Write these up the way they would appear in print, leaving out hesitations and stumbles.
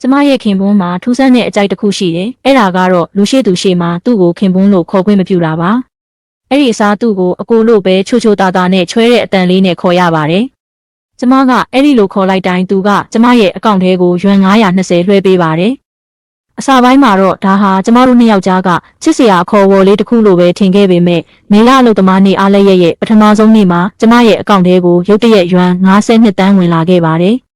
ကျမရဲ့ခင်ပွန်းမှာထူးဆန်းတဲ့အကြိုက်တစ်ခုရှိတယ်။အဲ့ဒါကတော့လူရှိသူရှိမှသူ့ကိုခင်ပွန်းလို့ခေါ်ခွင့်မပြုတာပါ။အဲ့ဒီအစားသူ့ကိုအကိုလို့ပဲချိုချိုတာတာနဲ့ချွဲတဲ့အတန်လေးနဲ့ခေါ်ရပါတယ်။ကျမကအဲ့ဒီလိုခေါ်လိုက်တိုင်းသူကကျမရဲ့အကောင့်ထဲကိုယွမ်920လွှဲပေးပါတယ်။အစာပိုင်းမှာတော့ဒါဟာကျမတို့နှစ်ယောက်ကြားကချစ်စရာအခေါ်အဝေါ်လေးတစ်ခုလိုပဲထင်ခဲ့ပေမဲ့မေလအလုပ်သမားနေ့အားလည်းရဲ့ပထမဆုံးနေ့မှာကျမရဲ့အကောင့်ထဲကိုရုတ်တရက်ယွမ်52တန်းဝင်လာခဲ့ပါတယ်။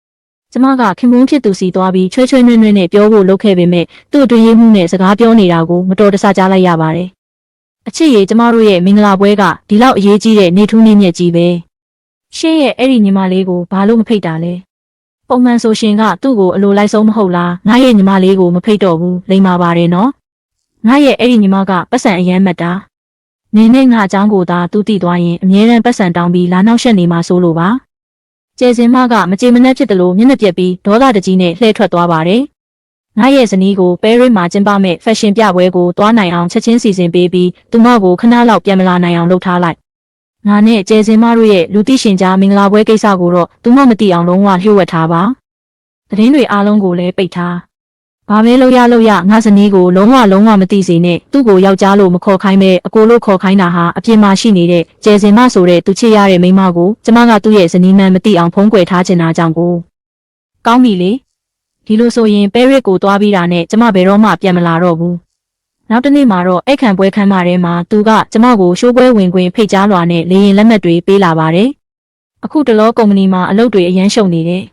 ကျမကခင်ပွန်းဖြစ်သူစီသွားပြီးချွဲချွဲနွဲ့နွဲ့နဲ့ပြောဖို့လုပ်ခဲ့ပေမဲ့သူ့အတွင်းရေးမှုနဲ့စကားပြောနေတာကိုမတော်တဆကြားလိုက်ရပါတယ်။အချစ်ရေကျမတို့ရဲ့မင်္ဂလာပွဲကဒီလောက်အရေးကြီးတဲ့နေ့ထူးနေ့မြတ်ကြီးပဲ။ရှင်းရဲ့အဲ့ဒီညီမလေးကိုဘာလို့မဖိတ်တာလဲ။ပုံမှန်ဆိုရှင်ကသူ့ကိုအလိုလိုက်ဆုံးမဟုတ်လားငါရဲ့ညီမလေးကိုမဖိတ်တော့ဘူးလိမ္မာပါတယ်နော်ငါရဲ့အဲ့ဒီညီမကပတ်စံအရမ်းမှတ်တာနေနဲ့ငါအကြောင်းကိုသာသူသိသွားရင်အမြဲတမ်းပတ်စံတောင်းပြီးလာနောက်ရှက်နေမှာဆိုလို့ပါကျဲစင်မကမကြေမနက်ဖြစ်တယ်လို့မျက်နှာပြက်ပြီးဒေါသတကြီးနဲ့လှည့်ထွက်သွားပါတယ်ငါရဲ့ဇနီးကိုပဲရစ်မှာကျင်းပမဲ့ဖက်ရှင်ပြပွဲကိုသွားနိုင်အောင်ချက်ချင်းစီစဉ်ပေးပြီးသူမကိုခဏလောက်ပြန်မလာနိုင်အောင်လုပ်ထားလိုက်ငါနဲ့ကျဲစင်မတို့ရဲ့လူသိရှင်ကြားမင်္ဂလာပွဲကိစ္စကိုတော့သူမမသိအောင်လုံးဝလျှို့ဝှက်ထားပါသတင်းတွေအားလုံးကိုလည်းပိတ်ထားဘာပဲလုပ်ရငါဇနီးကိုလုံးဝမသိစေနဲ့သူ့ကိုယောက်ျားလို့မခေါ်ခိုင်းပဲအကိုလို့ခေါ်ခိုင်းတာဟာအပြင်မှာရှိနေတဲ့ကျဲစင်မဆိုတဲ့သူချစ်ရတဲ့မိန်းမကိုကျမကသူ့ရဲ့ဇနီးမှန်မသိအောင်ဖုံးကွယ်ထားချင်တာကြောင့်ကိုကောင်းပြီလေဒီလိုဆိုရင်ပဲရစ်ကိုသွားပြီးတာနဲ့ကျမဘယ်တော့မှပြန်မလာတော့ဘူးနောက်တစ်နေ့မှာတော့အိတ်ခံပွဲခန်းမထဲမှာသူကကျမကိုရှိုးပွဲဝင်ခွင့်ဖိတ်ကြားလွှာနဲ့လေရင်လက်မှတ်တွေပေးလာပါတယ်အခုတလောကုမ္ပဏီမှာအလုပ်တွေအရန်ရှုံနေတယ်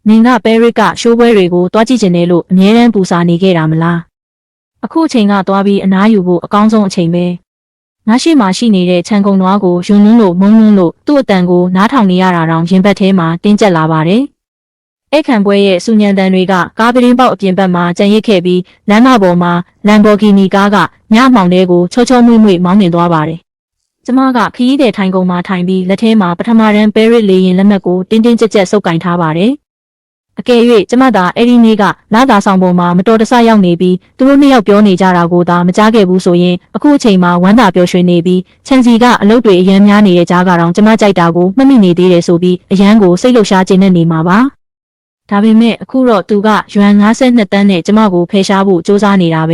နင်ကပဲရစ်ကရှိုးပွဲတွေကိုတွားကြည့်ကျင်တယ်လို့အမြဲတမ်းပူစာနေခဲ့တာမလားအခုအချိန်ကတွားပြီးအနားယူဖို့အကောင်းဆုံးအချိန်ပဲငါရှိမှရှိနေတဲ့ခြံကုန်နွားကိုယွန်းနွန်းလို့မုန်းနွန်းလို့သူ့အတန်ကိုနားထောင်နေရတာတောင်ရင်ဘတ်ထဲမှာတင်းကျပ်လာပါတယ်အိတ်ခံပွဲရဲ့စူညံတန်တွေကကားပတင်းပေါက်အပြင်ဘက်မှာကြံရစ်ခဲ့ပြီးလမ်းမပေါ်မှာလမ်ဘော်ဂီနီကားကညမှောင်တဲကိုချောချောမွေ့မွေ့မောင်းနှင်သွားပါတယ်ကျမကခရီးတဲ့ထိုင်ကုန်မှာထိုင်ပြီးလက်ထဲမှာပထမရန်ပဲရစ်လေရင်လက်မှတ်ကိုတင်းတင်းကြပ်ကြပ်စုပ်ကင်ထားပါတယ်အကယ်၍ကျမသာအဲ့ဒီနေ့ကလာတာဆောင်ပေါ်မှာမတော်တဆရောက်နေပြီးသူတို့နှစ်ယောက်ပြောနေကြတာကိုသာမကြားခဲ့ဘူးဆိုရင်အခုအချိန်မှာဝမ်းသာပျော်ရွှင်နေပြီးချန်စီကအလုပ်တွေအရန်များနေတဲ့ကြားကတော့ကျမကြိုက်တာကိုမှတ်မိနေသေးတယ်ဆိုပြီးအရန်ကိုစိတ်လှုပ်ရှားခြင်းနဲ့နေမှာပါဒါပေမဲ့အခုတော့သူကယွမ်52တန်းနဲ့ကျမကိုဖယ်ရှားဖို့စူးစမ်းနေတာပ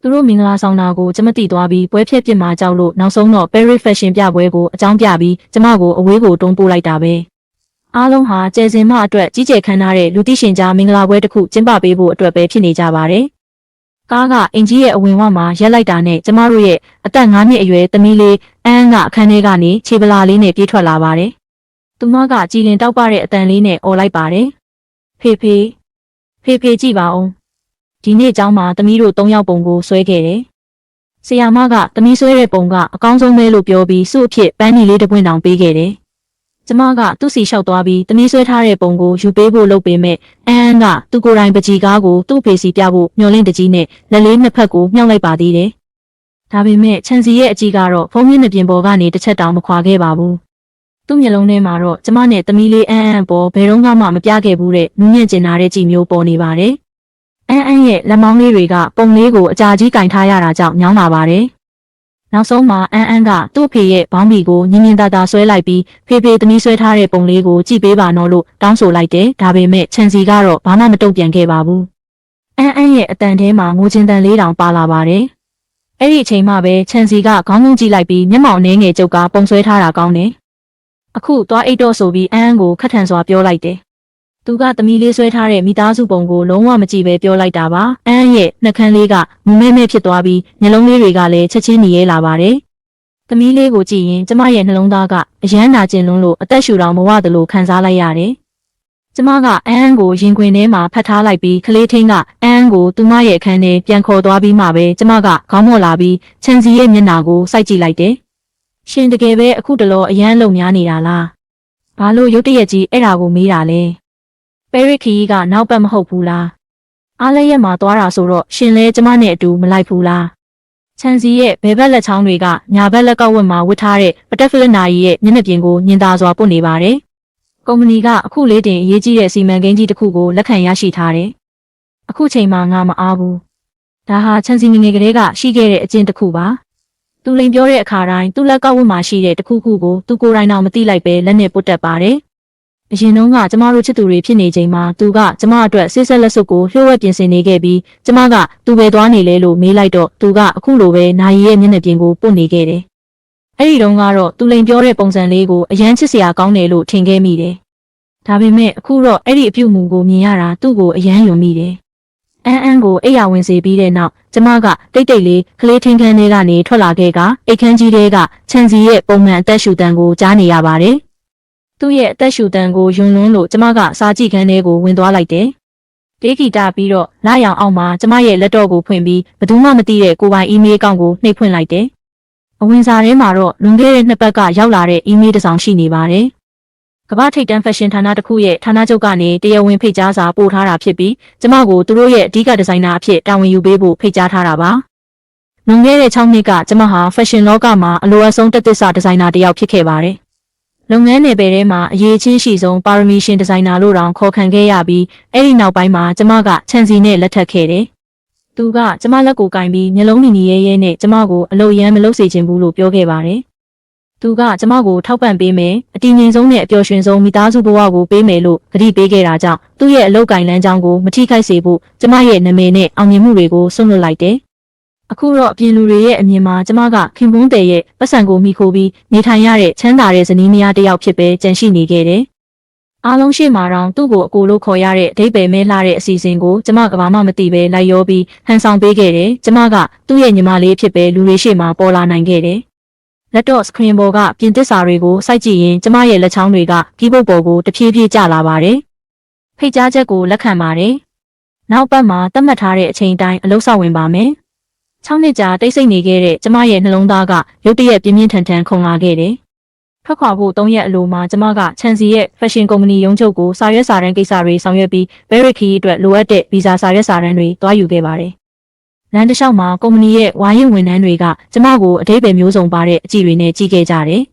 ဲသူတို့မင်္ဂလာဆောင်တာကိုကျမသိသွားပြီးပွဲဖြတ်ပြစ်မှာကြောက်လို့နောက်ဆုံးတော့ Paris Fashion ပြပွဲကိုအကြောင်းပြပြီးကျမကိုအဝေးကိုတွန်းပို့လိုက်တာပဲအားလုံးဟာကျဲစင်မအတွက်ကြီးကျယ်ခမ်းနားတဲ့လူသိရှင်ကြားမင်္ဂလာပွဲတစ်ခုကျင်းပပေးဖို့အတွက်ပဲဖြစ်နေကြပါတယ်ကားကအင်ကြီးရဲ့အဝင်ဝမှာရက်လိုက်တာနဲ့ကျမတို့ရဲ့အသက်9နှစ်အရွယ်သမီးလေးအန်းကအခန်းထဲကနေခြေပလာလေးနဲ့ပြေးထွက်လာပါတယ်သူမကကြည်လင်တောက်ပတဲ့အတန်လေးနဲ့အော်လိုက်ပါတယ်ဖေဖေကြည့်ပါဦးဒီနေ့ကျောင်းမှာသမီးတို့3ယောက်ပုံကိုဆွဲခဲ့တယ်ဆရာမကသမီးဆွဲတဲ့ပုံကအကောင်းဆုံးပဲလို့ပြောပြီးစုအဖြစ်ပန်းနီလေးတစ်ပွင့်တောင်ပေးခဲ့တယ်ကျမကသူ့စီလျှောက်သွားပြီးသမီးဆွဲထားတဲ့ပုံကိုယူပေးဖို့လုပ်ပေမဲ့အန်းကသူ့ကိုယ်တိုင်ပကြီးကားကိုသူ့ဖေစီပြဖို့မျှော်လင့်တကြီးနဲ့လက်လေးနှစ်ဖက်ကိုမြှောက်လိုက်ပါသေးတယ်ဒါပေမဲ့ချန်စီရဲ့အကြီးကတော့ဖုံးမြင့်တဲ့ပြင်ပေါ်ကနေတစ်ချက်တောင်မခွာခဲ့ပါဘူးသူ့မျက်လုံးထဲမှာတော့ကျမနဲ့သမီးလေးအန်းပေါ်ဘယ်တော့မှမပြခဲ့ဘူးတဲ့နူးညံ့ကျင်နာတဲ့ကြည်မျိုးပေါ်နေပါတယ်အန်းရဲ့လက်မောင်းလေးတွေကပုံလေးကိုအကြာကြီးကင်ထားရတာကြောင့်ညောင်းလာပါတယ်နောက်ဆုံးမှာအန်းကသူ့ဖေရဲ့ဘောင်းဘီကိုညင်ညင်သာသာဆွဲလိုက်ပြီးဖေသမီးဆွဲထားတဲ့ပုံလေးကိုကြည့်ပေးပါနော်လို့တောင်းဆိုလိုက်တယ်ဒါပေမဲ့ချန်စီကတော့ဘာမှမတုံ့ပြန်ခဲ့ပါဘူးအန်းရဲ့အတန်ထဲမှာငိုချင်းတန်လေးတောင်ပါလာပါတယ်အဲ့ဒီအချိန်မှပဲချန်စီကခေါင်းငုံကြည့်လိုက်ပြီးမျက်မှောင်နှဲငယ်ကျုပ်ကပုံဆွဲထားတာကောင်းတယ်အခုသွားအိတ်တော့ဆိုပြီးအန်းကိုခက်ထန်စွာပြောလိုက်တယ်သူကသမီးလေးဆွဲထားတဲ့မိသားစုပုံကိုလုံးဝမကြည့်ပဲပြောလိုက်တာပါအန်းရဲ့နှာခမ်းလေးကမူမဲမဲဖြစ်သွားပြီးနှလုံးလေးတွေကလည်းချက်ချင်းหนีရဲလာပါတယ်သမီးလေးကိုကြည့်ရင်ကျမရဲ့နှလုံးသားကအယမ်းနာကျင်လွန်းလို့အသက်ရှူတော်မဝသလိုခံစားလိုက်ရတယ်ကျမကအန်းကိုရင်ခွင်ထဲမှာဖတ်ထားလိုက်ပြီးကလေးထင်းကအန်းကိုသူမရဲ့အခန်းထဲပြန်ခေါ်သွားပြီးမှပဲကျမကခေါင်းမော့လာပြီးချန်စီရဲ့မျက်နှာကိုစိုက်ကြည့်လိုက်တယ်ရှင်တကယ်ပဲအခုတလောအယမ်းလုံများနေတာလားဘာလို့ရုတ်တရက်ကြီးအဲ့ဒါကိုမေးတာလဲပဲရစ်ခီကနောက်ပတ်မဟုတ်ဘူးလားအားလည်းရက်မှာသွားတာဆိုတော့ရှင်လဲကျမနဲ့အတူမလိုက်ဘူးလားချန်စီရဲ့ဘယ်ဘက်လက်ချောင်းတွေကညာဘက်လက်ကောက်ဝတ်မှာဝတ်ထားတဲ့ပတက်ဖလနာရီရဲ့မျက်နှာပြင်ကိုညင်သာစွာပုတ်နေပါတယ်ကုမ္ပဏီကအခုလေးတင်အရေးကြီးတဲ့စီမံကိန်းကြီးတစ်ခုကိုလက်ခံရရှိထားတယ်အခုချိန်မှာငါမအားဘူးဒါဟာချန်စီငငယ်ကလေးကရှိခဲ့တဲ့အကျင့်တစ်ခုပါသူလိန်ပြောတဲ့အခါတိုင်းသူ့လက်ကောက်ဝတ်မှာရှိတဲ့တစ်ခုခုကိုသူကိုယ်တိုင်တော့မသိလိုက်ပဲလက်နဲ့ပုတ်တက်ပါတယ် အရင်တုန်းကကျမတို့ချစ်သူတွေဖြစ်နေချိန်မှာသူကကျမအတွက်ဆေးဆက်လက်စွပ်ကိုလျှို့ဝှက်ပြင်ဆင်နေခဲ့ပြီးကျမကသူပဲသွားနေလဲလို့မေးလိုက်တော့သူကအခုလိုပဲနိုင်ရဲ့မျက်နှာပြင်ကိုပုတ်နေခဲ့တယ်။အဲ့ဒီတုန်းကတော့သူလိန်ပြောတဲ့ပုံစံလေးကိုအရန်ချစ်စရာကောင်းတယ်လို့ထင်ခဲ့မိတယ်။ဒါပေမဲ့အခုတော့အဲ့ဒီအပြုတ်မှုကိုမြင်ရတာသူ့ကိုအရန်ယုံမိတယ်။အန်းကိုအိယာဝင်စေပြီးတဲ့နောက်ကျမကတိတ်တိတ်လေးကလေးထင်းခန်းထဲကနေထွက်လာခဲ့ကအိတ်ခန်းကြီးထဲကချန်စီရဲ့ပုံမှန်အသက်ရှူတန်ကိုကြားနေရပါတယ်။သူ့ရဲ့အသက်ရှူတန်ကိုယွန်းလွန်းလို့ကျမကစားကြည့်ခန်းထဲကိုဝင်သွားလိုက်တယ်။တေးဂီတာပြီးတော့လာရောင်အောင်မှာကျမရဲ့လက်တော့ကိုဖွင့်ပြီးဘယ်သူမှမသိတဲ့ကိုပိုင်အီးမေးလ်အကောင့်ကိုနှိပ်ဖွင့်လိုက်တယ်။အဝင်စာထဲမှာတော့လွန်ခဲ့တဲ့2ပတ်ကရောက်လာတဲ့အီးမေးလ်တစ်စောင်ရှိနေပါတယ်။ကမ္ဘာထိပ်တန်းဖက်ရှင်ဌာနတစ်ခုရဲ့ဌာနချုပ်ကနေတရားဝင်ဖိတ်ကြားစာပို့ထားတာဖြစ်ပြီးကျမကိုသူတို့ရဲ့အဓိကဒီဇိုင်နာအဖြစ်တာဝန်ယူပေးဖို့ဖိတ်ကြားထားတာပါ။လွန်ခဲ့တဲ့6နှစ်ကကျမဟာဖက်ရှင်လောကမှာအလိုအဆုံးတက်သစ်စာဒီဇိုင်နာတစ်ယောက်ဖြစ်ခဲ့ပါတယ်။လုပ်ငန်းနယ်ပယ်ထဲမှာအရေးချင်းရှိဆုံးပါရမီရှင်ဒီဇိုင်နာလို့တောင်ခေါ်ခံခဲ့ရပြီးအဲ့ဒီနောက်ပိုင်းမှာကျမကချန်စီနဲ့လက်ထပ်ခဲ့တယ်။သူကကျမလက်ကိုကင်ပြီးမျက်လုံးနီရဲနဲ့ကျမကိုအလုပ်ရမ်းမလုပ်စေချင်ဘူးလို့ပြောခဲ့ပါတယ်။သူကကျမကိုထောက်ပံ့ပေးမယ်အတီးငိမ်ဆုံးနဲ့အပျော်ရွှင်ဆုံးမိသားစုဘဝကိုပေးမယ်လို့ကတိပေးခဲ့တာကြောင့်သူ့ရဲ့အလုပ်ကိုင်လမ်းကြောင်းကိုမထိခိုက်စေဖို့ကျမရဲ့နာမည်နဲ့အောင်မြင်မှုတွေကိုဆွန့်လွတ်လိုက်တယ်။အခုတော့အပြင်လူတွေရဲ့အမြင်မှာကျမကခင်ပွန်းတဲ့ရဲ့ပတ်စံကိုမိခိုးပြီးနေထိုင်ရတဲ့ချမ်းသာတဲ့ဇနီးမယားတစ်ယောက်ဖြစ်ပဲကြံရှိနေခဲ့တယ်။အားလုံးရှိမှတောင်သူ့ကိုအကိုလို့ခေါ်ရတဲ့အဓိပ္ပာယ်မဲလှတဲ့အစီအစဉ်ကိုကျမကဘာမှမသိပဲလိုက်ရောပြီးဟန်ဆောင်ပေးခဲ့တယ်။ကျမကသူ့ရဲ့ညီမလေးဖြစ်ပဲလူတွေရှေ့မှာပေါ်လာနိုင်ခဲ့တယ်။လက်တော့စခရင်ပေါ်ကပြင်သစ်စာတွေကိုစိုက်ကြည့်ရင်ကျမရဲ့လက်ချောင်းတွေကကီးဘုတ်ပေါ်ကိုတဖြည်းဖြည်းကျလာပါတယ်။ဖိတ်ကြားချက်ကိုလက်ခံပါတယ်။နောက်ပတ်မှာသတ်မှတ်ထားတဲ့အချိန်တိုင်းအလုပ်ဆောင်ဝင်ပါမယ်။6နှစ်ကြာတိတ်ဆိတ်နေခဲ့တဲ့ကျမရဲ့နှလုံးသားကရုတ်တရက်ပြင်းပြင်းထန်ထန်ခုန်လာခဲ့တယ်။ထွက်ခွာဖို့3ရက်အလိုမှာကျမကချန်စီရဲ့ဖက်ရှင်ကုမ္ပဏီရုံးချုပ်ကိုစာရွက်စာတမ်းကိစ္စတွေဆောင်ရွက်ပြီးဘဲရစ်ခီအတွက်လိုအပ်တဲ့ဗီဇာစာရွက်စာတမ်းတွေတွားယူခဲ့ပါတယ်။လမ်းတစ်လျှောက်မှာကုမ္ပဏီရဲ့ဝါရင်ဝန်ထမ်းတွေကကျမကိုအဓိပ္ပာယ်မျိုးစုံပါတဲ့အကြည့်တွေနဲ့ကြည့်ခဲ့ကြတယ်။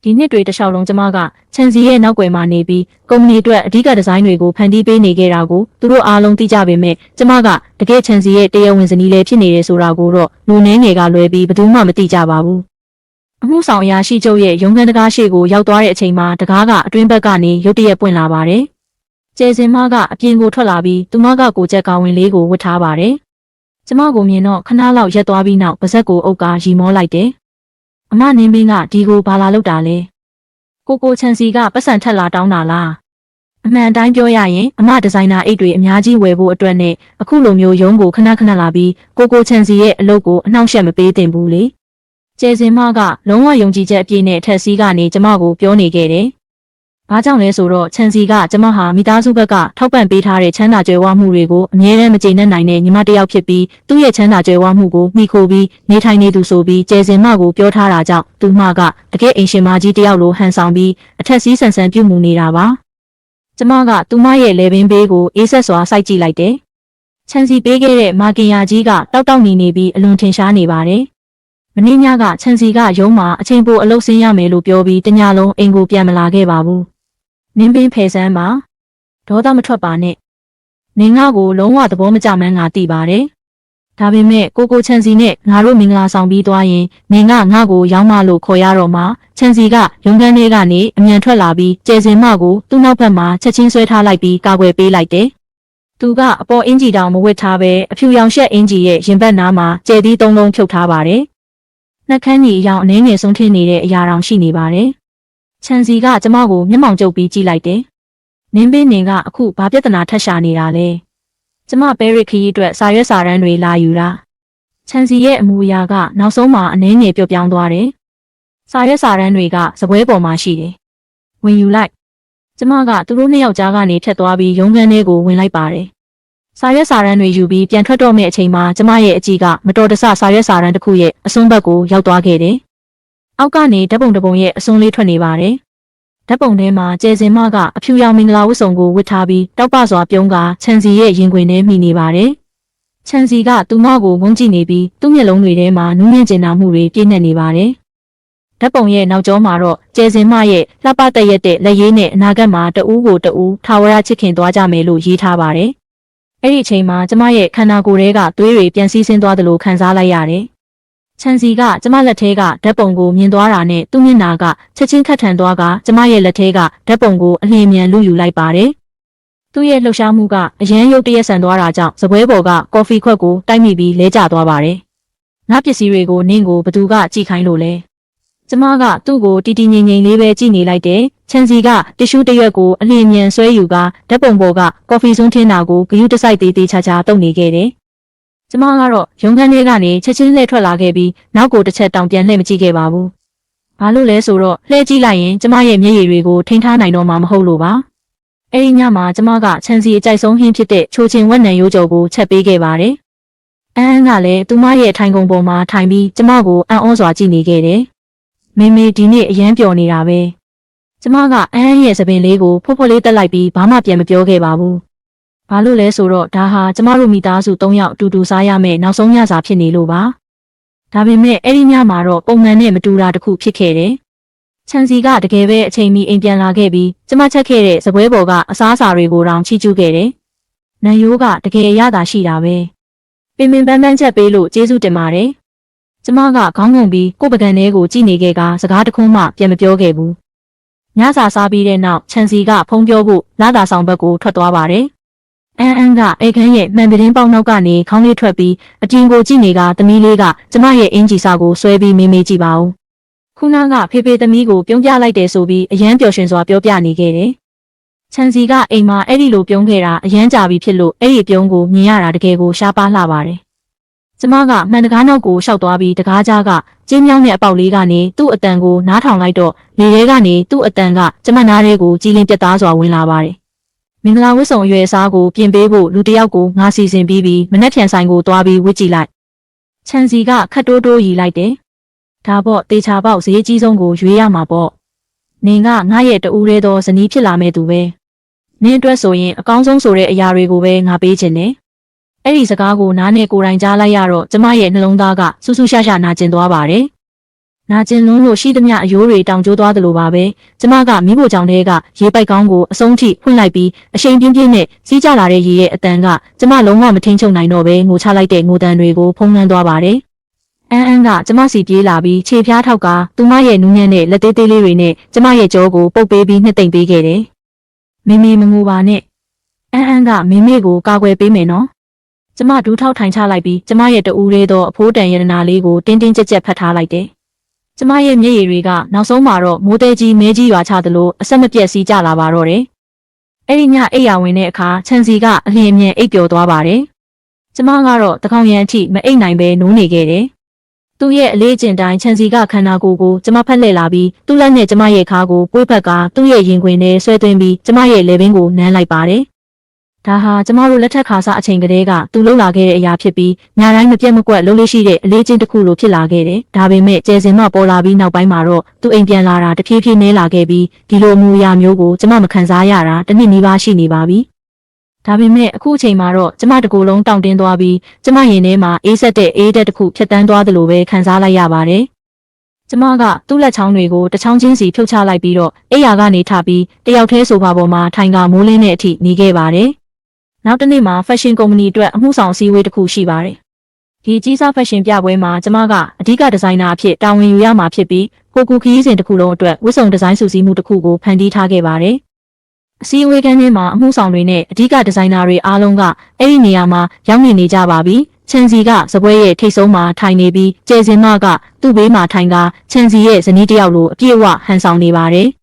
ဒီနှစ်တွေတစ်လျှောက်လုံးကျမကချန်စီရဲ့နောက်ွယ်မှာနေပြီးကုမ္ပဏီအတွက်အဓိကဒီဇိုင်းတွေကိုဖန်တီးပေးနေခဲ့တာကိုသူတို့အားလုံးသိကြပေမဲ့ကျမကတကယ်ချန်စီရဲ့တရားဝင်ဇနီးလေးဖြစ်နေတယ်ဆိုတာကိုတော့လူနည်းငယ်ကလွဲပြီးဘယ်သူမှမသိကြပါဘူး။အမှုဆောင်အရာရှိချုပ်ရဲ့ရုံးခန်းတကားရှိကိုရောက်သွားတဲ့အချိန်မှာတကားကအတွင်းဘက်ကနေရုတ်တရက်ပွင့်လာပါတယ်။ကျဲစင်မကအပြင်ကိုထွက်လာပြီးသူမကကိုချက်ကောင်းဝင်လေးကိုဝတ်ထားပါတယ်။ကျမကိုမြင်တော့ခဏလောက်ရက်သွားပြီးနောက်ပါဇက်ကိုအုပ်ကရီမောလိုက်တယ်။အမနင်းမင်းကဒီကိုဘာလာလုပ်တာလဲ။ကိုချန်စီကပတ်စံထက်လာတောင်းတာလား။အမှန်တိုင်းပြောရရင်အမဒီဇိုင်နာအိတ်တွေအများကြီးဝယ်ဖို့အတွက်နဲ့အခုလိုမျိုးရုံးကိုခဏလာပြီးကိုချန်စီရဲ့အလုပ်ကိုအနှောင့်အယှက်မပေးသင့်ဘူးလေ။ကျဲစင်မကလုံးဝယုံကြည်ချက်အပြည့်နဲ့ထက်စီးကနေကျမကိုပြောနေခဲ့တယ်။ဘာကြောင့်လဲဆိုတော့ချန်စီကကျမဟာမိသားစုဘက်ကထောက်ပံ့ပေးထားတဲ့ချမ်းသာကြွယ်ဝမှုတွေကိုအမြဲတမ်းမကျေနပ်နိုင်တဲ့ညီမတစ်ယောက်ဖြစ်ပြီးသူ့ရဲ့ချမ်းသာကြွယ်ဝမှုကိုမိခိုပြီးနေထိုင်နေသူဆိုပြီးကျဲစင်မကိုပြောထားတာကြောင့်သူမကတကယ်အိမ်ရှင်မကြီးတစ်ယောက်လိုဟန်ဆောင်ပြီးအထက်စီးဆန်ဆန်ပြုမှုနေတာပါ။ကျမကသူမရဲ့လေပင်ဘေးကိုအေးဆက်စွာစိုက်ကြည့်လိုက်တယ်။ချန်စီပေးခဲ့တဲ့မာကင်ယာကြီးကတောက်နေပြီးအလွန်ထင်ရှားနေပါတယ်။မင်းညကချန်စီကရုံးမှာအချိန်ပိုအလုပ်ဆင်းရမယ်လို့ပြောပြီးတညလုံးအိမ်ကိုပြန်မလာခဲ့ပါဘူး။နင်းပင်ဖယ်ဆန်းပါဒေါသမထွက်ပါနဲ့နင်ငါကိုလုံးဝသဘောမကျမှန်းငါသိပါတယ်ဒါပေမဲ့ကိုချန်စီနဲ့ငါတို့မင်္ဂလာဆောင်ပြီးသွားရင်နင်ကငါကိုရောင်းမလို့ခေါ်ရတော့မှချန်စီကရုံခန်းထဲကနေအမြန်ထွက်လာပြီးကျဲစင်မကိုသူ့နောက်ဘက်မှာချက်ချင်းဆွဲထားလိုက်ပြီးကာကွယ်ပေးလိုက်တယ်သူကအပေါ်အင်ဂျီတောင်မဝစ်ထားပဲအဖြူရောင်ရှက်အင်ဂျီရဲ့ရင်ဘတ်နားမှာကျဲသီး3လုံးဖြုတ်ထားပါတယ်နှက်ခမ်းကြီးအရောင်အနှဲငယ်ဆုံးထင်းနေတဲ့အရာတောင်ရှိနေပါတယ်ချန်စီကကျမကိုမျက်မှောင်ကျုပ်ပြီးကြည့်လိုက်တယ်နင်းပင်းနင်ကအခုဘာပြဿနာထပ်ရှာနေတာလဲကျမပဲရစ်ခီအတွက်စာရွက်စာတမ်းတွေလာယူတာချန်စီရဲ့အမူအရာကနောက်ဆုံးမှာအနှဲငယ်ပြုတ်ပြောင်းသွားတယ်စာရွက်စာတမ်းတွေကစပွဲပေါ်မှာရှိတယ်ဝင်ယူလိုက်ကျမကသူတို့နှစ်ယောက်ကြားကနေဖြတ်သွားပြီးရုံးခန်းထဲကိုဝင်လိုက်ပါတယ်စာရွက်စာတမ်းတွေယူပြီးပြန်ထွက်တော့မယ့်အချိန်မှာကျမရဲ့အကြည့်ကမတော်တဆစာရွက်စာတမ်းတစ်ခုရဲ့အစွန်းဘက်ကိုရောက်သွားခဲ့တယ်အောက်ကနေဓာတ်ပုံရဲ့အစွန်းလေးထွက်နေပါတယ်ဓာတ်ပုံထဲမှာကျဲစင်မကအဖြူရောင်မင်္ဂလာဝတ်စုံကိုဝတ်ထားပြီးတောက်ပစွာပြုံးကချန်စီရဲ့ရင်ခွင်ထဲမိနေပါတယ်။ချန်စီကသူမကိုငုံကြည့်နေပြီးသူ့မျက်လုံးတွေထဲမှာနူးညံ့ကျင်နာမှုတွေပြည့်နှက်နေပါတယ်။ဓာတ်ပုံရဲ့နောက်ကျောမှာတော့ကျဲစင်မရဲ့လှပတက်ရက်တဲ့လက်ရည်နဲ့အနာဂတ်မှာတဦးကိုတဦးထာဝရချစ်ခင်သွားကြမယ်လို့ရေးထားပါတယ်။အဲ့ဒီအချိန်မှာကျမရဲ့ခန္ဓာကိုယ်ထဲကသွေးတွေပြန်စီးဆင်းသွားသလိုခံစားလိုက်ရတယ်။ ချန်စီကကျမလက်ထဲကဓာတ်ပုံကိုမြင်သွားတာနဲ့သူ့မျက်နှာကချက်ချင်းခတ်ထန်သွားကကျမရဲ့လက်ထဲကဓာတ်ပုံကိုအလျင်မြန်လူယူလိုက်ပါတယ်။သူ့ရဲ့လှုပ်ရှားမှုကအရန်ရုပ်တရက်ဆန်သွားတာကြောင့်စပွဲပေါ်ကကော်ဖီခွက်ကိုတိုက်မိပြီးလဲကျသွားပါတယ်။ငါပစ္စည်းတွေကိုနင်းကိုဘသူကကြည့်ခိုင်းလို့လဲ။ကျမကသူ့ကိုတီတီငိမ့်ငိမ့်လေးပဲကြည့်နေလိုက်တယ်။ချန်စီကတ िश ူးတစ်ရွက်ကိုအလျင်မြန်ဆွဲယူကဓာတ်ပုံပေါ်ကကော်ဖီစွန်းထင်းတာကိုဂယုတစိုက်သေးသေးချာချာတုပ်နေခဲ့တယ်။ကျမကတော့ရုံခန်းထဲကနေချက်ချင်းလှည့်ထွက်လာခဲ့ပြီးနောက်ကိုတစ်ချက်တောင်ပြန်လှည့်မကြည့်ခဲ့ပါဘူး။ဘာလို့လဲဆိုတော့လှည့်ကြည့်လိုက်ရင်ကျမရဲ့မျက်ရည်တွေကိုထိန်းထားနိုင်တော့မှာမဟုတ်လို့ပါ။အဲဒီညမှာကျမကချန်စီအကြိုက်ဆုံးဟင်းဖြစ်တဲ့ချိုချင်ဝက်နံရိုးကြော်ကိုချက်ပေးခဲ့ပါတယ်။အန်းကလည်းသူမရဲ့ထိုင်ကုန်ပေါ်မှာထိုင်ပြီးကျမကိုအံ့ဩစွာကြည့်နေခဲ့တယ်။မေမေဒီနေ့အရန်ပျော်နေတာပဲ။ကျမကအန်းရဲ့သပင်လေးကိုဖွတ်ဖွတ်လေးတက်လိုက်ပြီးဘာမှပြန်မပြောခဲ့ပါဘူး။ဘာလို့လဲဆိုတော့ဒါဟာကျမတို့မိသားစု3ယောက်အတူတူစားရမယ့်နောက်ဆုံးညစာဖြစ်နေလို့ပါ။ဒါပေမဲ့အဲ့ဒီညမှာတော့ပုံမှန်နဲ့မတူတာတစ်ခုဖြစ်ခဲ့တယ်။ချန်စီကတကယ်ပဲအချိန်မီအိမ်ပြန်လာခဲ့ပြီးကျမချက်ခဲ့တဲ့စပွဲပေါ်ကအစားအစာတွေကိုတောင်ချီးကျူးခဲ့တယ်။နန်ရိုးကတကယ်ရတာရှိတာပဲ။ပင်ပန်းပန်းချက်ပေးလို့ကျေးဇူးတင်ပါတယ်။ကျမကခေါင်းငုံပြီးကိုယ့်ပကံထဲကိုကြည့်နေခဲ့ကစကားတခွန်းမှပြန်မပြောခဲ့ဘူး။ညစာစားပြီးတဲ့နောက်ချန်စီကဖုန်းပြောဖို့လာတာဆောင်ဘက်ကိုထွက်သွားပါတယ်။အန်းကအိတ်ခမ်းရဲ့မှန်ပတင်းပေါက်နောက်ကနေခေါင်းလေးထွက်ပြီးအပြင်ကိုကြည့်နေကသမီးလေးကကျမရဲ့အင်ဂျီစာကိုဆွဲပြီးမေးကြည့်ပါဦး။ခုနကဖေဖေသမီးကိုပြုံးပြလိုက်တယ်ဆိုပြီးအရန်ပျော်ရွှင်စွာပြောပြနေခဲ့တယ်။ချန်စီကအိမ်မှာအဲ့ဒီလိုပြုံးခဲ့တာအရန်ကြာပြီဖြစ်လို့အဲ့ဒီပြုံးကိုမြင်ရတာတကယ်ကိုရှားပါလှပါတယ်။ကျမကမှန်တကားနောက်ကိုရှောက်သွားပြီးတကားကြားကကျင်းမြောင်းတဲ့အပေါက်လေးကနေသူ့အတန်ကိုနားထောင်လိုက်တော့လေထဲကနေသူ့အတန်ကကျမနားထဲကိုကြီးလင်းပြတ်သားစွာဝင်လာပါတယ်။မင်္ဂလာဝတ်ဆောင်အရွယ်အစားကိုပြင်ပေးဖို့လူတစ်ယောက်ကိုငါစီစဉ်ပြီးမနှက်ဖြန်ဆိုင်ကိုသွားပြီးဝစ်ကြည့်လိုက်။ချန်စီကခတ်တိုးတိုးရီလိုက်တယ်။ဒါပေါ့တေချာပေါက်ဈေးကြီးဆုံးကိုရွေးရမှာပေါ့။နင်ကငါရဲ့တူရဲသောဇနီးဖြစ်လာမဲ့သူပဲ။နင်အတွက်ဆိုရင်အကောင်းဆုံးဆိုတဲ့အရာတွေကိုပဲငါပေးချင်တယ်။အဲ့ဒီစကားကိုနားနဲ့ကိုယ်တိုင်ကြားလိုက်ရတော့ကျမရဲ့နှလုံးသားကဆူဆူရှာရှာနာကျင်သွားပါတယ်။နာကျင်လွန်းလို့ရှိသမျှအယိုးတွေတောင်ကျိုးသွားသလိုပါပဲ။ကျမကမိဖို့ကြောင့်တည်းကရေပိုက်ကောင်းကိုအဆုံးထိဖွင့်လိုက်ပြီးအရှိန်ပြင်းပြင်းနဲ့စီးကျလာတဲ့ရေရဲ့အတန်ကကျမလုံးဝမထိန်ချုပ်နိုင်တော့ပဲငိုချလိုက်တဲ့ငိုတန်တွေကိုဖုံးလွှမ်းသွားပါတယ်။အန်းကကျမစီပြေးလာပြီးခြေဖျားထောက်ကသူမရဲ့နူးညံ့တဲ့လက်သေးသေးလေးတွေနဲ့ကျမရဲ့ကြောကိုပုတ်ပေးပြီးနှစ်သိမ့်ပေးခဲ့တယ်။မေမေမငိုပါနဲ့။အန်းကမေမေကိုကာကွယ်ပေးမယ်နော်။ကျမဒူးထောက်ထိုင်ချလိုက်ပြီးကျမရဲ့တူရဲသောအဖိုးတန်ရတနာလေးကိုတင်းတင်းကြပ်ကြပ်ဖတ်ထားလိုက်တယ်။ကျမရဲ့မျက်ရည်တွေကနောက်ဆုံးမှာတော့မိုးတဲကြီးမဲကြီးရွာချသလိုအဆက်မပြတ်စီးကျလာပါတော့တယ်။အဲ့ဒီညအိပ်ယာဝင်တဲ့အခါချန်စီကအလျင်အမြန်အိပ်ပျော်သွားပါတယ်။ကျမကတော့တကောင်ရန်အထိမအိပ်နိုင်ပဲနိုးနေခဲ့တယ်။သူ့ရဲ့အလေးကျင့်တိုင်းချန်စီကခန္ဓာကိုယ်ကိုကျမဖက်လှည့်လာပြီးသူ့လက်နဲ့ကျမရဲ့ခါကိုပွေးဖက်ကသူ့ရဲ့ရင်ခွင်ထဲဆွဲသွင်းပြီးကျမရဲ့လေပင်ကိုနမ်းလိုက်ပါတယ်။ဒါဟာကျမတို့လက်ထက်ခါစားအချိန်ကလေးကသူလှုပ်လာခဲ့တဲ့အရာဖြစ်ပြီးညတိုင်းမပြတ်မကွက်လှုပ်လေးရှိတဲ့အလေးချင်းတစ်ခုလိုဖြစ်လာခဲ့တယ်။ဒါပေမဲ့ကျယ်စင်မပေါ်လာပြီးနောက်ပိုင်းမှာတော့သူအိမ်ပြန်လာတာတဖြည်းဖြည်းနည်းလာခဲ့ပြီးဒီလိုအမူအရာမျိုးကိုကျမမခံစားရတာတစ်နှစ်နီးပါးရှိနေပါပြီ။ဒါပေမဲ့အခုအချိန်မှာတော့ကျမတကူလုံးတောင့်တင်းသွားပြီးကျမရင်ထဲမှာအေးဆက်တဲ့အေးတက်တစ်ခုဖြတ်တန်းသွားသလိုပဲခံစားလိုက်ရပါတယ်။ကျမကသူ့လက်ချောင်းတွေကိုတစ်ချောင်းချင်းစီဖြုတ်ချလိုက်ပြီးတော့အိယာကနေထပြီးတယောက်တည်းဆိုဖာပေါ်မှာထိုင်ကမိုးလင်းတဲ့အထိနေခဲ့ပါတယ်။နောက်တစ်နေ့မှာ fashion company အတွက်အမှုဆောင်အစည်းအဝေးတစ်ခုရှိပါတယ်။ဒီကြီးစား fashion ပြပွဲမှာကျမကအဓိကဒီဇိုင်နာအဖြစ်တာဝန်ယူရမှာဖြစ်ပြီးကိုကူခီးစဉ်တစ်ခုလုံးအတွက်ဝတ်စုံဒီဇိုင်းစုစည်းမှုတစ်ခုကိုဖန်တီးထားခဲ့ပါတယ်။အစည်းအဝေးခန်းထဲမှာအမှုဆောင်တွေနဲ့အဓိကဒီဇိုင်နာတွေအားလုံးကအဲ့ဒီနေရာမှာရောက်နေကြပါပြီ။ချန်စီကစပွဲရဲ့ထိပ်ဆုံးမှာထိုင်နေပြီးကျယ်စင်မကသူ့ဘေးမှာထိုင်ကချန်စီရဲ့ဇနီးတစ်ယောက်လိုအပြည့်အဝဟန်ဆောင်နေပါတယ်။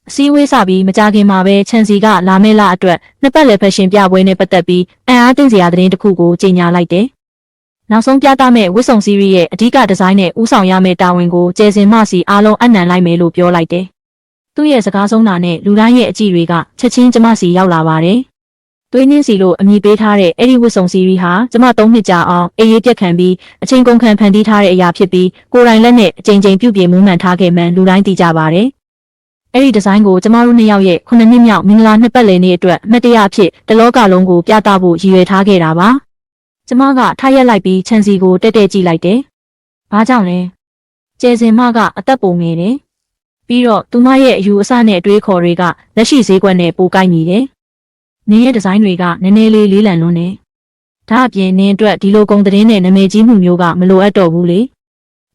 အစည်းအဝေးစပြီးမကြခင်မှာပဲချန်စီကလာမယ့်လအတွက်နှစ်ပတ်လည်ဖက်ရှင်ပြပွဲနဲ့ပတ်သက်ပြီးအံ့အားသင့်စရာသတင်းတစ်ခုကိုကြေညာလိုက်တယ်။နောက်ဆုံးပြသမယ့်ဝတ်စုံစီးရီးရဲ့အဓိကဒီဇိုင်းနဲ့ဦးဆောင်ရမယ့်တာဝန်ကိုကျယ်စင်မစီအားလုံးအနံလိုက်မယ်လို့ပြောလိုက်တယ်။သူ့ရဲ့စကားဆုံးတာနဲ့လူတိုင်းရဲ့အကြည့်တွေကချက်ချင်းကျမစီရောက်လာပါတယ်။သွေးနှင်းစီလို့အမည်ပေးထားတဲ့အဲ့ဒီဝတ်စုံစီးရီးဟာကျမ3နှစ်ကြာအောင်အေးအေးပြက်ခံပြီးအချိန်ကုန်ခံဖန်တီးထားတဲ့အရာဖြစ်ပြီးကိုယ်တိုင်လက်နဲ့အကြိမ်ကြိမ်ပြုပြင်မူးမှန်ထားခဲ့မှန်လူတိုင်းသိကြပါတယ်။အဲ့ဒီဒီဇိုင်းကိုကျမတို့2ယောက်ရဲ့9နှစ်မြောက်မင်္ဂလာနှစ်ပတ်လည်နေ့အတွက်အမှတ်တရအဖြစ်တလောကလုံးကိုပြသဖို့ရည်ရွယ်ထားခဲ့တာပါ။ကျမကထားရက်လိုက်ပြီးချန်စီကိုတက်တက်ကြည့်လိုက်တယ်။ဘာကြောင့်လဲ။ကျယ်စင်မကအသက်ပုံငယ်တယ်။ပြီးတော့သူမရဲ့အယူအဆနဲ့အတွေးခေါ်တွေကလက်ရှိဈေးကွက်နဲ့ပိုကိုက်နေတယ်။နင်းရဲ့ဒီဇိုင်းတွေကနည်းနည်းလေးလံလွန်းတယ်။ဒါအပြင်နင်းအတွက်ဒီလိုကုန်သတင်းနဲ့နာမည်ကြီးမှုမျိုးကမလိုအပ်တော့ဘူးလေ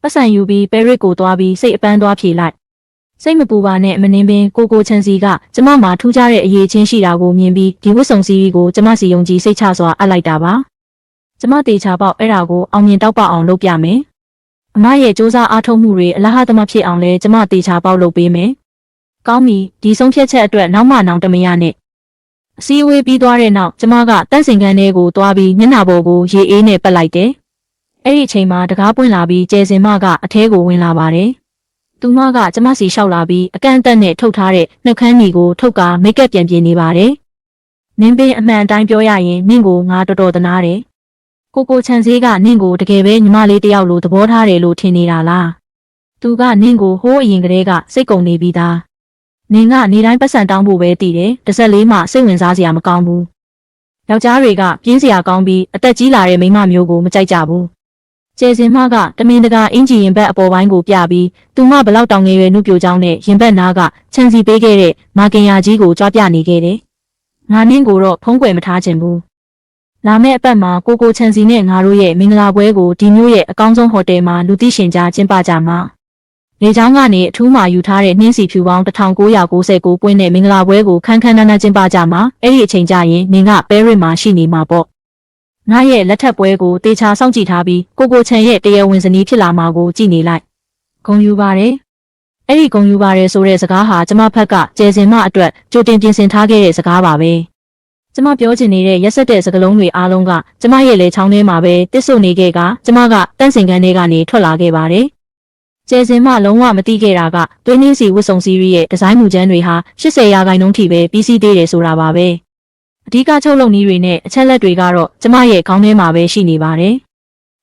ပတ်စံယူပြီးပဲရစ်ကိုသွားပြီးစိတ်အပန်းသွားဖြေလိုက်စိတ်မပူပါနဲ့မနှင်းပင်ကိုချန်စီကကျမမှာထူးခြားတဲ့အရေးချင်းရှိတာကိုမြင်ပြီးဒီဝတ်စုံစည်းကိုကျမစီယုံကြည်စိတ်ချစွာအပ်လိုက်တာပါကျမတေချာပေါက်အဲ့ဒါကိုအောင်မြင်တောက်ပအောင်လုပ်ပြမယ်အမရဲ့စူးစမ်းအားထုတ်မှုတွေအလားအသမဖြစ်အောင်လဲကျမတေချာပေါက်လုပ်ပေးမယ်ကောင်းပြီဒီဆုံးဖြတ်ချက်အတွက်နောက်မှနောင်တမရနဲ့အစည်းအဝေးပြီးသွားတဲ့နောက်ကျမကတန့်စင်ခန်းထဲကိုသွားပြီးမျက်နှာပေါ်ကိုရေအေးနဲ့ပတ်လိုက်တယ်အဲ့ဒီအချိန်မှာတကားပွင့်လာပြီးကျဲစင်မကအထဲကိုဝင်လာပါတယ်သူမကကျမစီလျှောက်လာပြီးအကန့်အသတ်နဲ့ထုတ်ထားတဲ့နှုတ်ခမ်းညီကိုထုတ်ကာမိတ်ကပ်ပြန်ပြင်နေပါတယ်နင်းပင်အမှန်အတိုင်းပြောရရင်နင့်ကိုငါတော်တော်သနာတယ်ကိုချန်စည်းကနင့်ကိုတကယ်ပဲညီမလေးတယောက်လိုသဘောထားတယ်လို့ထင်နေတာလားသူကနင့်ကိုဟိုးအရင်ကတည်းကစိတ်ကုန်နေပြီးသားနင်ကနေတိုင်းပတ်စံတောင်းဖို့ပဲတည်တယ်တစ်ဆက်လေးမှစိတ်ဝင်စားစရာမကောင်းဘူးယောက်ျားတွေကပြင်းစရာကောင်းပြီးအသက်ကြီးလာတဲ့မိန်းမမျိုးကိုမကြိုက်ကြဘူးကျဲစင်မကတမင်တကာအင်ဂျီရင်ဘက်အပေါ်ပိုင်းကိုပြပြီးသူမဘလောက်တောင်ငယ်ရွယ်နှုတ်ပြိုချောင်းနဲ့ရင်ဘက်နားကချန်စီပေးခဲ့တဲ့မာကင်ယာကြီးကိုကြွားပြနေခဲ့တယ်ငါနင်းကိုတော့ဖုံးကွယ်မထားခြင်းဘူးလာမယ့်အပတ်မှာကိုချန်စီနဲ့ငါတို့ရဲ့မင်္ဂလာပွဲကိုဒီမျိုးရဲ့အကောင်းဆုံးဟိုတယ်မှာလူသိရှင်ကြားကျင်းပကြမှာလေကြောင်းကနေအထူးမှာယူထားတဲ့နှင်းစီဖြူပေါင်း1999ပွင့်တဲ့မင်္ဂလာပွဲကိုခန်းခန်းနားနားကျင်းပကြမှာအဲ့ဒီအချိန်ကျရင်နင်ကပဲရစ်မှာရှိနေမှာပေါ့ငါရဲ့လက်ထပ်ပွဲကိုတေချာစောင့်ကြည့်ထားပြီးကိုချန်ရဲ့တရားဝင်ဇနီးဖြစ်လာမှာကိုကြည့်နေလိုက်ဂုဏ်ယူပါတယ်အဲ့ဒီဂုဏ်ယူပါတယ်ဆိုတဲ့စကားဟာကျမဖက်ကကျဲစင်မအတွက်ကြိုတင်ပြင်ဆင်ထားခဲ့တဲ့စကားပါပဲကျမပြောချင်နေတဲ့ရက်ဆက်တဲ့စကားလုံးတွေအားလုံးကကျမရဲ့လေချောင်းထဲမှာပဲတစ်ဆို့နေခဲ့ကကျမကတန့်စင်ခန်းထဲကနေထွက်လာခဲ့ပါတယ်ကျဲစင်မလုံးဝမသိခဲ့တာကတွင်းနှင်းစီဝတ်စုံစီရီရဲ့ဒီဇိုင်းမူချမ်းတွေဟာ80%ထိပဲပြီးစီးသေးတယ်ဆိုတာပါပဲအဓိကချုပ်လုပ်နည်းတွေနဲ့အချက်လက်တွေကတော့ကျမရဲ့ခေါင်းထဲမှာပဲရှိနေပါတယ်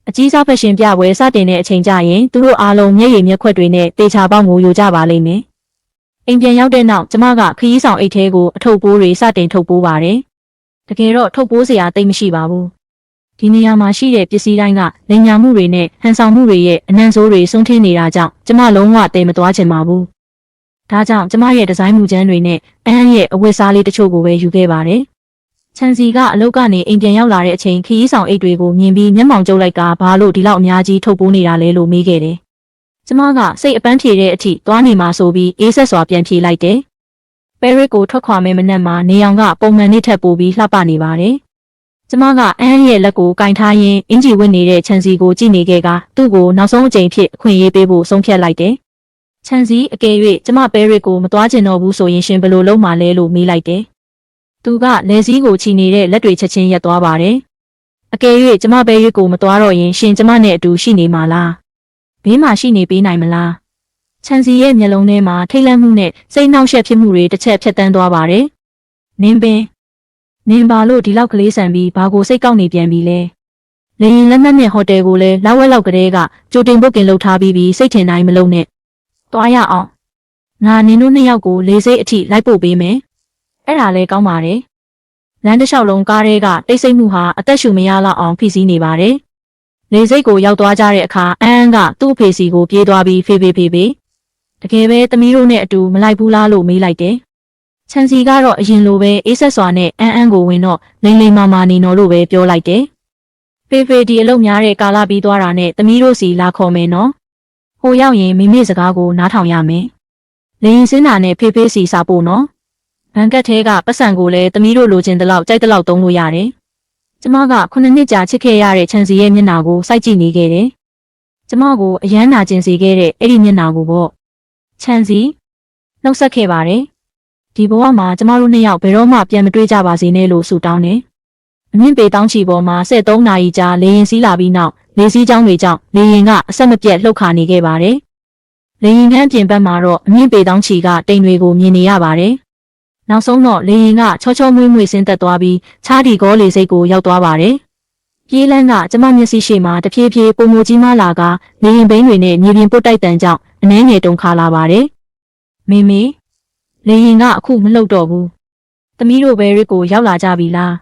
အကြီးစားဖက်ရှင်ပြပွဲစတင်တဲ့အချိန်ကျရင်သူတို့အားလုံးမျက်ရည်မျက်ခွက်တွေနဲ့တေချာပေါက်ငိုယူကြပါလိမ့်မယ်အိမ်ပြန်ရောက်တဲ့နောက်ကျမကခရီးဆောင်အိတ်ထဲကိုအထုပ်ပိုးတွေစတင်ထုတ်ပိုးပါတယ်တကယ်တော့ထုတ်ပိုးစရာတိတ်မရှိပါဘူးဒီနေရာမှာရှိတဲ့ပစ္စည်းတိုင်းကလိမ်ညာမှုတွေနဲ့ဟန်ဆောင်မှုတွေရဲ့အနှံဆိုးတွေဆုံးထင်းနေတာကြောင့်ကျမလုံးဝတည်မသွားချင်ပါဘူးဒါကြောင့်ကျမရဲ့ဒီဇိုင်းမူချမ်းတွေနဲ့အန်ရဲ့အဝတ်စားလေးတချို့ကိုပဲယူခဲ့ပါတယ်ချန်စီကအလုပ်ကနေအိမ်ပြန်ရောက်လာတဲ့အချိန်ခရီးဆောင်အိတ်တွေကိုမြင်ပြီးမျက်မှောင်ကျုပ်လိုက်ကဘာလို့ဒီလောက်အများကြီးထုတ်ပိုးနေတာလဲလို့မေးခဲ့တယ်ကျမကစိတ်အပန်းဖြေတဲ့အထိသွားနေမှာဆိုပြီးအေးဆက်စွာပြန်ဖြေလိုက်တယ်ပဲရစ်ကိုထွက်ခွာမဲ့မနက်မှာနေအောင်ကပုံမှန်နေ့ထက်ပိုပြီးလှပနေပါတယ်ကျမကအန်ရဲ့လက်ကိုကင်ထားရင်းအင်ဂျီဝတ်နေတဲ့ချန်စီကိုကြည့်နေခဲ့ကသူ့ကိုနောက်ဆုံးအကြိမ်ဖြစ်အခွင့်အရေးပေးဖို့ဆုံးဖြတ်လိုက်တယ်ချန်စီအကယ်၍ကျမပဲရစ်ကိုမသွားကျင်တော့ဘူးဆိုရင်ရှင်ဘယ်လိုလုပ်မှလဲလို့မေးလိုက်တယ်သူကလက်စည်းကိုချီနေတဲ့လက်တွေချက်ချင်းရက်သွားပါတယ်အကယ်၍ကျမပဲရစ်ကိုမသွားတော့ရင်ရှင်ကျမနဲ့အတူရှိနေမှာလားဘေးမှာရှိနေပေးနိုင်မလားချန်စီရဲ့မျက်လုံးထဲမှာထိတ်လန့်မှုနဲ့စိတ်နှောင့်ယှက်ဖြစ်မှုတွေတစ်ချက်ဖြတ်တန်းသွားပါတယ်နင်းပါလို့ဒီလောက်ကလေးဆန်ပြီးဘာကိုစိတ်ကောက်နေပြန်ပြီလဲလေရင်လက်နက်နဲ့ဟိုတယ်ကိုလည်းလောက်ဝက်လောက်ကလေးကကြိုတင်ဘုတ်ကင်လုပ်ထားပြီးစိတ်ထင်တိုင်းမလုပ်နဲ့သွားရအောင်ငါနင်းတို့နှစ်ယောက်ကိုလေစိတ်အထိလိုက်ပို့ပေးမယ်အဲ့ဒါလဲကောင်းပါတယ်လမ်းတစ်လျှောက်လုံးကားတွေကတိတ်ဆိတ်မှုဟာအသက်ရှူမရလောက်အောင်ဖိစီးနေပါတယ်လေစိတ်ကိုရောက်သွားကြတဲ့အခါအန်ကသူ့အဖေစီကိုပြေးသွားပြီးဖေးတကယ်ပဲသမီးတို့နဲ့အတူမလိုက်ဘူးလားလို့မေးလိုက်တယ်ချန်စီကတော့အရင်လိုပဲအေးဆက်စွာနဲ့အန်ကိုဝင်တော့လိမ်မာနေနော်လို့ပဲပြောလိုက်တယ်ဖေဒီအလုပ်များတဲ့ကာလပြီးသွားတာနဲ့သမီးတို့စီလာခေါ်မယ်နော်ဟိုရောက်ရင်မိမိစကားကိုနားထောင်ရမယ်လေရင်စင်းတာနဲ့ဖေစီစားဖို့နော်ဘန်ကတ်ထဲကပတ်စံကိုလည်းသမီးတို့လိုချင်တဲ့လောက်ကြိုက်တဲ့လောက်သုံးလို့ရတယ်ကျမက9နှစ်ကြာချစ်ခဲ့ရတဲ့ချန်စီရဲ့မျက်နှာကိုစိုက်ကြည့်နေခဲ့တယ်ကျမကိုအယမ်းနာကျင်စေခဲ့တဲ့အဲ့ဒီမျက်နှာကိုပေါ့ချန်စီနှုတ်ဆက်ခဲ့ပါတယ်ဒီဘဝမှာကျမတို့နှစ်ယောက်ဘယ်တော့မှပြန်မတွေ့ကြပါစေနဲ့လို့ဆုတောင်းတယ်အမြင့်ပေတောင်းချီပေါ်မှာ73နာရီကြာလေရင်စီးလာပြီးနောက်လေစီးကြောင်းတွေကြောင့်လေရင်ကအဆက်မပြတ်လှုပ်ခါနေခဲ့ပါတယ်လေရင်ခန်းပြင်ဘက်မှာတော့အမြင့်ပေတောင်းချီကတိမ်တွေကိုမြင်နေရပါတယ်နောက်ဆုံးတော့လေရင်ကချောမွေ့ဆင်းသက်သွားပြီးချားဒီကောလေစိတ်ကိုရောက်သွားပါတယ်ပြေးလန်းကကျမမျက်စိရှိမှတဖြည်းဖြည်းပုံမကြီးမလာကလေရင်ဘိန်းတွေနဲ့မြေပြင်ပုတ်တိုက်တန်ကြောင့်အနှဲငယ်တုန်ခါလာပါတယ်မေလေရင်ကအခုမလှုပ်တော့ဘူးသမီးတို့ပဲရစ်ကိုရောက်လာကြပြီလား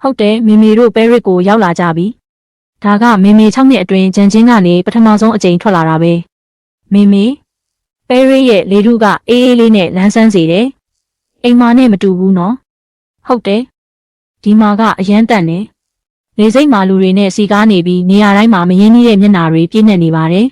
ဟုတ်တယ်မေတို့ပဲရစ်ကိုရောက်လာကြပြီဒါကမေ6နှစ်အတွင်းဂျန်ချင်းကနေပထမဆုံးအကြိမ်ထွက်လာတာပဲမေပဲရစ်ရဲ့လေထုကအေးလေးနဲ့လန်းဆန်းစေတယ်အိမ်မာနဲ့မတူဘူးနော်ဟုတ်တယ်ဒီမှာကအရန်တန်နေလေစိတ်မာလူတွေနဲ့စီကားနေပြီးနေရာတိုင်းမှာမရင်းနှီးတဲ့မျက်နှာတွေပြည့်နေပါတယ်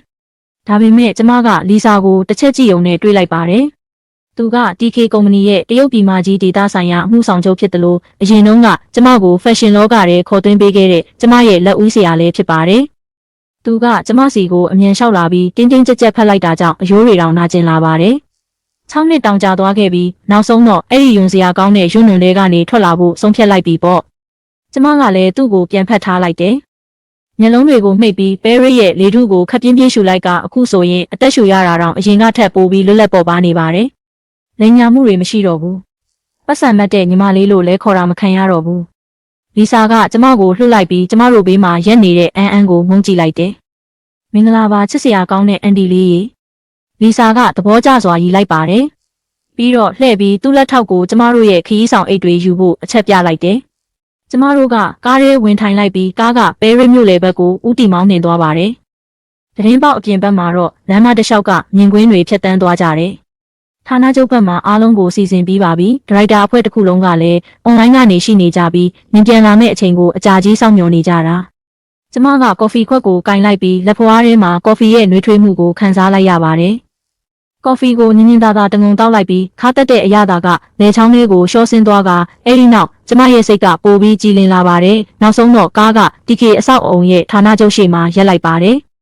ဒါပေမဲ့ကျမကလီဆာကိုတစ်ချက်ကြည့်ုံနဲ့တွေးလိုက်ပါတယ်။သူက TK ကုမ္ပဏီရဲ့တရုတ်ပြည်မကြီးဒေတာဆိုင်ရာအမှုဆောင်ချုပ်ဖြစ်တယ်လို့အရင်တုန်းကကျမကိုဖက်ရှင်လောကထဲခေါ်သွင်းပေးခဲ့တဲ့ကျမရဲ့လက်ဦးဆရာလည်းဖြစ်ပါတယ်။သူကကျမစီကိုအမြန်လျှောက်လာပြီးတင်းတင်းကြပ်ကြပ်ဖက်လိုက်တာကြောင့်အရိုးတွေတောင်နာကျင်လာပါတယ်။6 နှစ်တောင်ကြာသွားခဲ့ပြီးနောက်ဆုံးတော့အဲ့ဒီယွန်စရာကောင်းတဲ့ယွန်းနွန်လေးကနေထွက်လာဖို့ဆုံးဖြတ်လိုက်ပြီပေါ့။ကျမကလည်းသူ့ကိုပြန်ဖက်ထားလိုက်တယ်။မျက်လုံးတွေကိုမှိတ်ပြီးပဲရစ်ရဲ့လေထုကိုခပ်ပြင်းပြင်းရှူလိုက်ကအခုဆိုရင်အသက်ရှူရတာတောင်အရင်ကထက်ပိုပြီးလွတ်လပ်ပေါ်ပါနေပါတယ်။လိမ်ညာမှုတွေမရှိတော့ဘူး။ပတ်စံမတ်တဲ့ညီမလေးလို့လဲခေါ်တာမခံရတော့ဘူး။လီဆာကကျမကိုလှုပ်လိုက်ပြီးကျမတို့ဘေးမှာရက်နေတဲ့အန်ကိုမုန်းကြည့်လိုက်တယ်။မင်္ဂလာပါချစ်စရာကောင်းတဲ့အန်ဒီလေးရေ။လီဆာကသဘောကျစွာရီလိုက်ပါတယ်။ပြီးတော့လှည့်ပြီးသူ့လက်ထောက်ကိုကျမတို့ရဲ့ခရီးဆောင်အိတ်တွေယူဖို့အချက်ပြလိုက်တယ်။ကျမတို့ကကားထဲဝင်ထိုင်လိုက်ပြီးကားကပဲရစ်မြို့လေဘက်ကိုဦးတီမောင်းနှင်သွားပါတယ်။သတင်းပေါက်အပြင်ဘက်မှာတော့လမ်းမတစ်လျှောက်ကမြင်ကွင်းတွေဖြတ်တန်းသွားကြတယ်။ဌာနချုပ်ဘက်မှာအားလုံးကိုစီစဉ်ပြီးပါပြီ။ဒရိုက်တာအဖွဲ့တစ်ခုလုံးကလည်းအွန်လိုင်းကနေရှိနေကြပြီးမြင်ပြန်လာမယ့်အချိန်ကိုအကြာကြီးစောင့်မျှော်နေကြတာ။ကျမကကော်ဖီခွက်ကိုကင်လိုက်ပြီးလက်ဖွားထဲမှာကော်ဖီရဲ့နှွေးထွေးမှုကိုခံစားလိုက်ရပါတယ်။ကော်ဖီကိုညင်ညင်သာသာတငုံတောက်လိုက်ပြီးခါတက်တဲ့အရသာကလေချောင်းလေးကိုရှော့ဆင်းသွားကအဲ့ဒီနောက်ကျမရဲ့စိတ်ကပိုပြီးကြည်လင်လာပါတယ်။နောက်ဆုံးတော့ကားက TK အဆောက်အုံရဲ့ဌာနချုပ်ရှိမှရက်လိုက်ပါတယ်။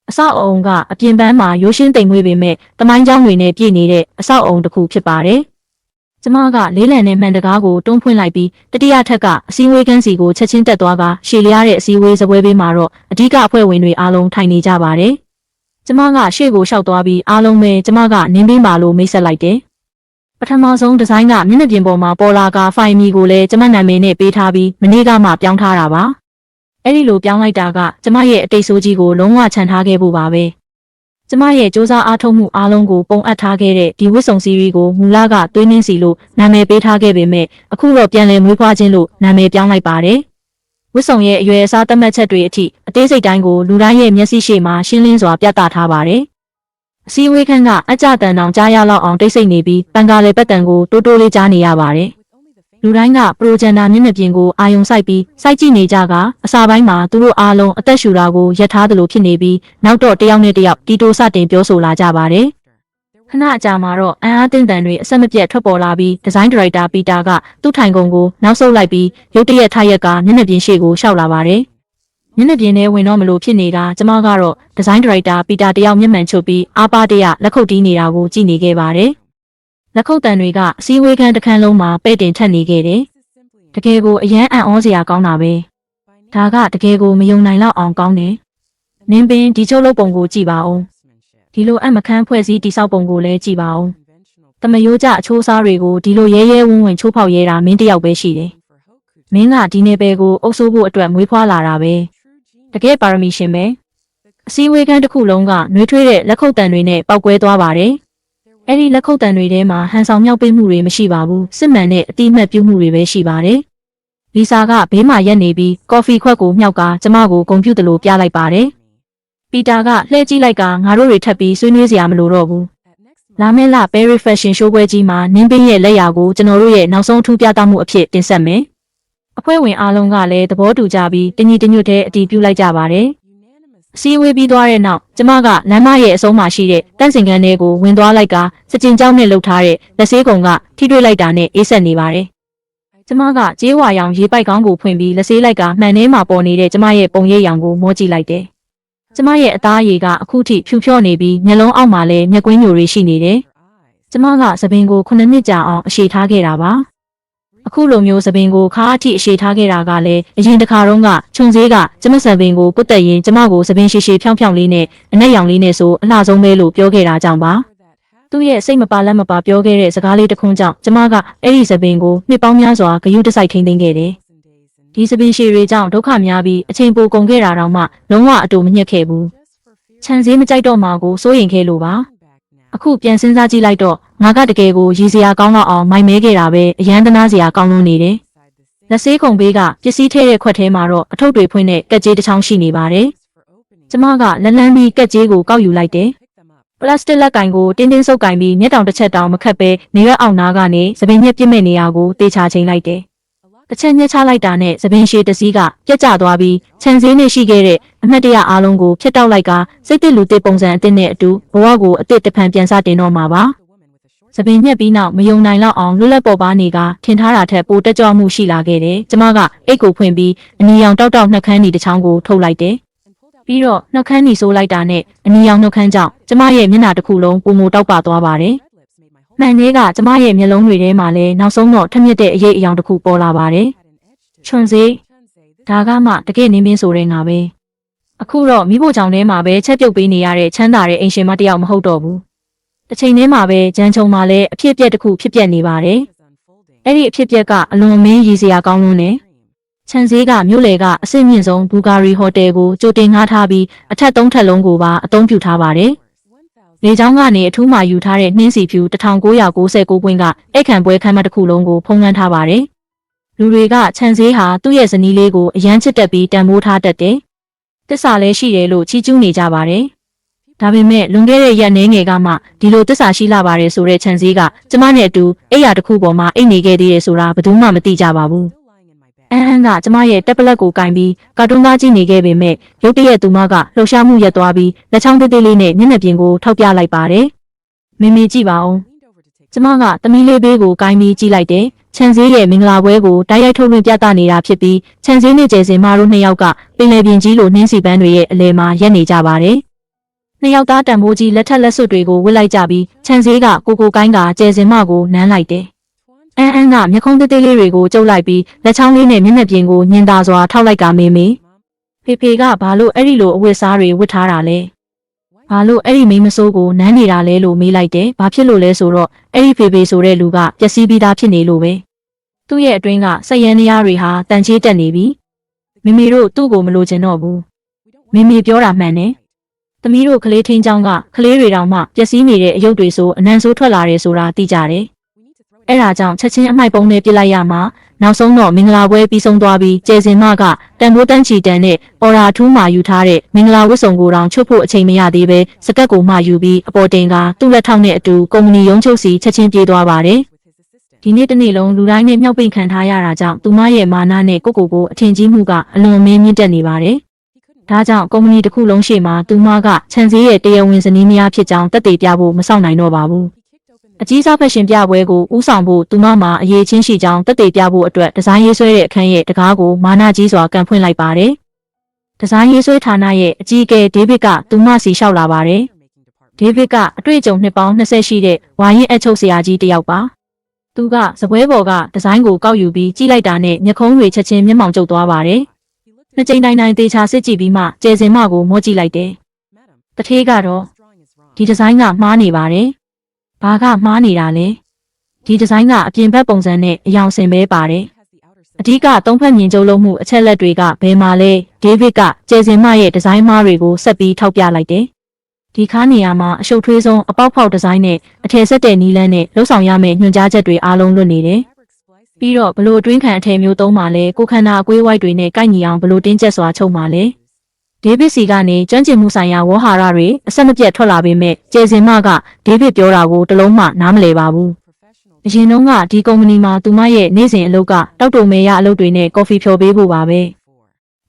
အဆောက်အုံကအပြင်ပန်းမှာရိုးရှင်းတိမ်မွေးပေမဲ့တမိုင်းကြောင်းတွေနဲ့ပြည့်နေတဲ့အဆောက်အုံတစ်ခုဖြစ်ပါတယ်။ကျမကလေးလံနဲ့မှန်တကားကိုတွန်းဖွင့်လိုက်ပြီးတတိယထပ်ကအစည်းအဝေးခန်းစီကိုချက်ချင်းတက်သွားကရှည်လျားတဲ့အစည်းအဝေးစပွဲဘေးမှာတော့အဓိကအဖွဲ့ဝင်တွေအားလုံးထိုင်နေကြပါတယ်။ကျမကရှေ့ကိုလျှောက်သွားပြီးအားလုံးပဲကျမကနင်းပေးပါလို့မိတ်ဆက်လိုက်တယ်။ပထမဆုံးဒီဇိုင်းကမျက်နှာပြင်ပေါ်မှာပေါ်လာကဖိုင်မီကိုလည်းကျမနာမည်နဲ့ပေးထားပြီးမနေ့ကမှပြောင်းထားတာပါ။အဲ့ဒီလိုပြောင်းလိုက်တာကကျမရဲ့အတိတ်ဆိုးကြီးကိုလုံးဝခြံထားခဲ့ဖို့ပါပဲ။ကျမရဲ့စူးစမ်းအားထုတ်မှုအားလုံးကိုပုံအပ်ထားခဲ့တဲ့ဒီဝစ်စုံစီရီကိုမူလကသွေးနှင်းစီလို့နာမည်ပေးထားခဲ့ပေမဲ့အခုတော့ပြန်လည်မွေးဖွားခြင်းလို့နာမည်ပြောင်းလိုက်ပါတယ်။ဝစ်စုံရဲ့အရွယ်အစားသတ်မှတ်ချက်တွေအထိအသေးစိတ်တိုင်းကိုလူတိုင်းရဲ့မျက်စိရှေ့မှာရှင်းလင်းစွာပြသထားပါတယ်။အစည်းအဝေးခန်းကအကြတန်တောင်ကြားရလောက်အောင်တိတ်ဆိတ်နေပြီးပန်ကာလေပတ်တန်ကိုတိုးတိုးလေးကြားနေရပါတယ်။လူတိုင်းကပရိုဂျန်တာမျက်နှာပြင်ကိုအာယုံစိုက်ပြီးစိုက်ကြည့်နေကြကအစာပိုင်းမှာသူတို့အားလုံးအသက်ရှူတာကိုရပ်ထားသလိုဖြစ်နေပြီးနောက်တော့တယောက်နဲ့တယောက်တီတိုစတင်ပြောဆိုလာကြပါတယ်။ခဏအကြာမှာတော့အန်အားတင်းတန်တွေအဆက်မပြတ်ထွက်ပေါ်လာပြီးဒီဇိုင်းဒါရိုက်တာပီတာကသူ့ထိုင်ကုန်ကိုနောက်ဆုတ်လိုက်ပြီးရုတ်တရက်ထိုက်ရက်ကမျက်နှာပြင်ရှေ့ကိုရှောက်လာပါတယ်။မျက်နှာပြင်ထဲဝင်တော့မလို့ဖြစ်နေတာကျမကတော့ဒီဇိုင်းဒါရိုက်တာပီတာတယောက်မျက်မှန်ချုပ်ပြီးအားပါတရလက်ခုပ်တီးနေတာကိုကြည့်နေခဲ့ပါတယ်။လက်ခုပ်တန်တွေကအစည်းအဝေးခန်းတစ်ခန်းလုံးမှာပဲ့တင်ထက်နေခဲ့တယ်။တကယ်ကိုအရန်အံ့ဩစရာကောင်းတာပဲ။ဒါကတကယ်ကိုမယုံနိုင်လောက်အောင်ကောင်းတယ်။နင်းပင်ဒီချုပ်လုပ်ပုံကိုကြည့်ပါဦး။ဒီလိုအမခန်းဖွဲ့စည်းတိဆောက်ပုံကိုလည်းကြည့်ပါဦး။တမယိုးကြအချိုးစားတွေကိုဒီလိုရဲရဲဝံ့ဝံ့ချိုးဖောက်ရဲတာမင်းတယောက်ပဲရှိတယ်။မင်းကဒီနယ်ပယ်ကိုအုပ်စိုးဖို့အတွက်မွေးဖွားလာတာပဲ။တကယ်ပါရမီရှင်ပဲ။အစည်းအဝေးခန်းတစ်ခုလုံးကနှွေးထွေးတဲ့လက်ခုပ်တန်တွေနဲ့ပောက်ကွဲသွားပါတယ်။အဲ့ဒီလက်ခုပ်တန်တွေထဲမှာဟန်ဆောင်မြောက်ပေးမှုတွေမရှိပါဘူး။စစ်မှန်တဲ့အတိအမှတ်ပြုမှုတွေပဲရှိပါတယ်။လီဆာကဘေးမှာရက်နေပြီးကော်ဖီခွက်ကိုမြှောက်ကကျမကိုဂုဏ်ပြုသလိုပြလိုက်ပါတယ်။ပီတာကလှည့်ကြည့်လိုက်ကငါတို့တွေထပ်ပြီးဆွေးနွေးစရာမလိုတော့ဘူး။လာမယ့်လ Berry Fashion Show ပွဲကြီးမှာနင်းပင်းရဲ့လက်ရာကိုကျွန်တော်တို့ရဲ့နောက်ဆုံးအထူးပြသမှုအဖြစ်တင်ဆက်မယ်။အဖွဲ့ဝင်အားလုံးကလည်းသဘောတူကြပြီးတညီတညွတ်တဲ့အတည်ပြုလိုက်ကြပါတယ်။အစည်းအဝေးပြီးသွားတဲ့နောက်ကျမကလမ်းမရဲ့အဆုံးမှာရှိတဲ့တန့်စင်ခန်းထဲကိုဝင်သွားလိုက်ကစကြင်ကြောင်းနဲ့လှုပ်ထားတဲ့လက်ဆေးကုံကထိတွေ့လိုက်တာနဲ့အေးဆက်နေပါတယ်။ကျမကကြေးဝါရောင်ရေပိုက်ကောင်းကိုဖွင့်ပြီးလက်ဆေးလိုက်ကမှန်ထဲမှာပေါ်နေတဲ့ကျမရဲ့ပုံရိပ်ရောင်ကိုမောကြည့်လိုက်တယ်။ကျမရဲ့အသားအရည်ကအခုထိဖြူဖြော့နေပြီးမျက်လုံးအောက်မှာလည်းမျက်ကွင်းညိုတွေရှိနေတယ်။ကျမကသပင်ကို9နှစ်ကြာအောင်အရှည်ထားခဲ့တာပါ။အခုလိုမျိုးသပင်ကိုခါအထိအရှည်ထားခဲ့တာကလည်းအရင်တစ်ခါတုန်းကခြုံစည်းကကျမသပင်ကိုပုတ်တက်ရင်ကျမကိုသပင်ရှည်ရှည်ဖြောင်းဖြောင်းလေးနဲ့အနက်ရောင်လေးနဲ့ဆိုအလှဆုံးပဲလို့ပြောခဲ့တာကြောင့်ပါ။သူ့ရဲ့စိတ်မပါလက်မပါပြောခဲ့တဲ့စကားလေးတစ်ခွန်းကြောင့်ကျမကအဲ့ဒီသပင်ကိုနှစ်ပေါင်းများစွာဂရုတစိုက်ထိန်းသိမ်းခဲ့တယ်။ဒီသပင်ရှည်တွေကြောင့်ဒုက္ခများပြီးအချိန်ပိုကုန်ခဲ့တာတောင်မှလုံးဝအတူမညှက်ခဲ့ဘူး။ခြံစည်းမကြိုက်တော့မှကိုစိုးရင်ခဲ့လို့ပါ။အခုပြန်စဉ်းစားကြည့်လိုက်တော့ငါကတကယ်ကိုရည်စရာကောင်းတော့အောင်မိုင်မဲခဲ့တာပဲအရန်တနာစရာကောင်းလို့နေတယ်။လက်ဆေးခုံဘေးကပစ္စည်းထည့်တဲ့ခွက်ထဲမှာတော့အထုပ်တွေဖွင့်တဲ့ကက်ကြေးတစ်ချောင်းရှိနေပါတယ်။ကျမကလန်းလန်းပြီးကက်ကြေးကိုကောက်ယူလိုက်တယ်။ပလတ်စတစ်လက်ကင်ကိုတင်းတင်းဆုပ်ကင်ပြီးမျက်တောင်တစ်ချက်တောင်မခတ်ပဲနေရွက်အောင်နားကနေသပင်ညက်ပြစ်မဲ့နေရာကိုတေချာချိန်လိုက်တယ်။ တစ်ချက်ညှက်ချလိုက်တာနဲ့သပင်ရှည်တစ်စီးကပြက်ကျသွားပြီးခြံစည်းနဲ့ရှိခဲ့တဲ့အမှတ်တရအားလုံးကိုဖျက်တောက်လိုက်ကစိတ်တစ်လူတစ်ပုံစံအစ်စ်နဲ့အတူဘဝကိုအစ်စ်တဖန်ပြန်စတင်တော့မှာပါ။သပင်ညှက်ပြီးနောက်မယုံနိုင်လောက်အောင်လွတ်လပ်ပေါ်ပါနေကထင်ထားတာထက်ပိုတက်ကြွမှုရှိလာခဲ့တယ်။ကျမကအိတ်ကိုဖွင့်ပြီးအနီရောင်တောက်တောက်နှက်ခမ်းဒီတစ်ချောင်းကိုထုတ်လိုက်တယ်။ပြီးတော့နှက်ခမ်းဒီဆိုးလိုက်တာနဲ့အနီရောင်နှက်ခမ်းကြောင့်ကျမရဲ့မျက်နှာတစ်ခုလုံးပုံမတောက်ပသွားပါတယ်။မှန်သေးကကျမရဲ့မျက်လုံးတွေထဲမှာလည်းနောက်ဆုံးတော့ထက်မြက်တဲ့အရေးအယောင်တစ်ခုပေါ်လာပါတယ်။ချွန်စေးဒါကမှတကယ်နင်းပင်းဆိုတဲ့ငါပဲအခုတော့မိဖို့ကြောင့်ထဲမှာပဲချက်ပြုတ်ပေးနေရတဲ့ချမ်းသာတဲ့အိမ်ရှင်မတစ်ယောက်မဟုတ်တော့ဘူးတစ်ချိန်ထဲမှာပဲဂျန်ချုံမှာလည်းအဖြစ်အပျက်တစ်ခုဖြစ်ပျက်နေပါတယ်အဲ့ဒီအဖြစ်အပျက်ကအလွန်မင်းရည်စရာကောင်းလွန်းတယ်ချန်စေးကမြို့လေကအဆင့်မြင့်ဆုံးဘူဂါရီဟိုတယ်ကိုကြိုတင်ငှားထားပြီးအထက်3ထပ်လုံးကိုပါအသုံးပြုထားပါတယ်လေကြောင်းကနေအထူးမှယူထားတဲ့နှင်းစီဖြူ1999ပွင့်ကအိတ်ခံပွဲခန်းမတစ်ခုလုံးကိုဖုံးလွှမ်းထားပါတယ်လူတွေကချန်စေးဟာသူ့ရဲ့ဇနီးလေးကိုအရန်ချစ်တက်ပြီးတန်ဖိုးထားတတ်တယ်။တစ္ဆာလည်းရှိတယ်လို့ချီးကျူးနေကြပါတယ်။ဒါပေမဲ့လွန်ခဲ့တဲ့ရက်နေငယ်ကမှဒီလိုတစ္ဆာရှိလာပါတယ်ဆိုတဲ့ချန်စေးကကျမနဲ့အတူအိယာတစ်ခုပေါ်မှာအိတ်နေခဲ့သေးတယ်ဆိုတာဘယ်သူမှမသိကြပါဘူး။အန်ဟန်ကကျမရဲ့တက်ပလက်ကိုကင်ပြီးကာတွန်းသားကြည့်နေခဲ့ပေမဲ့ရုတ်တရက်သူမကလှုပ်ရှားမှုရပ်သွားပြီးလက်ချောင်းသေးသေးလေးနဲ့မျက်နှာပြင်ကိုထောက်ပြလိုက်ပါတယ်။မမေကြည့်ပါဦး။ကျမကသမီးလေးဘေးကိုကင်ပြီးကြည့်လိုက်တယ်။ချန်စေးရဲ့မင်္ဂလာပွဲကိုတိုက်ရိုက်ထုတ်လွှင့်ပြသနေတာဖြစ်ပြီးချန်စေးနဲ့ကျယ်စင်မာတို့နှစ်ယောက်ကပင်လယ်ပြင်ကြီးလိုနှင်းစီပန်းတွေရဲ့အလယ်မှာရပ်နေကြပါတယ်။နှစ်ယောက်သားတံမိုးကြီးလက်ထက်လက်စွပ်တွေကိုဝစ်လိုက်ကြပြီးချန်စေးကကိုကိုင်းကကျယ်စင်မကိုနမ်းလိုက်တယ်။အန်ကမျက်ခုံးသေးသေးလေးတွေကိုကျုပ်လိုက်ပြီးလက်ချောင်းလေးနဲ့မျက်နှာပြင်ကိုညင်သာစွာထောက်လိုက်ကမေမေဖေကဘာလို့အဲ့ဒီလိုအဝတ်စားတွေဝတ်ထားတာလဲ။ဘာလို့အဲ့ဒီမိန်းမစိုးကိုနမ်းနေတာလဲလို့မေးလိုက်တယ်။ဘာဖြစ်လို့လဲဆိုတော့အဲ့ဒီဖေဆိုတဲ့လူကပျက်စီးပြီးသားဖြစ်နေလို့ပဲ။သူ့ရဲ့အတွင်းကစက်ရန်တရားတွေဟာတန်ချေးတက်နေပြီ။မိမိတို့သူ့ကိုမလိုချင်တော့ဘူး။မိမိပြောတာမှန်တယ်။သမီးတို့ကလေးထင်းချောင်းကကလေးတွေတောင်မှပျက်စီးနေတဲ့အယုတ်တွေဆိုအနံဆိုးထွက်လာတယ်ဆိုတာသိကြတယ်။အဲ့ဒါကြောင့်ချက်ချင်းအမိုက်ပုံးနဲ့ပြစ်လိုက်ရမှာနောက်ဆုံးတော့မင်္ဂလာပွဲပြီးဆုံးသွားပြီးကျယ်စင်မကတန်ဖိုးတန်းချီတန်နဲ့အော်ရာထူးမှယူထားတဲ့မင်္ဂလာဝတ်စုံကိုတောင်ချုပ်ဖို့အချိန်မရသေးပဲစကတ်ကိုမှယူပြီးအပေါ်တင်ကသူ့လက်ထောက်နဲ့အတူကုမ္ပဏီရုံးချုပ်စီချက်ချင်းပြေးသွားပါတယ်။ဒီနေ့တနေ့လုံးလူတိုင်းနဲ့မြောက်ပိတ်ခံထားရတာကြောင့်သူမရဲ့မာနနဲ့ကိုအထင်ကြီးမှုကအလွန်မင်းမြင့်တက်နေပါတယ်။ဒါကြောင့်ကုမ္ပဏီတစ်ခုလုံးရှေ့မှာသူမကချန်စေးရဲ့တရားဝင်ဇနီးမယားဖြစ်ကြောင်းသက်သေပြဖို့မစောင့်နိုင်တော့ပါဘူး။အကြီးစားဖက်ရှင်ပြပွဲကိုဦးဆောင်ဖို့သူမမှာအရေးချင်းရှိကြောင်းသက်သေပြဖို့အတွက်ဒီဇိုင်းရေးဆွဲတဲ့အခန်းရဲ့တကားကိုမာနာကြီးစွာကန်ဖွင့်လိုက်ပါတယ်။ဒီဇိုင်းရေးဆွဲဌာနရဲ့အကြီးအကဲဒေးဗစ်ကသူမစီလျှောက်လာပါတယ်။ဒေးဗစ်ကအတွေ့အကြုံနှစ်ပေါင်း20ရှိတဲ့ဝါရင်အချုပ်ဆရာကြီးတစ်ယောက်ပါ။သူကစပွဲပေါ်ကဒီဇိုင်းကိုကောက်ယူပြီးကြည့်လိုက်တာနဲ့မျက်ခုံးတွေချက်ချင်းမျက်မှောင်ကျုပ်သွားပါတယ်။နှစ်ကြိမ်တိုင်းသေချာစစ်ကြည့်ပြီးမှကျယ်စင်မကိုမော့ကြည့်လိုက်တယ်။တထေးကတော့ဒီဒီဇိုင်းကမှားနေပါတယ်။ဘာကမှားနေတာလဲဒီဒီဇိုင်းကအပြင်ဘက်ပုံစံနဲ့အယောင်စင်ပဲပါတယ်အဓိကသုံးဖက်မြင်ကြုံလုံးမှုအချက်လက်တွေကဘယ်မှာလဲဒေးဗစ်ကကျယ်စင်မရဲ့ဒီဇိုင်းမားတွေကိုဆက်ပြီးထောက်ပြလိုက်တယ်ဒီခါနေရာမှာအရှုပ်ထွေးဆုံးအပေါက်ဖောက်ဒီဇိုင်းနဲ့အထည်ဆက်တဲ့နီးလန်းနဲ့လှုပ်ဆောင်ရမယ့်ညွှန်ကြားချက်တွေအားလုံးလွတ်နေတယ်ပြီးတော့ဘလို့အတွင်းခံအထည်မျိုးသုံးပါလဲကိုခန္ဓာအကွေးဝိုက်တွေနဲ့ကိုက်ညီအောင်ဘလို့တင်းကျပ်စွာချုပ်ပါလဲဒေးဗစ်စီကနေကျွမ်းကျင်မှုဆိုင်ရာဝေါ်ဟာရတွေအဆက်မပြတ်ထွက်လာပေမဲ့ကျယ်စင်မကဒေးဗစ်ပြောတာကိုတလုံးမှနားမလည်ပါဘူးအရင်တုန်းကဒီကုမ္ပဏီမှာသူမရဲ့နေ့စဉ်အလုပ်ကတောက်တုံမဲရအလုပ်တွေနဲ့ကော်ဖီဖြော်ပေးဖို့ပါပဲ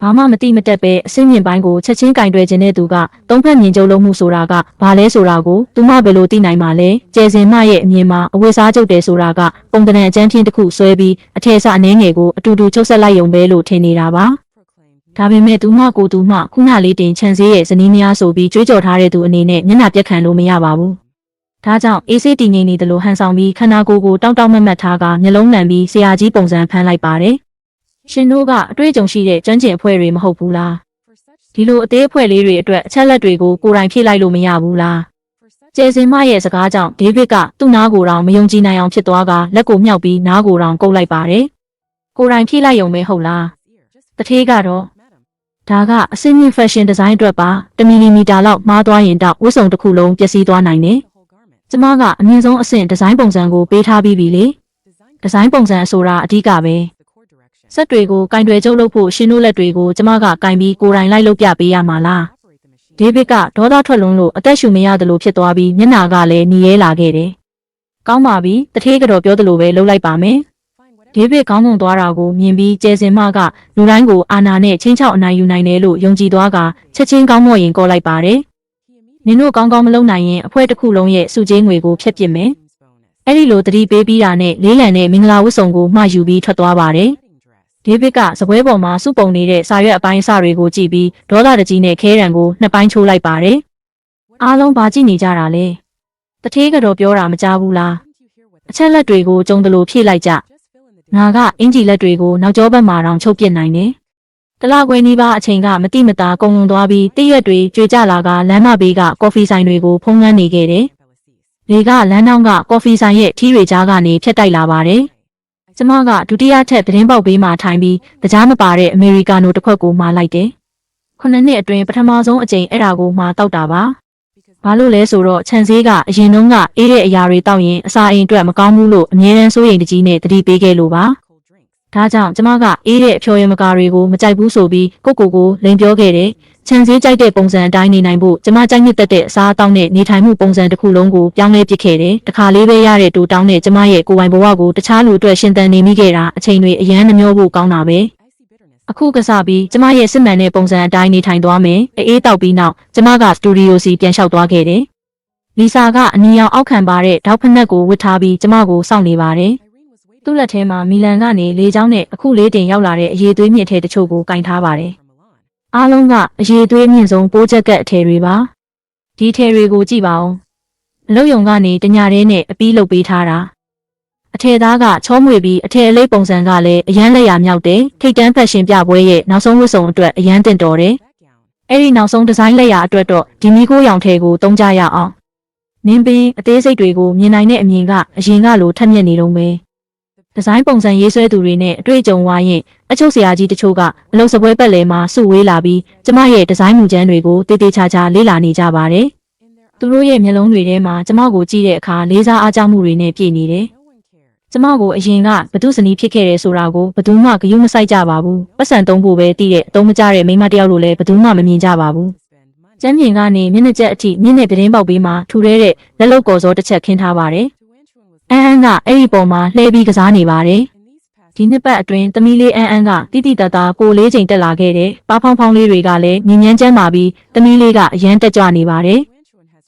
ဘာမှမတိမတက်ပဲအစိမ့်မြင့်ပိုင်းကိုချက်ချင်းကင်တွယ်ခြင်းတဲ့သူကသုံးဖက်မြင်ကြုံလုံးမှုဆိုတာကဘာလဲဆိုတာကိုသူမဘယ်လိုသိနိုင်မှာလဲကျယ်စင်မရဲ့အမြင်မှာအဝတ်စားချုပ်တယ်ဆိုတာကပုံတန်အကျန်းချင်းတစ်ခုဆွဲပြီးအထည်စအနေငယ်ကိုအတူတူချုပ်ဆက်လိုက်ရုံပဲလို့ထင်နေတာပါဒါပေမဲ့သူမခုနလေးတင်ချန်စေးရဲ့ဇနီးမယားဆိုပြီးကြွေးကြော်ထားတဲ့သူအနေနဲ့မျက်နှာပြက်ခံလို့မရပါဘူး။ဒါကြောင့်အေးဆေးတည်ငြိမ်နေတယ်လို့ဟန်ဆောင်ပြီးခန္ဓာကိုယ်ကိုတောက်မတ်ထားကမျက်လုံးလန့်ပြီးဆရာကြီးပုံစံဖမ်းလိုက်ပါတယ်။ရှင်တို့ကအတွေ့အကြုံရှိတဲ့ကျွမ်းကျင်အဖွဲ့တွေမဟုတ်ဘူးလား။ဒီလိုအသေးအဖွဲ့လေးတွေအတွက်အချက်လက်တွေကိုကိုယ်တိုင်ဖြည့်လိုက်လို့မရဘူးလား။ကျယ်စင်မရဲ့စကားကြောင့်ဒေးဗစ်ကသူ့နားကိုယ်တောင်မယုံကြည်နိုင်အောင်ဖြစ်သွားကလက်ကိုမြှောက်ပြီးနားကိုယ်တောင်ကုပ်လိုက်ပါတယ်။ကိုယ်တိုင်ဖြည့်လိုက်ရုံပဲဟုတ်လား။တထေးကတော့ဒါကအစင်းမြင့် fashion design အတွက်ပါ1 mm လောက်မှားသွားရင်တော့ဝတ်စုံတစ်ခုလုံးပျက်စီးသွားနိုင်တယ်။ကျမကအမြင့်ဆုံးအဆင့် design ပုံစံကိုပေးထားပြီးပြီလေ။ design ပုံစံဆိုတာအဓိကပဲ။စက်တွေကိုကင်တွယ်ချုပ်လုပ်ဖို့ရှင်တို့လက်တွေကိုကျမကကင်ပြီးကိုယ်တိုင်လိုက်လုပ်ပြပေးရမှာလား။ဒေးဗစ်ကဒေါသထွက်လွန်းလို့အသက်ရှူမရတယ်လို့ဖြစ်သွားပြီးမျက်နှာကလည်းနီရဲလာခဲ့တယ်။ကောင်းပါပြီတထေးကတော့ပြောသလိုပဲလုပ်လိုက်ပါမယ်။ ဒေးဗစ်ခေါင်းငုံသွားတာကိုမြင်ပြီးကျယ်စင်မကလူတိုင်းကိုအာနာနဲ့ချင်းချောက်အနိုင်ယူနိုင်တယ်လို့ယုံကြည်သွားကချက်ချင်းကောင်းမော့ရင်ကောလိုက်ပါတယ်။နင်တို့ကောင်းကောင်းမလုပ်နိုင်ရင်အဖွဲ့တစ်ခုလုံးရဲ့စုချင်းငွေကိုဖျက်ပစ်မယ်။အဲ့ဒီလိုတတိပေးပြီးတာနဲ့လေးလံနဲ့မင်္ဂလာဝတ်စုံကိုမှာယူပြီးထွက်သွားပါတယ်။ဒေးဗစ်ကစပွဲပေါ်မှာစုပုံနေတဲ့စာရွက်အပိုင်းအစတွေကိုကြည့်ပြီးဒေါသတကြီးနဲ့ခဲရန်ကိုနှစ်ပိုင်းချိုးလိုက်ပါတယ်။အားလုံးဘာကြည့်နေကြတာလဲ။တထေးကတော့ပြောတာမကြားဘူးလား။အချက်လက်တွေကိုကြုံတယ်လို့ဖြည့်လိုက်ကြ။ငါကအင်ဂျီလက်တွေကိုနောက်ကျောဘက်မှာတောင်ချုပ်ပစ်နိုင်တယ်။တလခွဲနီးပါးအချိန်ကမတိမတာကုံလွန်သွားပြီးတည့်ရွက်တွေကြွေကြလာကလမ်းမဘေးကကော်ဖီဆိုင်တွေကိုဖုံးငန်းနေခဲ့တယ်။လေကလမ်းတောင်းကကော်ဖီဆိုင်ရဲ့ထီးတွေကြားကနေဖြတ်တိုက်လာပါတယ်။ကျမကဒုတိယထပ်သတင်းပေါက်ဘေးမှာထိုင်ပြီးတကြားမပါတဲ့အမေရိကာနိုတစ်ခွက်ကိုမှာလိုက်တယ်။ခုနှစ်နှစ်အတွင်းပထမဆုံးအကြိမ်အဲ့ဒါကိုမှာတောက်တာပါ။ဘာလို့လဲဆိုတော့ခြံစည်းကအရင်တုန်းကအေးတဲ့အရာတွေတောက်ရင်အစာအိမ်အတွက်မကောင်းဘူးလို့အမြဲတမ်းစိုးရိမ်တကြီးနဲ့တတိပေးခဲ့လို့ပါ။ဒါကြောင့်ကျမကအေးတဲ့အဖျော်ရမကာတွေကိုမကြိုက်ဘူးဆိုပြီးကိုလိန်ပြောခဲ့တယ်။ခြံစည်းကြိုက်တဲ့ပုံစံအတိုင်းနေနိုင်ဖို့ကျမကြိုက်နှစ်သက်တဲ့အစားအသောက်နဲ့နေထိုင်မှုပုံစံတစ်ခုလုံးကိုပြောင်းလဲပစ်ခဲ့တယ်။တခါလေးပဲရတဲ့တူတောင်းနဲ့ကျမရဲ့ကိုယ်ပိုင်ဘဝကိုတခြားလူအတွက်ရှင်သန်နေမိခဲ့တာအချိန်တွေအရန်နှမျောဖို့ကောင်းတာပဲ။အခုကစားပြီးကျမရဲ့စစ်မှန်တဲ့ပုံစံအတိုင်းနေထိုင်သွားမယ်။အေးတောက်ပြီးနောက်ကျမကစတူဒီယိုစီပြန်လျှောက်သွားခဲ့တယ်။လီဆာကအနီရောင်အောက်ခံပါတဲ့တောက်ဖက်နှက်ကိုဝတ်ထားပြီးကျမကိုစောင့်နေပါတယ်။သူ့လက်ထဲမှာမီလန်ကနေလေချောင်းနဲ့အခုလေးတင်ရောက်လာတဲ့အရေးသွေးမြင့်ထဲတချို့ကိုကင်ထားပါတယ်။အားလုံးကအရေးသွေးမြင့်ဆုံးပိုးချက်ကက်အထည်တွေပါ။ဒီထည်တွေကိုကြည့်ပါဦး။အလုတ်ယုံကနေတညာသေးနဲ့အပီးလုပ်ပေးထားတာ။အထည်သားကချောမွေပြီးအထည်အလိပ်ပုံစံကလည်းအရန်လက်ရမြောက်တယ်။ထိတ်တန်းဖက်ရှင်ပြပွဲရဲ့နောက်ဆုံးဝတ်စုံအတွက်အရန်တင်တော်တယ်။အဲ့ဒီနောက်ဆုံးဒီဇိုင်းလက်ရအတွက်တော့ဒီမီကိုရောင်ထည်ကိုသုံးကြရအောင်။နင်းပင်အသေးစိတ်တွေကိုမြင်နိုင်တဲ့အမြင်ကအရင်ကလိုထက်မြက်နေတော့မယ်။ဒီဇိုင်းပုံစံရေးဆွဲသူတွေနဲ့အတွေ့အကြုံဝါရင်အချုပ်ဆရာကြီးတချို့ကအလုပ်စပွဲပတ်လည်မှာစုဝေးလာပြီးကျမရဲ့ဒီဇိုင်းမူကျန်းတွေကိုတေးသေးချာချာလေ့လာနေကြပါတယ်။သူတို့ရဲ့မျက်လုံးတွေထဲမှာကျမကိုကြည့်တဲ့အခါလေးစားအားကျမှုတွေနဲ့ပြည့်နေတယ်။ကျမကိုအရင်ကဘသူဇနီးဖြစ်ခဲ့တယ်ဆိုတာကိုဘသူမှဂရုမစိုက်ကြပါဘူး။ပတ်စံသုံးဖို့ပဲတည်တဲ့အသုံးမကျတဲ့မိန်းမတယောက်လိုလည်းဘသူမှမမြင်ကြပါဘူး။ကျမ်းပြင်ကနေမျက်နှာကျက်အထိမျက်နှာပတင်းပေါက်ပေးမှထူတဲ့လက်လုတ်ကော်စောတစ်ချက်ခင်းထားပါတယ်။အန်ကအဲ့ဒီပုံမှာလှည့်ပြီးကစားနေပါတယ်။ဒီနှစ်ပတ်အတွင်းသမီးလေးအန်ကတိတိတတ်တာကိုလေးချိန်တက်လာခဲ့တယ်။ပါဖောင်းဖောင်းလေးတွေကလည်းညဉ့်ညမ်းကျန်းမာပြီးသမီးလေးကအရန်တက်ကြွနေပါတယ်။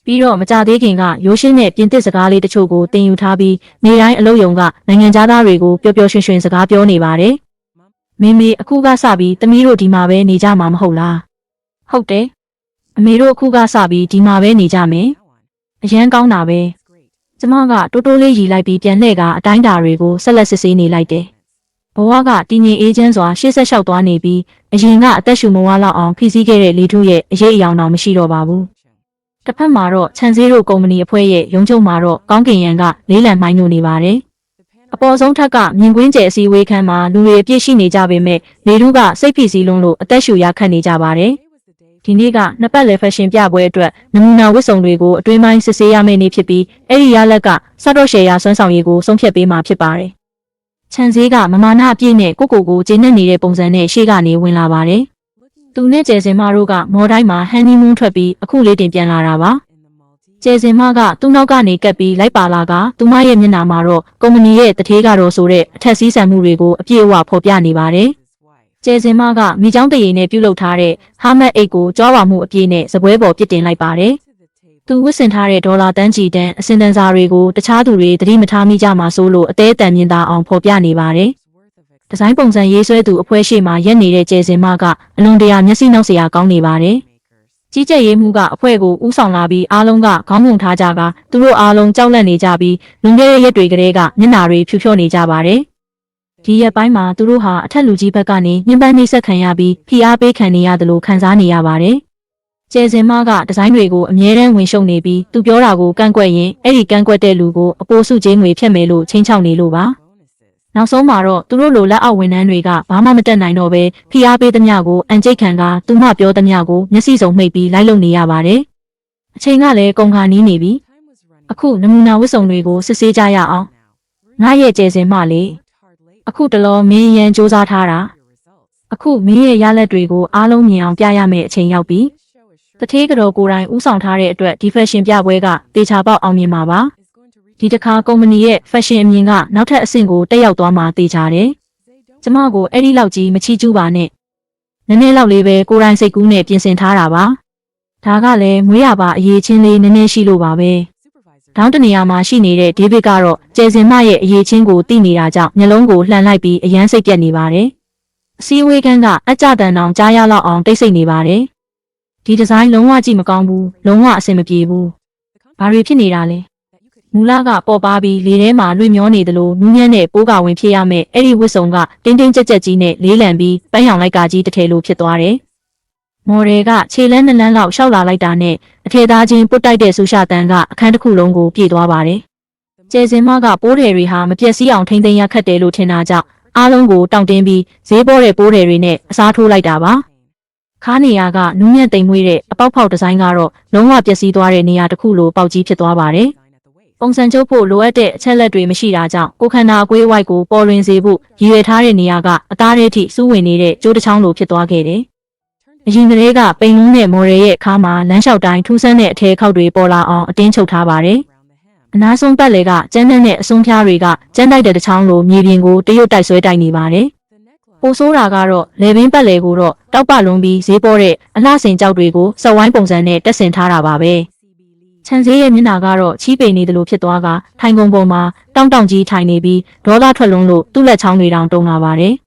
ပြီးတော့မကြသေးခင်ကရိုးရှင်းတဲ့ပြင်သစ်စကားလေးတချို့ကိုတင်ယူထားပြီးနေတိုင်းအလုပ်ရုံကနိုင်ငံသားတွေကိုပျော်ပျော်ရွှင်ရွှင်စကားပြောနေပါတယ်။မေမေအခုကစပြီးသမီးတို့ဒီမှာပဲနေကြမှာမဟုတ်လား။ဟုတ်တယ်။အမေတို့အခုကစပြီးဒီမှာပဲနေကြမယ်။အရန်ကောင်းတာပဲ။ကျမကတိုးတိုးလေးရီလိုက်ပြီးပြန်လှည့်ကအတိုင်းဓာတွေကိုဆက်လက်စစ်ဆေးနေလိုက်တယ်။ဘဝကတည်ငြိမ်အေးချမ်းစွာရှေ့ဆက်လျှောက်သွားနေပြီးအရင်ကအသက်ရှူမဝလောက်အောင်ဖိစီးခဲ့တဲ့လေထုရဲ့အရေးအယောင်တော်မရှိတော့ပါဘူး။တစ်ဖက်မှာတော့ခြံစည်းတို့ကုမ္ပဏီအဖွဲ့ရဲ့ရုံးချုပ်မှာတော့ကောင်းကင်ရန်ကလေးလံမိုင်းလို့နေပါတယ်။အပေါ်ဆုံးထက်ကမြင်ကွင်းကျယ်အစည်းအဝေးခန်းမှာလူတွေအပြည့်ရှိနေကြပေမဲ့လေထုကစိတ်ဖိစီးလုံးလို့အသက်ရှူရခတ်နေကြပါတယ်။ဒီနေ့ကနှစ်ပတ်လည်ဖက်ရှင်ပြပွဲအတွက်နမူနာဝတ်စုံတွေကိုအတွင်းပိုင်းစစ်ဆေးရမယ့်နေ့ဖြစ်ပြီးအဲ့ဒီရလက်ကစတော့ရှယ်ယာဆွမ်းဆောင်ရည်ကိုဆုံးဖြတ်ပေးမှာဖြစ်ပါတယ်။ခြံစည်းကမမာနအပြည့်နဲ့ကိုကျေနပ်နေတဲ့ပုံစံနဲ့ရှေ့ကနေဝင်လာပါတယ်။သူနဲ့ကျယ်စင်မတို့ကမော်တိုင်းမှာဟန်နီမွန်းထွက်ပြီးအခုလေးတင်ပြန်လာတာပါ။ကျယ်စင်မကသူ့နောက်ကနေကပ်ပြီးလိုက်ပါလာကသူမရဲ့မျက်နှာမှာတော့ကုမ္ပဏီရဲ့တထေးကတော့ဆိုတဲ့အထက်စီးဆန်မှုတွေကိုအပြည့်အဝဖော်ပြနေပါတယ်။ကျယ်စင်မကမိချောင်းတရေနဲ့ပြုတ်လုထားတဲ့ဟာမတ်အိတ်ကိုကြွားဝါမှုအပြည့်နဲ့စပွဲပေါ်ပစ်တင်လိုက်ပါတယ်။သူဝစ်ဆင်ထားတဲ့ဒေါ်လာတန်းချီတန်းအစင်တန်စာတွေကိုတခြားသူတွေသတိမထားမိကြမှာစိုးလို့အသေးအတန်မြင်သာအောင်ဖော်ပြနေပါတယ်။ဒီဇိုင်းပုံစံရေးဆွဲသူအဖွဲ့ရှိမှရက်နေတဲ့ကျယ်စင်မကအလွန်တရာမျက်စိနှောက်စရာကောင်းနေပါတယ်။ကြီးကြပ်ရေးမှုကအဖွဲ့ကိုဥဆောင်လာပြီးအားလုံးကခေါင်းငုံထားကြကသူတို့အားလုံးကြောက်လန့်နေကြပြီးလွန်ခဲ့တဲ့ရက်တွေကလေးကမျက်နှာတွေဖြူဖြောနေကြပါတယ်။ဒီရက်ပိုင်းမှာသူတို့ဟာအထက်လူကြီးဘက်ကနေညှဉ်းပန်းနှိပ်စက်ခံရပြီးဖိအားပေးခံနေရတယ်လို့ခံစားနေရပါတယ်။ကျယ်စင်မကဒီဇိုင်းတွေကိုအမြဲတမ်းဝင်ရှုံနေပြီးသူပြောတာကိုကန့်ကွက်ရင်အဲ့ဒီကန့်ကွက်တဲ့လူကိုအပိုးစုချင်းငွေဖြတ်မယ်လို့ချင်းချောက်နေလို့ပါ။နောက်ဆုံးမှာတော့သူတို့လိုလက်အောက်ဝန်ထမ်းတွေကဘာမှမတက်နိုင်တော့ပဲဖိအားပေးသမျှကိုအန်ကျိတ်ခံကသူမှပြောသမျှကိုမျက်စိစုံမှိတ်ပြီးလိုက်လုံနေရပါတယ်။အချိန်ကလည်းကုန်ခါနီးနေပြီ။အခုနမူနာဝတ်စုံတွေကိုစစ်ဆေးကြရအောင်။ငါရဲ့ကျယ်စင်မလေးအခုတလောမင်းရန်စူးစမ်းထားတာအခုမင်းရဲ့ရလက်တွေကိုအားလုံးမြင်အောင်ပြရမယ့်အချိန်ရောက်ပြီတထေးကတော်ကိုယ်တိုင်ဥဆောင်ထားတဲ့အတွက်ဒီဖက်ရှင်ပြပွဲကတေချာပေါက်အောင်မြင်မှာပါ ဒီတစ်ခါကုမ္ပဏီရဲ့ fashion အမြင်ကနောက်ထပ်အဆင့်ကိုတက်ရောက်သွားမှသိကြတယ်ကျမကိုအဲ့ဒီလောက်ကြီးမချီးကျူးပါနဲ့နည်းနည်းလောက်လေးပဲကိုယ်တိုင်စိတ်ကူးနဲ့ပြင်ဆင်ထားတာပါဒါကလည်းမွေးရပါအရေးချင်းလေးနည်းနည်းရှိလို့ပါပဲဒေါင်းတနေရာမှာရှိနေတဲ့ဒေးဗစ်ကတော့ကျယ်စင်မရဲ့အရေးချင်းကိုသိနေတာကြောင့်မျက်လုံးကိုလှန်လိုက်ပြီးအယမ်းစိတ်ပြက်နေပါတယ်အစည်းအဝေးခန်းကအကြတန်တောင်ကြားရလောက်အောင်တိတ်ဆိတ်နေပါတယ်ဒီဒီဇိုင်းလုံးဝကြည့်မကောင်းဘူးလုံးဝအဆင်မပြေဘူးဘာတွေဖြစ်နေတာလဲမူလကပေါ်ပါပြီးလေထဲမှာလွင့်မျောနေသလိုနူးညံ့တဲ့ပိုးကဝင်ဖြစ်ရမယ်အဲ့ဒီဝစ်စုံကတင်းတင်းကြက်ကြက်ကြီးနဲ့လေးလံပြီးပန်းရောင်လိုက်ကကြီးတစ်ထည်လိုဖြစ်သွားတယ်မော်ဒယ်ကခြေလန်းနှစ်လန်းလောက်ရှောက်လာလိုက်တာနဲ့အထေသားချင်းပုတ်တိုက်တဲ့ဆူရှာတန်ကအခန်းတစ်ခုလုံးကိုပြေသွားပါတယ်ကျယ်စင်မကပိုးတယ်တွေဟာမပြက်စီးအောင်ထိမ့်သိမ်းရခတ်တယ်လို့ထင်တာကြောင့်အားလုံးကိုတောင့်တင်းပြီးဈေးပေါ်တဲ့ပိုးတယ်တွေနဲ့အစားထိုးလိုက်တာပါခါးနေရကနူးညံ့သိမ်မွေးတဲ့အပေါက်ဖောက်ဒီဇိုင်းကတော့လုံးဝပျက်စီးသွားတဲ့နေရာတစ်ခုလိုပေါက်ကြီးဖြစ်သွားပါတယ်ပုံစံချုပ်ဖို့လိုအပ်တဲ့အချက်လက်တွေမရှိတာကြောင့်ကိုခန္ဓာအကွေးအဝိုက်ကိုပေါ်လွင်စေဖို့ရည်ရွယ်ထားတဲ့နေရာကအသားထဲထိစူးဝင်နေတဲ့ကျိုးတစ်ချောင်းလိုဖြစ်သွားခဲ့တယ်အရင်ကတည်းကပိန်လုံးနဲ့မော်ရယ်ရဲ့ခါမှာလမ်းလျှောက်တိုင်းထူးဆန်းတဲ့အထည်ခောက်တွေပေါ်လာအောင်အတင်းချုပ်ထားပါတယ်။အနားဆုံးပတ်လေကကျန်းတဲ့အစွန်းဖျားတွေကကျန်းတိုက်တဲ့တစ်ချောင်းလိုမြေပြင်ကိုတရွတ်တိုက်ဆွဲတိုက်နေပါတယ်။ပိုဆိုးတာကတော့လေပင်ပတ်လေကိုတော့တောက်ပလုံးပြီးဈေးပေါ်တဲ့အလှဆင်ကြောက်တွေကိုစက်ဝိုင်းပုံစံနဲ့တက်ဆင်ထားတာပါပဲ။ခြံစည်းရဲ့မျက်နှာကတော့ချီးပိန်နေတယ်လို့ဖြစ်သွားကထိုင်ကုန်ပေါ်မှာတောင့်တောင့်ကြီးထိုင်နေပြီးဒေါသထွက်လွန်းလို့သူ့လက်ချောင်းတွေတောင်တုံလာပါတယ်။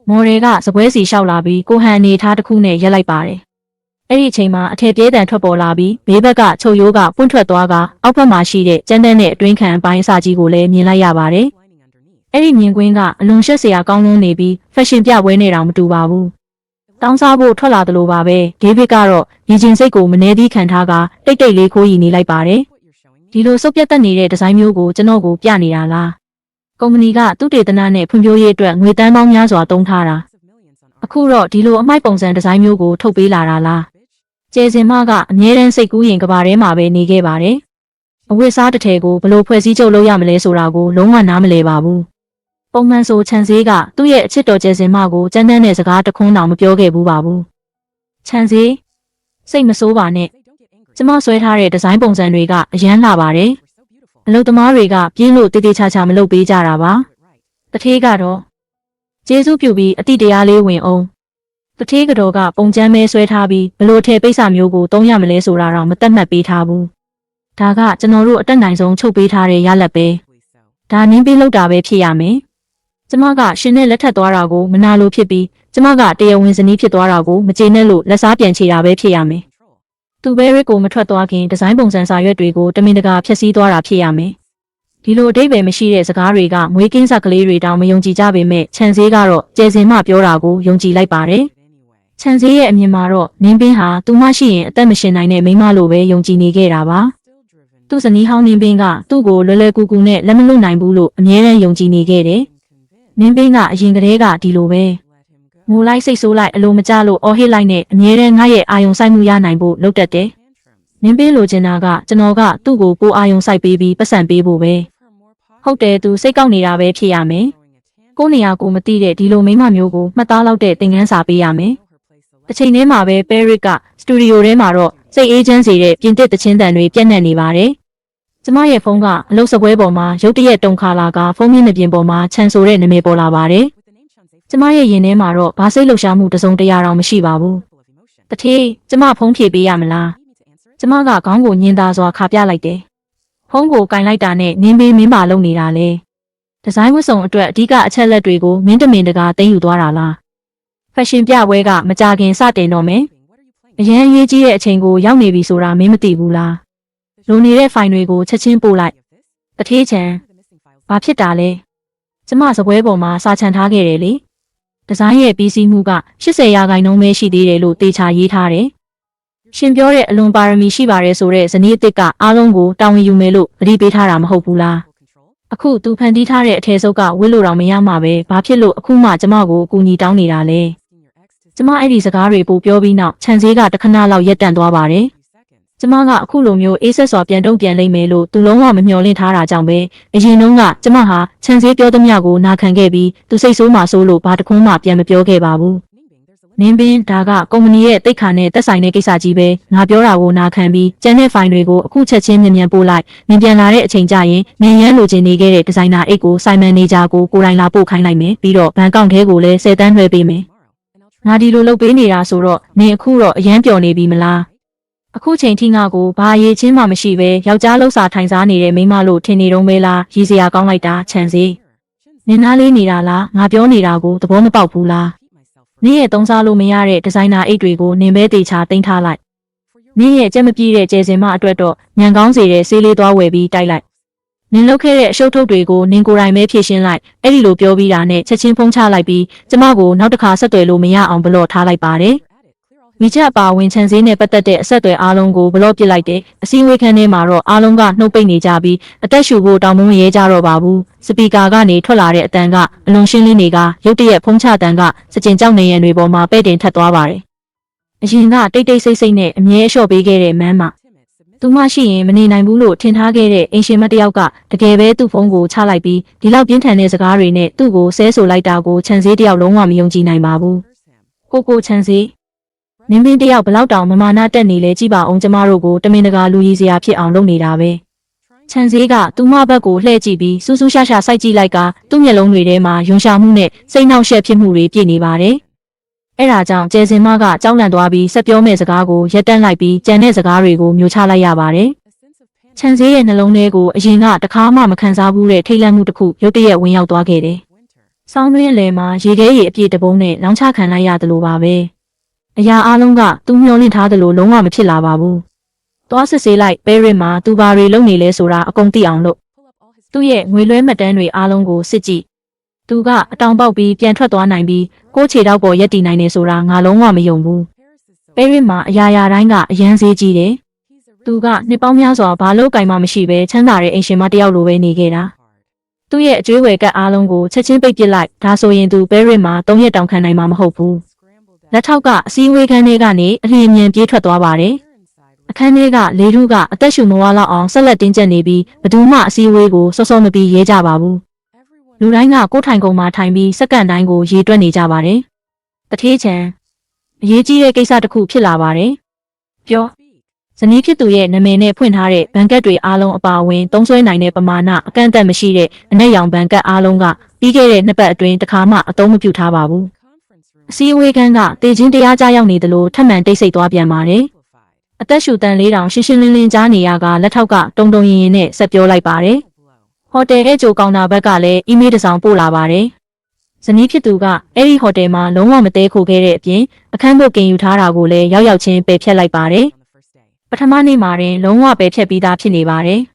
မော်ဒယ်ကစပွဲစီလျှောက်လာပြီးကိုဟန်အနေထားတစ်ခုနဲ့ရက်လိုက်ပါတယ်။အဲ့ဒီအချိန်မှာအထည်ပြဲတံထွက်ပေါ်လာပြီးဘေးဘက်ကချုပ်ရိုးကပွန့်ထွက်သွားကအောက်ဘက်မှာရှိတဲ့ကျန်းတဲ့အတွင်းခံပိုင်းအစာကြီးကိုလည်းမြင်လိုက်ရပါတယ်။အဲ့ဒီမြင်ကွင်းကအလွန်ရှက်စရာကောင်းလွန်းနေပြီးဖက်ရှင်ပြပွဲနဲ့တောင်မတူပါဘူး။တောင်းစားဖို့ထွက်လာသလိုပါပဲဒေးဗစ်ကတော့ရင်ကျင်စိတ်ကိုမနှဲသီးခံထားကတိတ်တိတ်လေးခိုးရီနေလိုက်ပါတယ်။ဒီလိုစုပ်ပြတ်တက်နေတဲ့ဒီဇိုင်းမျိုးကိုကျွန်တော်ကိုပြနေတာလား။ကုမ္ပဏီကသူ့ဒေသနာနဲ့ဖွံ့ဖြိုးရေးအတွက်ငွေတန်းပေါင်းများစွာသုံးထားတာအခုတော့ဒီလိုအမိုက်ပုံစံဒီဇိုင်းမျိုးကိုထုတ်ပေးလာတာလားကျယ်စင်မကအမြဲတမ်းစိတ်ကူးရင်ကဘာထဲမှာပဲနေခဲ့ပါတယ်အဝတ်စားတစ်ထည်ကိုဘလို့ဖွဲ့စည်းချုပ်လုပ်ရမလဲဆိုတာကိုလုံးဝနားမလည်ပါဘူးပုံမှန်ဆိုခြံစည်းကသူ့ရဲ့အချစ်တော်ကျယ်စင်မကိုကြမ်းတမ်းတဲ့စကားတခွန်းတောင်မပြောခဲ့ဘူးပါဘူးခြံစည်းစိတ်မဆိုးပါနဲ့ကျမဆွဲထားတဲ့ဒီဇိုင်းပုံစံတွေကအရန်လာပါတယ်အလုပ်သမားတွေကပြင်းလို့တေးသေးချာချာမလုပ်ပေးကြတာပါတထေးကတော့ကျေးဇူးပြုပြီးအတိတရားလေးဝင်အောင်တထေးကတော့ကပုံကျမ်းမဲဆွဲထားပြီးဘလို့ထဲပိတ်စာမျိုးကိုသုံးရမလဲဆိုတာတော့မသက်မှတ်ပေးထားဘူးဒါကကျွန်တော်တို့အတက်နိုင်ဆုံးချုပ်ပေးထားတဲ့ရလဒ်ပဲဒါနင်းပေးလောက်တာပဲဖြစ်ရမယ်ကျမကရှင်နဲ့လက်ထပ်သွားတာကိုမနာလိုဖြစ်ပြီးကျမကတရားဝင်ဇနီးဖြစ်သွားတာကိုမကျေနပ်လို့လက်စားပြန်ချေတာပဲဖြစ်ရမယ်သူဘဲရစ်ကိုမထွက်သွားခင်ဒီဇိုင်းပုံစံစာရွက်တွေကိုတမင်တကာဖျက်ဆီးသွားတာဖြစ်ရမယ်ဒီလိုအဓိပ္ပာယ်မရှိတဲ့စကားတွေကမွေးကင်းစကလေးတွေတောင်မယုံကြည်ကြပေမဲ့ခြံစည်းကတော့ကျယ်စင်မှပြောတာကိုယုံကြည်လိုက်ပါတယ်။ခြံစည်းရဲ့အမြင်မှာတော့နင်းပင်းဟာသူမရှိရင်အသက်မရှင်နိုင်တဲ့မိန်းမလိုပဲယုံကြည်နေခဲ့တာပါ။သူ့ဇနီးဟောင်းနင်းပင်းကသူ့ကိုလွယ်လွယ်ကူကူနဲ့လက်မလွတ်နိုင်ဘူးလို့အမြဲတမ်းယုံကြည်နေခဲ့တယ်။နင်းပင်းကအရင်ကတည်းကဒီလိုပဲငိုလိုက်စိတ်ဆိုးလိုက်အလိုမကျလို့အော်ဟစ်လိုက်နဲ့အမြဲတမ်းငါ့ရဲ့အာယုံစိုက်မှုရနိုင်ဖို့လုပ်တတ်တယ်။နင်းပင်းလိုချင်တာကကျွန်တော်ကသူ့ကိုပိုအာယုံစိုက်ပေးပြီးပတ်စံပေးဖို့ပဲ။ဟုတ်တယ်သူစိတ်ကောက်နေတာပဲဖြစ်ရမယ်။ကိုယ်နေရာကိုမသိတဲ့ဒီလိုမိန်းမမျိုးကိုမှတ်သားလောက်တဲ့သင်ခန်းစာပေးရမယ်။တစ်ချိန်တည်းမှာပဲပဲရစ်ကစတူဒီယိုထဲမှာတော့စိတ်အေးချမ်းစေတဲ့ပြင်သစ်သချင်းတန်တွေပြန့်နှံ့နေပါတယ်။ကျမရဲ့ဖုန်းကအလုပ်စပွဲပေါ်မှာရုတ်တရက်တုံခါလာကဖုန်းမျက်နှာပြင်ပေါ်မှာခြံဆိုတဲ့နာမည်ပေါ်လာပါတယ်။ကျမရဲ့ရင်ထဲမှာတော့ဘာစိတ်လှုပ်ရှားမှုတစုံတရာတော့မရှိပါဘူး။တထေးကျမဖုန်းဖြေပေးရမလား။ကျမကခေါင်းကိုညင်သာစွာခါပြလိုက်တယ်။ဖုန်းကိုကင်လိုက်တာနဲ့နင်းပေးမင်းပါလုပ်နေတာလေဒီဇိုင်းဝတ်စုံအတွက်အဓိကအချက်လက်တွေကိုမင်းတမင်တကာသိမ်းယူသွားတာလားဖက်ရှင်ပြပွဲကမကြခင်စတင်တော့မယ်အရန်အရေးကြီးတဲ့အချိန်ကိုရောက်နေပြီဆိုတာမင်းမသိဘူးလားလိုနေတဲ့ဖိုင်တွေကိုချက်ချင်းပို့လိုက်တထေးချံဘာဖြစ်တာလဲကျမစပွဲပေါ်မှာစာချန်ထားခဲ့တယ်လေဒီဇိုင်းရဲ့ပြီးစီးမှုက80%ပဲရှိသေးတယ်လို့တေချာရေးထားတယ်ရှင်ပြောတဲ့အလွန်ပါရမီရှိပါတယ်ဆိုတဲ့ဇနီးအစ်စ်ကအားလုံးကိုတာဝန်ယူမယ်လို့အတိပေးထားတာမဟုတ်ဘူးလားအခုသူဖန်တီးထားတဲ့အထည်စုပ်ကဝစ်လို့တော့မရမှာပဲဘာဖြစ်လို့အခုမှကျမကိုအကူအညီတောင်းနေတာလဲကျမအဲ့ဒီစကားတွေပို့ပြောပြီးနောက်ခြံစည်းကတခဏလောက်ရက်တန့်သွားပါတယ်ကျမကအခုလိုမျိုးအေးဆက်စွာပြန်တုံ့ပြန်လိမ့်မယ်လို့သူလုံးဝမမျှော်လင့်ထားတာကြောင့်ပဲအရင်တုန်းကကျမဟာခြံစည်းပြောသမျှကိုနာခံခဲ့ပြီးသူစိတ်ဆိုးမှဆိုးလို့ဘာတခွန်းမှပြန်မပြောခဲ့ပါဘူး နင်းပင်ဒါကကုမ္ပဏီရဲ့တိတ်ခါနဲ့တက်ဆိုင်တဲ့ကိစ္စကြီးပဲငါပြောတာကိုနာခံပြီးကျန်တဲ့ဖိုင်တွေကိုအခုချက်ချင်းမြန်ပို့လိုက်နင်ပြန်လာတဲ့အချိန်ကျရင်နင်ရမ်းလိုချင်နေခဲ့တဲ့ဒီဇိုင်နာအိတ်ကိုစိုင်မန်နေဂျာကိုကိုယ်တိုင်လာပို့ခိုင်းလိုက်မယ်ပြီးတော့ဘန်ကောက်ထဲကိုလည်း10 တန်းလွှဲပေးမယ်ငါဒီလိုလုပ်ပေးနေတာဆိုတော့နင်အခုတော့အရန်ပျော်နေပြီမလားအခုချိန်ထိငါကိုဘာရေးချင်းမှမရှိပဲယောက်ျားလှုပ်စာထိုင်စားနေတဲ့မိန်းမလို့ထင်နေတော့မဲလားရည်စရာကောင်းလိုက်တာခြံစီနင်နားလေးနေတာလားငါပြောနေတာကိုသဘောမပေါက်ဘူးလားနင်ရဲ့သုံးစားလို့မရတဲ့ဒီဇိုင်နာအိတ်တွေကိုနင်ပဲတေချာတင်ထားလိုက်နင်ရဲ့ကြက်မပြည့်တဲ့ကျဲစင်မအတွက်တော့ညံကောင်းစေတဲ့ဆေးလေးသွားဝယ်ပြီးတိုက်လိုက်နင်လုပ်ခဲ့တဲ့အရှုပ်ထုတ်တွေကိုနင်ကိုယ်တိုင်ပဲဖြည့်ရှင်းလိုက်အဲ့ဒီလိုပြောပြီးတာနဲ့ချက်ချင်းဖုံးချလိုက်ပြီးကျမကိုနောက်တစ်ခါဆက်သွယ်လို့မရအောင်ဘလော့ထားလိုက်ပါတယ်မိချက်ပါဝင်ချန်စည်းနဲ့ပတ်သက်တဲ့အဆက်အသွယ်အားလုံးကိုဘလော့ပစ်လိုက်တယ်အစည်းအဝေးခန်းထဲမှာတော့အားလုံးကနှုတ်ပိတ်နေကြပြီးအသက်ရှူဖို့တောင်းမရဲကြတော့ပါဘူးစပီကာကနေထွက်လာတဲ့အတန်ကအလွန်ရှင်းလင်းတွေကရုတ်တရက်ဖုံးချတန်ကစကြင်ကြောက်နေရန်တွေပေါ်မှာပဲ့တင်ထပ်သွားပါတယ်အရင်ကတိတ်တိတ်ဆိတ်ဆိတ်နဲ့အမြဲအလျှော့ပေးခဲ့တဲ့မန်းမသူမရှိရင်မနေနိုင်ဘူးလို့ထင်ထားခဲ့တဲ့အင်ရှင်မတယောက်ကတကယ်ပဲသူ့ဖုန်းကိုချလိုက်ပြီးဒီလောက်ပြင်းထန်တဲ့စကားတွေနဲ့သူ့ကိုဆဲဆိုလိုက်တာကိုခြံစည်းတယောက်လုံးဝမယုံကြည်နိုင်ပါဘူးကိုခြံစည်းနင်းပင်တယောက်ဘလောက်တောင်မမာနတက်နေလဲကြည့်ပါအောင်ကျမတို့ကိုတမင်တကာလူကြီးစရာဖြစ်အောင်လုပ်နေတာပဲခြံစည်းကသူ့မဘက်ကိုလှည့်ကြည့်ပြီးစူးစူးရှာရှာစိုက်ကြည့်လိုက်ကသူ့မျက်လုံးတွေထဲမှာယွန်ရှာမှုနဲ့စိတ်နှောက်ယှက်ဖြစ်မှုတွေပြည့်နေပါတယ်အဲ့ဒါကြောင့်ကျဲစင်မကကြောက်လန့်သွားပြီးဆက်ပြောမဲ့စကားကိုရက်တန့်လိုက်ပြီးကြံတဲ့စကားတွေကိုမျိုးချလိုက်ရပါတယ်ခြံစည်းရဲ့နှလုံးထဲကိုအရင်ကတခါမှမခံစားဘူးတဲ့ထိတ်လန့်မှုတစ်ခုရုတ်တရက်ဝင်ရောက်သွားခဲ့တယ်ဆောင်းတွင်းလယ်မှာရေခဲရေအပြည့်တပုံးနဲ့လောင်းချခံလိုက်ရတယ်လို့ပါပဲအရာအလုံးကသူ့မျောလင့်ထားသလိုလုံးဝမဖြစ်လာပါဘူး။သွားစစ်ဆေးလိုက်ပဲရစ်မှာသူဘာတွေလုပ်နေလဲဆိုတာအကုန်သိအောင်လို့သူ့ရဲ့ငွေလွှဲမှတ်တမ်းတွေအားလုံးကိုစစ်ကြည့်။သူကအတောင်ပေါက်ပြီးပြန်ထွက်သွားနိုင်ပြီးကိုယ့်ခြေထောက်ပေါ်ရက်တည်နိုင်နေဆိုတာငါလုံးဝမယုံဘူး။ပဲရစ်မှာအရာရာတိုင်းကအရန်စေးကြီးတယ်။သူကနှစ်ပေါင်းများစွာဘာလို့ကင်မှမရှိပဲချမ်းသာတဲ့အိမ်ရှင်မတယောက်လိုပဲနေခဲ့တာ။သူ့ရဲ့အကျွေးဝယ်ကတ်အားလုံးကိုချက်ချင်းပိတ်ပစ်လိုက်ဒါဆိုရင်သူပဲရစ်မှာ3ရက်တောင်ခံနိုင်မှာမဟုတ်ဘူး။လက်ထောက်ကအစည်းအဝေးခန်းထဲကနေအလျင်မြန်ပြေးထွက်သွားပါတယ်။အခန်းထဲကလေထုကအသက်ရှူမဝလောက်အောင်ဆက်လက်တင်းကျပ်နေပြီးဘသူမှအစည်းအဝေးကိုစောစောမပြီးရဲကြပါဘူး။လူတိုင်းကကိုယ်ထိုင်ကုန်မှာထိုင်ပြီးစက္ကန့်တိုင်းကိုရေတွက်နေကြပါတယ်။တထေးချံအရေးကြီးတဲ့ကိစ္စတစ်ခုဖြစ်လာပါတယ်။ပြောဇနီးဖြစ်သူရဲ့နာမည်နဲ့ဖွင့်ထားတဲ့ဘဏ်ကတ်တွေအားလုံးအပါအဝင်သုံးစွဲနိုင်တဲ့ပမာဏအကန့်အသတ်မရှိတဲ့အနက်ရောင်ဘဏ်ကတ်အားလုံးကပြီးခဲ့တဲ့နှစ်ပတ်အတွင်းတစ်ခါမှအသုံးမပြုထားပါဘူး။အစည်းအဝေးခန်းကတေချင်းတရားကြားရောက်နေသလိုထပ်မံတိတ်ဆိတ်သွားပြန်ပါတယ်။အသက်ရှူတန်4000ရှင်းရှင်းလင်းလင်းကြားနေရကလက်ထောက်ကတုံတုံရင်ရင်နဲ့ဆက်ပြောလိုက်ပါတယ်။ဟိုတယ်ရဲ့ဂျိုကောင်တာဘက်ကလည်းအီးမေးလ်တစ်စောင်ပို့လာပါတယ်။ဇနီးဖြစ်သူကအဲ့ဒီဟိုတယ်မှာလုံးဝမတဲခိုခဲ့တဲ့အပြင်အခန်းသို့ကင်ယူထားတာကိုလည်းရောက်ရောက်ချင်းပယ်ဖျက်လိုက်ပါတယ်။ပထမနေ့မှာတင်လုံးဝပယ်ဖျက်ပြီးသားဖြစ်နေပါတယ်။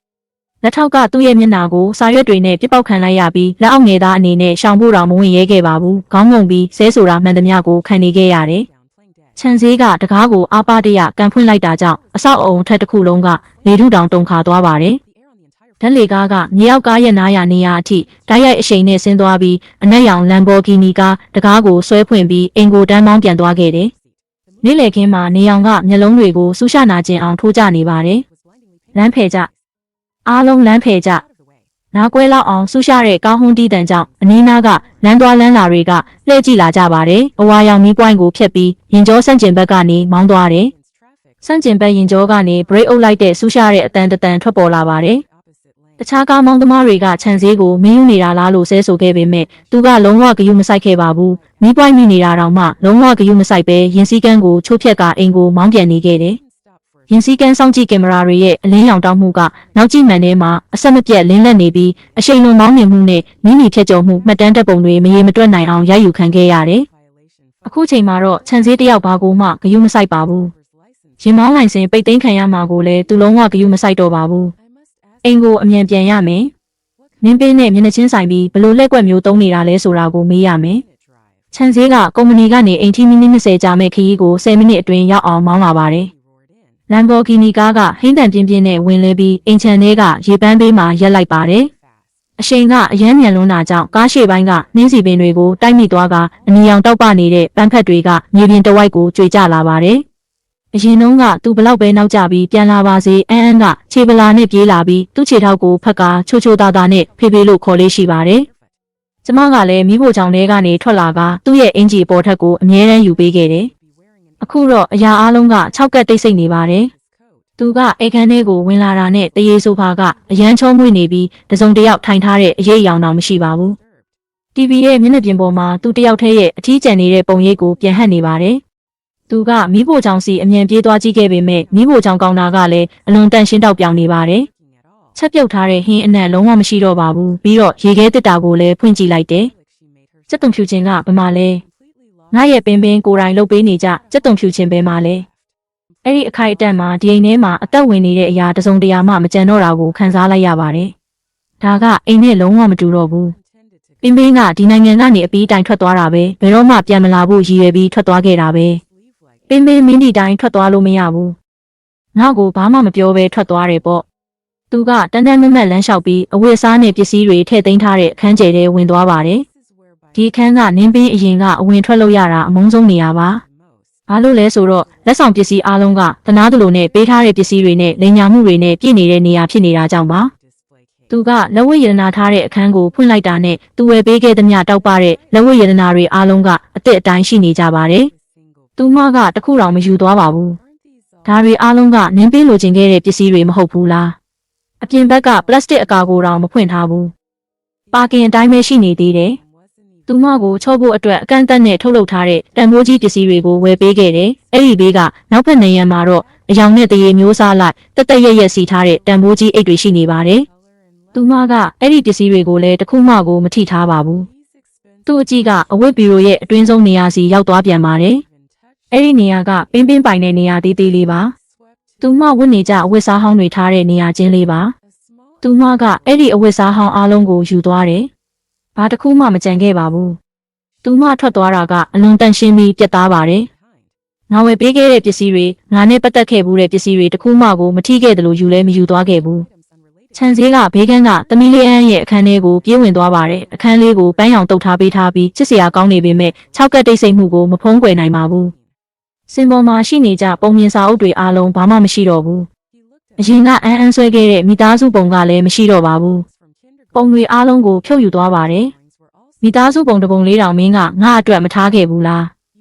လက်ထောက်ကသူ့ရဲ့မျက်နှာကိုစာရွက်တွေနဲ့ပြစ်ပေါက်ခံလိုက်ရပြီးလက်အောက်ငယ်သားအနေနဲ့ရှောင်ဖို့တောင်မဝင်ရဲခဲ့ပါဘူး။ခေါင်းငုံပြီးဆဲဆိုတာမှန်သမျှကိုခံနေခဲ့ရတယ်။ခြံစည်းကတကားကိုအားပါတရကန်ဖွင့်လိုက်တာကြောင့်အဆောက်အုံထက်တစ်ခုလုံးကလေထုတောင်တုန်ခါသွားပါတယ်။ဓာတ်လေကားကမြေအောက်ကားရဲ့နားရနေရာအထိတိုက်ရိုက်အရှိန်နဲ့ဆင်းသွားပြီးအနက်ရောင်လမ်ဘော်ဂီနီကားတကားကိုဆွဲဖွင့်ပြီးအင်ကိုတန်းမောင်းပြန်သွားခဲ့တယ်။နေ့လယ်ခင်းမှာနေအောင်ကမျက်လုံးတွေကိုဆူရှနာကျင်အောင်ထိုးကြနေပါတယ်။လမ်းဖယ်ကြအားလုံးလမ်းဖယ်ကြနားကွဲလောက်အောင်ဆူရှတဲ့ကောင်းဟွန်းတီးတန်ကြောင့်အနီးနားကလမ်းသွားလမ်းလာတွေကလှည့်ကြည့်လာကြပါတယ်။အဝါရောင်မီးပွိုင်းကိုဖျက်ပြီးရင်ကျောဆန့်ကျင်ဘက်ကနေမောင်းသွားတယ်။ဆန့်ကျင်ဘက်ရင်ကျောကနေဘရိတ်အုပ်လိုက်တဲ့ဆူရှတဲ့အတန်တန်ထွက်ပေါ်လာပါတယ်။တခြားကားမောင်းသမားတွေကခြံစည်းကိုမင်းယူနေတာလားလို့ဆဲဆိုခဲ့ပေမဲ့သူကလုံးဝဂယုမဆိုင်ခဲ့ပါဘူး။မီးပွိုင်းမိနေတာတောင်မှလုံးဝဂယုမဆိုင်ပဲရင်စည်းကန်းကိုချိုးဖျက်ကအိမ်ကိုမောင်းပြန်နေခဲ့တယ်။ရင်စည်းကန်းစောင့်ကြည့်ကင်မရာတွေရဲ့အလင်းရောင်တောက်မှုကနောက်ကြည့်မှန်ထဲမှာအဆက်မပြတ်လင်းလက်နေပြီးအရှိန်လွန်မောင်းနေမှုနဲ့မိမိဖြတ်ကျော်မှုမှတ်တမ်းတပ်ပုံတွေမရေမတွက်နိုင်အောင်ရိုက်ယူခံခဲ့ရတယ်။အခုချိန်မှာတော့ခြံစည်းတယောက်ဘာကိုမှဂယုမဆိုင်ပါဘူး။ရင်မောင်းလိုင်စင်ပိတ်သိမ်းခံရမှာကိုလည်းသူလုံးဝဂယုမဆိုင်တော့ပါဘူး။အိမ်ကိုအမြန်ပြန်ရမယ်။နင်းပင်းနဲ့မျက်နှာချင်းဆိုင်ပြီးဘလို့လက်ကွက်မျိုးသုံးနေတာလဲဆိုတာကိုမေးရမယ်။ခြံစည်းကကုမ္ပဏီကနေအိမ်ထိမိနစ်20ကြာမဲ့ခရီးကို10မိနစ်အတွင်းရောက်အောင်မောင်းလာပါတယ်။လမ်ဘော်ဂီနီကားကဟင်းတန်ပြင်းပြင်းနဲ့ဝင်လဲပြီးအိမ်ချန်ထဲကရေပန်းပေးမှာရက်လိုက်ပါတယ်။အရှိန်ကအယမ်းမြန်လွန်းတာကြောင့်ကားရှေ့ပိုင်းကနှင်းစီပင်တွေကိုတိုက်မိသွားကအနီရောင်တောက်ပနေတဲ့ပန်းဖက်တွေကမြေပြင်တဝိုက်ကိုကျွေကျလာပါတယ်။အရင်တုန်းကသူဘလောက်ပဲနောက်ကျပြီးပြန်လာပါစေအန်းကခြေပလာနဲ့ပြေးလာပြီးသူ့ခြေထောက်ကိုဖက်ကချိုချိုသားသားနဲ့ဖေဖေလို့ခေါ်လေးရှိပါတယ် ကျမကလည်းမိဖို့ကြောင့်ထဲကနေထွက်လာကသူ့ရဲ့အင်ဂျီပေါ်ထက်ကိုအမြဲတမ်းယူပေးခဲ့တယ်။အခုတော့အရာအလုံးက6ကတ်တိတ်ဆိတ်နေပါတယ်။သူကအိတ်ခမ်းထဲကိုဝင်လာတာနဲ့တရေဆိုဖာကအရန်ချုံးမွေ့နေပြီးတစုံတယောက်ထိုင်ထားတဲ့အရေးအယောင်တော့မရှိပါဘူး။ TV ရဲ့မျက်နှာပြင်ပေါ်မှာသူတယောက်တည်းရဲ့အထီးကျန်နေတဲ့ပုံရိပ်ကိုပြန်ဟပ်နေပါတယ်။သူကမိဖို့ကြောင့်စီအမြန်ပြေးသွားကြည့်ခဲ့ပေမဲ့မိဖို့ကြောင့်ကောင်းတာကလည်းအလွန်တန်ရှင်းတောက်ပြောင်နေပါတယ်။ချက်ပြုတ်ထားတဲ့ဟင်းအနံ့လုံးဝမရှိတော့ပါဘူး။ပြီးတော့ရေခဲတစ်တာကိုလည်းဖွင့်ကြည့်လိုက်တယ်။စက်တုံဖြူချင်းကဘယ်မှာလဲ။ငါရဲ့ပင်ကိုယ်တိုင်လှုပ်ပေးနေကြစက်တုံဖြူချင်းပဲမှာလဲ။အဲ့ဒီအခိုက်အတန့်မှာဒီအိမ်ထဲမှာအသက်ဝင်နေတဲ့အရာတစုံတရာမှမကြံတော့တာကိုခံစားလိုက်ရပါတယ်။ဒါကအိမ်နဲ့လုံးဝမတူတော့ဘူး။ပင်ကဒီနိုင်ငံကနေအပီးတိုင်ထွက်သွားတာပဲဘယ်တော့မှပြန်မလာဖို့ရည်ရွယ်ပြီးထွက်သွားခဲ့တာပဲပင်မင်းဒီတိုင်းထွက်သွားလို့မရဘူးငါ့ကိုဘာမှမပြောဘဲထွက်သွားတယ်ပေါ့သူကတန်းတန်းမတ်မတ်လမ်းလျှောက်ပြီးအဝတ်အစားနဲ့ပစ္စည်းတွေထည့်သိမ်းထားတဲ့အခန်းကျယ်ထဲဝင်သွားပါတယ်ဒီအခန်းကနင်းပင်းအရင်ကအဝင်ထွက်လို့ရတာအမုန်းဆုံးနေရာပါဘာလို့လဲဆိုတော့လက်ဆောင်ပစ္စည်းအားလုံးကတနာသလိုနဲ့ပေးထားတဲ့ပစ္စည်းတွေနဲ့လိမ်ညာမှုတွေနဲ့ပြည့်နေတဲ့နေရာဖြစ်နေတာကြောင့်ပါသူကလက်ဝတ်ရတနာထားတဲ့အခန်းကိုဖွင့်လိုက်တာနဲ့သူဝယ်ပေးခဲ့သမျှတောက်ပတဲ့လက်ဝတ်ရတနာတွေအားလုံးကအသက်အတိုင်းရှိနေကြပါတယ်။သူမကတခုတောင်မယူသွားပါဘူး။ဒါတွေအားလုံးကနင်းပေးလိုချင်ခဲ့တဲ့ပစ္စည်းတွေမဟုတ်ဘူးလား။အပြင်ဘက်ကပလတ်စတစ်အကာကိုတောင်မဖွင့်ထားဘူး။ပါကင်အတိုင်းပဲရှိနေသေးတယ်။သူမကိုချော့ဖို့အတွက်အကန့်အသတ်နဲ့ထုတ်လုပ်ထားတဲ့တန်ဖိုးကြီးပစ္စည်းတွေကိုဝယ်ပေးခဲ့တယ်။အဲ့ဒီဘေးကနောက်ဘက်နေရန်မှာတော့အယောင်နဲ့တရေမျိုးစားလိုက်တက်တက်ရက်ရက်စီထားတဲ့တန်ဖိုးကြီးအိတ်တွေရှိနေပါတယ်။သူမကအဲ့ဒီပစ္စည်းတွေကိုလည်းတခုမှကိုမထိထားပါဘူး။သူ့အကြည့်ကအဝတ်ဘီရိုရဲ့အတွင်းဆုံးနေရာစီရောက်သွားပြန်ပါတယ်။အဲ့ဒီနေရာကပင်းပိုင်တဲ့နေရာသေးသေးလေးပါ။သူမဝတ်နေကြအဝတ်စားဟောင်းတွေထားတဲ့နေရာချင်းလေးပါ။သူမကအဲ့ဒီအဝတ်စားဟောင်းအားလုံးကိုယူသွားတယ်။ဘာတစ်ခုမှမကြံခဲ့ပါဘူး။သူမထွက်သွားတာကအလွန်တန်ရှင်းပြီးပြတ်သားပါတယ်။ငါဝယ်ပေးခဲ့တဲ့ပစ္စည်းတွေငါနဲ့ပတ်သက်ခဲ့ဘူးတဲ့ပစ္စည်းတွေတစ်ခုမှကိုမထိခဲ့တယ်လို့ယူလဲမယူသွားခဲ့ဘူး။ခြံစည်းကဘေးကန်းကသမီးလေးအန်းရဲ့အခန်းထဲကိုပြေးဝင်သွားပါတယ်အခန်းလေးကိုပန်းရောင်တုပ်ထားပေးထားပြီးချစ်စရာကောင်းနေပေမဲ့6ကတ်တိတ်ဆိတ်မှုကိုမဖုံးကွယ်နိုင်ပါဘူးစင်ပေါ်မှာရှိနေကြပုံမြင်စာအုပ်တွေအားလုံးဘာမှမရှိတော့ဘူးအရင်ကအန်းဆွဲခဲ့တဲ့မိသားစုပုံကလည်းမရှိတော့ပါဘူးပုံတွေအားလုံးကိုဖြုတ်ယူသွားပါတယ်မိသားစုပုံတစ်ပုံလေးတောင်မင်းကငါ့အတွက်မထားခဲ့ဘူးလာ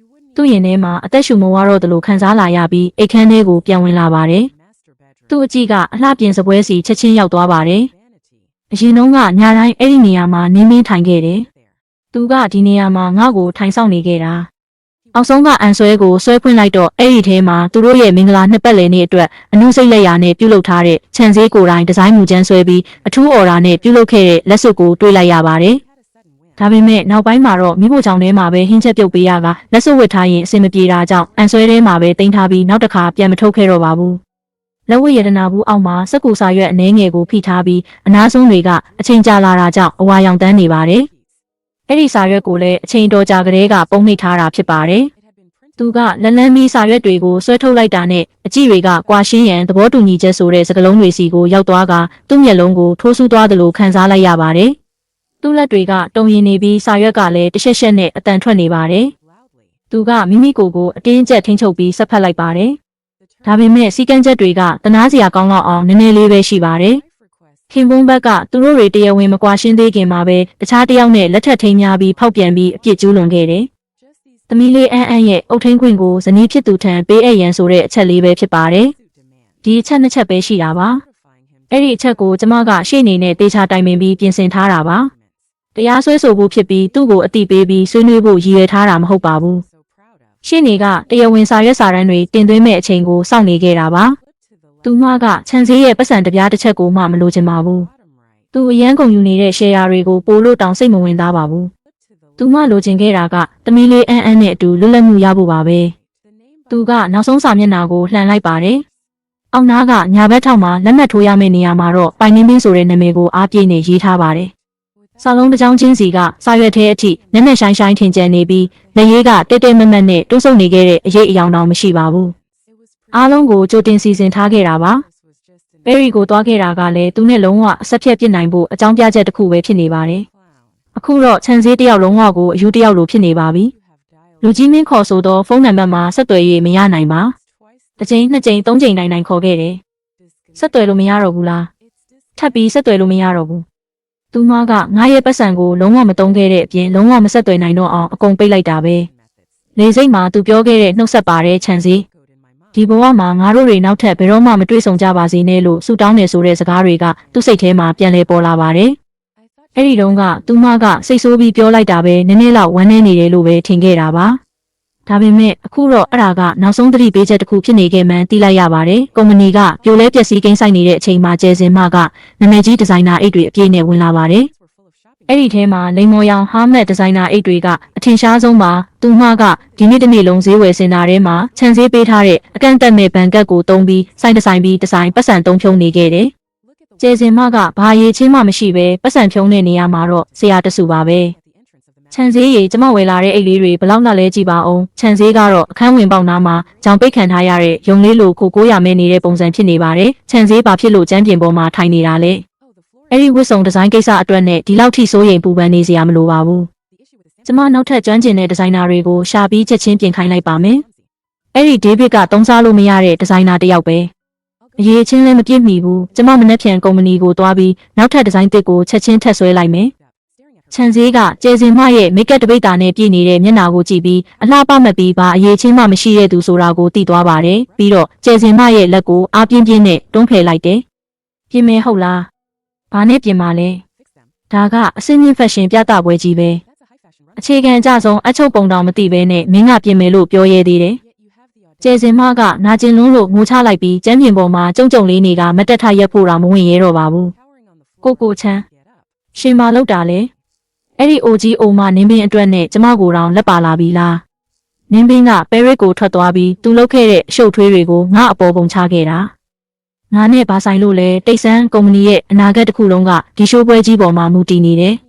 းသူ့ရင်ထဲမှာအသက်ရှူမဝါတော့တယ်လို့ခံစားလာရပြီးအိတ်ခမ်းထဲကိုပြန်ဝင်လာပါတယ်သူ့အကြည့်ကအလှပြင်စပွဲစီချက်ချင်းရောက်သွားပါတယ်။အရင်တုန်းကညတိုင်းအဲ့ဒီနေရာမှာနင်းမင်းထိုင်ခဲ့တယ်။သူကဒီနေရာမှာငါ့ကိုထိုင်ဆောင်နေခဲ့တာ။အောက်ဆုံးကအန်ဆွဲကိုဆွဲဖွင့်လိုက်တော့အဲ့ဒီထဲမှာသူတို့ရဲ့မင်္ဂလာနှစ်ပတ်လည်နေ့အတွက်အနုစိတ်လက်ရာနဲ့ပြုလုပ်ထားတဲ့ခြံစည်းကိုယ်တိုင်ဒီဇိုင်းမူကျန်းဆွဲပြီးအထူးအော်ဒါနဲ့ပြုလုပ်ခဲ့တဲ့လက်စွပ်ကိုတွေ့လိုက်ရပါတယ်။ဒါပေမဲ့နောက်ပိုင်းမှာတော့မိဖို့ချောင်းထဲမှာပဲဟင်းချက်ပြုတ်ပေးရကလက်စွပ်ဝတ်ထားရင်အဆင်မပြေတာကြောင့်အန်ဆွဲထဲမှာပဲတင်ထားပြီးနောက်တစ်ခါပြန်မထုတ်ခဲ့တော့ပါဘူး။လက်ဝတ်ရတနာဘူးအောက်မှာစက်ကူစာရွက်အနှဲငယ်ကိုဖိထားပြီးအနားဆုံးတွေကအချိန်ကြာလာတာကြောင့်အဝါရောင်တန်းနေပါတယ်။အဲ့ဒီစာရွက်ကိုလည်းအချိန်တော်ကြာကလေးကပုံနှိပ်ထားတာဖြစ်ပါတယ်။သူကလန်းလန်းပြီးစာရွက်တွေကိုဆွဲထုတ်လိုက်တာနဲ့အကြည့်တွေကကွာရှင်းရန်သဘောတူညီချက်ဆိုတဲ့စကားလုံးတွေစီကိုရောက်သွားကသူ့မျက်လုံးကိုထိုးဆူးသွားသလိုခံစားလိုက်ရပါတယ်။သူ့လက်တွေကတုံရင်နေပြီးစာရွက်ကလည်းတစ်ချက်နဲ့အတန်ထွက်နေပါတယ်။သူကမိမိကိုယ်ကိုအတင်းကျပ်ထိန်းချုပ်ပြီးဆက်ဖက်လိုက်ပါတယ်။ဒါပေမဲ့စီကံချက်တွေကတနာစရာကောင်းတော့အောင်နည်းနည်းလေးပဲရှိပါတယ်။ခင်ပွန်းဘက်ကသူတို့တွေတရားဝင်မကွာရှင်းသေးခင်မှာပဲတခြားတယောက်နဲ့လက်ထပ်ထိမ်းများပြီးဖောက်ပြန်ပြီးအပြစ်ကျူးလွန်ခဲ့တယ်။သမီးလေးအန်းရဲ့အုတ်ထင်းခွင်ကိုဇနီးဖြစ်သူထံပေးအပ်ရန်ဆိုတဲ့အချက်လေးပဲဖြစ်ပါတယ်။ဒီအချက်နှစ်ချက်ပဲရှိတာပါ။အဲ့ဒီအချက်ကိုကျမကရှေ့နေနဲ့တေချာတိုင်ပင်ပြီးပြင်ဆင်ထားတာပါ။တရားစွဲဆိုဖို့ဖြစ်ပြီးသူ့ကိုအတိပေးပြီးဆွေးနွေးဖို့ရည်ရွယ်ထားတာမဟုတ်ပါဘူး။ရှင်းနေကတရားဝင်စာရွက်စာတမ်းတွေတင်သွင်းမဲ့အချိန်ကိုစောင့်နေခဲ့တာပါ။သူမကခြံစည်းရဲ့ပတ်စံတပြားတစ်ချက်ကိုမှမလိုချင်ပါဘူး။သူအရန်ကုန်ယူနေတဲ့ရှယ်ယာတွေကိုပိုလို့တောင်စိတ်မဝင်သားပါဘူး။သူမလိုချင်ခဲ့တာကသမီးလေးအန်းနဲ့အတူလွတ်လပ်မှုရဖို့ပါပဲ။သူကနောက်ဆုံးစာမျက်နှာကိုလှန်လိုက်ပါတယ်။အောက်နားကညာဘက်ထောက်မှာလက်မှတ်ထိုးရမယ့်နေရာမှာတော့ပိုင်နှင်းပင်းဆိုတဲ့နာမည်ကိုအားပြည့်နေရေးထားပါတယ်။စာလုံးတစ်ကြောင်းချင်းစီကစာရွက်ထဲအထိနက်နက်ရှိုင်းရှိုင်းထင်ကျန်နေပြီးလက်ရည်ကတဲတဲမက်မက်နဲ့တိုးဆုပ်နေခဲ့တဲ့အရေးအယောင်တောင်မရှိပါဘူး။အားလုံးကိုကြိုတင်စီစဉ်ထားခဲ့တာပါ။ဘယ်ရီကိုသွားခဲ့တာကလည်းသူနဲ့လုံးဝအဆက်ဖြတ်ပစ်နိုင်ဖို့အကြောင်းပြချက်တစ်ခုပဲဖြစ်နေပါတယ်။အခုတော့ခြံစည်းတစ်ယောက်လုံးဝကိုအယူတစ်ယောက်လိုဖြစ်နေပါပြီ။လူကြီးမင်းခေါ်ဆိုတော့ဖုန်းနံပါတ်မှာဆက်သွယ်ရေးမရနိုင်ပါ။တစ်ချိန်နှစ်ချိန်သုံးချိန်နိုင်ခေါ်ခဲ့တယ်။ဆက်သွယ်လို့မရတော့ဘူးလား။ထပ်ပြီးဆက်သွယ်လို့မရတော့ဘူး သူမကငါရဲ့ပတ်စံကိုလုံးဝမတုံးခဲ့တဲ့အပြင်လုံးဝမဆက်သွယ်နိုင်တော့အောင်အကုန်ပိတ်လိုက်တာပဲလေစိတ်မှာသူပြောခဲ့တဲ့နှုတ်ဆက်ပါတဲ့ခြံစည်းဒီဘဝမှာငါတို့တွေနောက်ထပ်ဘယ်တော့မှမတွေ့ဆုံကြပါစေနဲ့လို့ဆုတောင်းနေဆိုတဲ့စကားတွေကသူ့စိတ်ထဲမှာပြန်လဲပေါ်လာပါတယ်အဲ့ဒီတုန်းကသူမကစိတ်ဆိုးပြီးပြောလိုက်တာပဲနည်းနည်းလောက်ဝမ်းနည်းနေတယ်လို့ပဲထင်ခဲ့တာပါဒါပေမဲ့အခုတော့အဲ့ဒါကနောက်ဆုံးသတိပေးချက်တစ်ခုဖြစ်နေခဲ့မှန်းသိလိုက်ရပါတယ်ကုမ္ပဏီကပြိုလဲပျက်စီးကိန်းဆိုင်နေတဲ့အချိန်မှာကျဲစင်မကနာမည်ကြီးဒီဇိုင်နာအိတ်တွေအပြည့်နဲ့ဝင်လာပါတယ်အဲ့ဒီထဲမှာလိမ်မော်ရောင်ဟာမက်ဒီဇိုင်နာအိတ်တွေကအထင်ရှားဆုံးပါသူမကဒီနေ့တစ်နေ့လုံးဈေးဝယ်စင်တာထဲမှာခြံစည်းပေးထားတဲ့အကန့်အသတ်မဲ့ဘန်ကတ်ကိုတုံးပြီးစိုင်းဒီဇိုင်ပတ်စံသုံးဖြုံနေခဲ့တယ်ကျဲစင်မကဘာရည်ချင်းမှမရှိပဲပတ်စံဖြုံးတဲ့နေရာမှာတော့ဆရာတဆူပါပဲခြံစည်းရီကျမဝယ်လာတဲ့အိတ်လေးတွေဘလောက်လဲကြည့်ပါအောင်ခြံစည်းကတော့အခန်းဝင်ပေါက်နားမှာကြောင်ပိတ်ခံထားရတဲ့ရုံလေးလိုခိုကိုရမဲနေတဲ့ပုံစံဖြစ်နေပါတယ်ခြံစည်းဘာဖြစ်လို့ကျန်းပြင်ပေါ်မှာထိုင်နေတာလဲအဲ့ဒီဝတ်စုံဒီဇိုင်းကိစ္စအတွက်နဲ့ဒီလောက်ထိစိုးရိမ်ပူပန်နေစရာမလိုပါဘူးကျမနောက်ထပ်ကျွမ်းကျင်တဲ့ဒီဇိုင်နာတွေကိုရှာပြီးချက်ချင်းပြင်ခိုင်းလိုက်ပါမယ်အဲ့ဒီဒေးဗစ်ကသုံးစားလို့မရတဲ့ဒီဇိုင်နာတစ်ယောက်ပဲအရေးချင်းလည်းမပြည့်မီဘူးကျမမနေ့ပြန်ကုမ္ပဏီကိုတွားပြီးနောက်ထပ်ဒီဇိုင်းတစ်ကိုချက်ချင်းထပ်ဆွဲလိုက်မယ်ခြံစည်းကကျဲစင်မရဲ့မိတ်ကပ်တပိတ်တာနဲ့ပြည့်နေတဲ့မျက်နှာကိုကြည့်ပြီးအလှပမတ်ပြီးပါအရေးချင်းမှမရှိတဲ့သူဆိုတာကိုသိသွားပါတယ်ပြီးတော့ကျဲစင်မရဲ့လက်ကိုအားပြင်းပြင်းနဲ့တွန်းဖယ်လိုက်တယ်ပြင်မဲဟုတ်လားဘာနဲ့ပြင်ပါလဲဒါကအစင်းမြင့်ဖက်ရှင်ပြသပွဲကြီးပဲအခြေခံအကျဆုံးအချုပ်ပုံတောင်မသိဘဲနဲ့မင်းကပြင်မယ်လို့ပြောရဲသေးတယ်ကျဲစင်မကနာကျင်လွန်းလို့ငိုချလိုက်ပြီးကျန်းပြင်ပေါ်မှာကြုံကြုံလေးနေကမတက်ထရက်ဖို့တော့မဝင်ရဲတော့ပါဘူးကိုချမ်းရှင်မလောက်တာလေအဲ့ဒီအိုကြီးအိုမနင်းပင်အတွက်နဲ့ကျမကိုတောင်လက်ပါလာပြီလားနင်းပင်ကပဲရစ်ကိုထွက်သွားပြီးသူလှုပ်ခဲ့တဲ့အရှုပ်ထွေးတွေကိုငါအပေါ်ပုံချခဲ့တာငါနဲ့ဘာဆိုင်လို့လဲတိတ်ဆန်းကုမ္ပဏီရဲ့အနာဂတ်တစ်ခုလုံးကဒီရှိုးပွဲကြီးပေါ်မှာမူတည်နေတယ်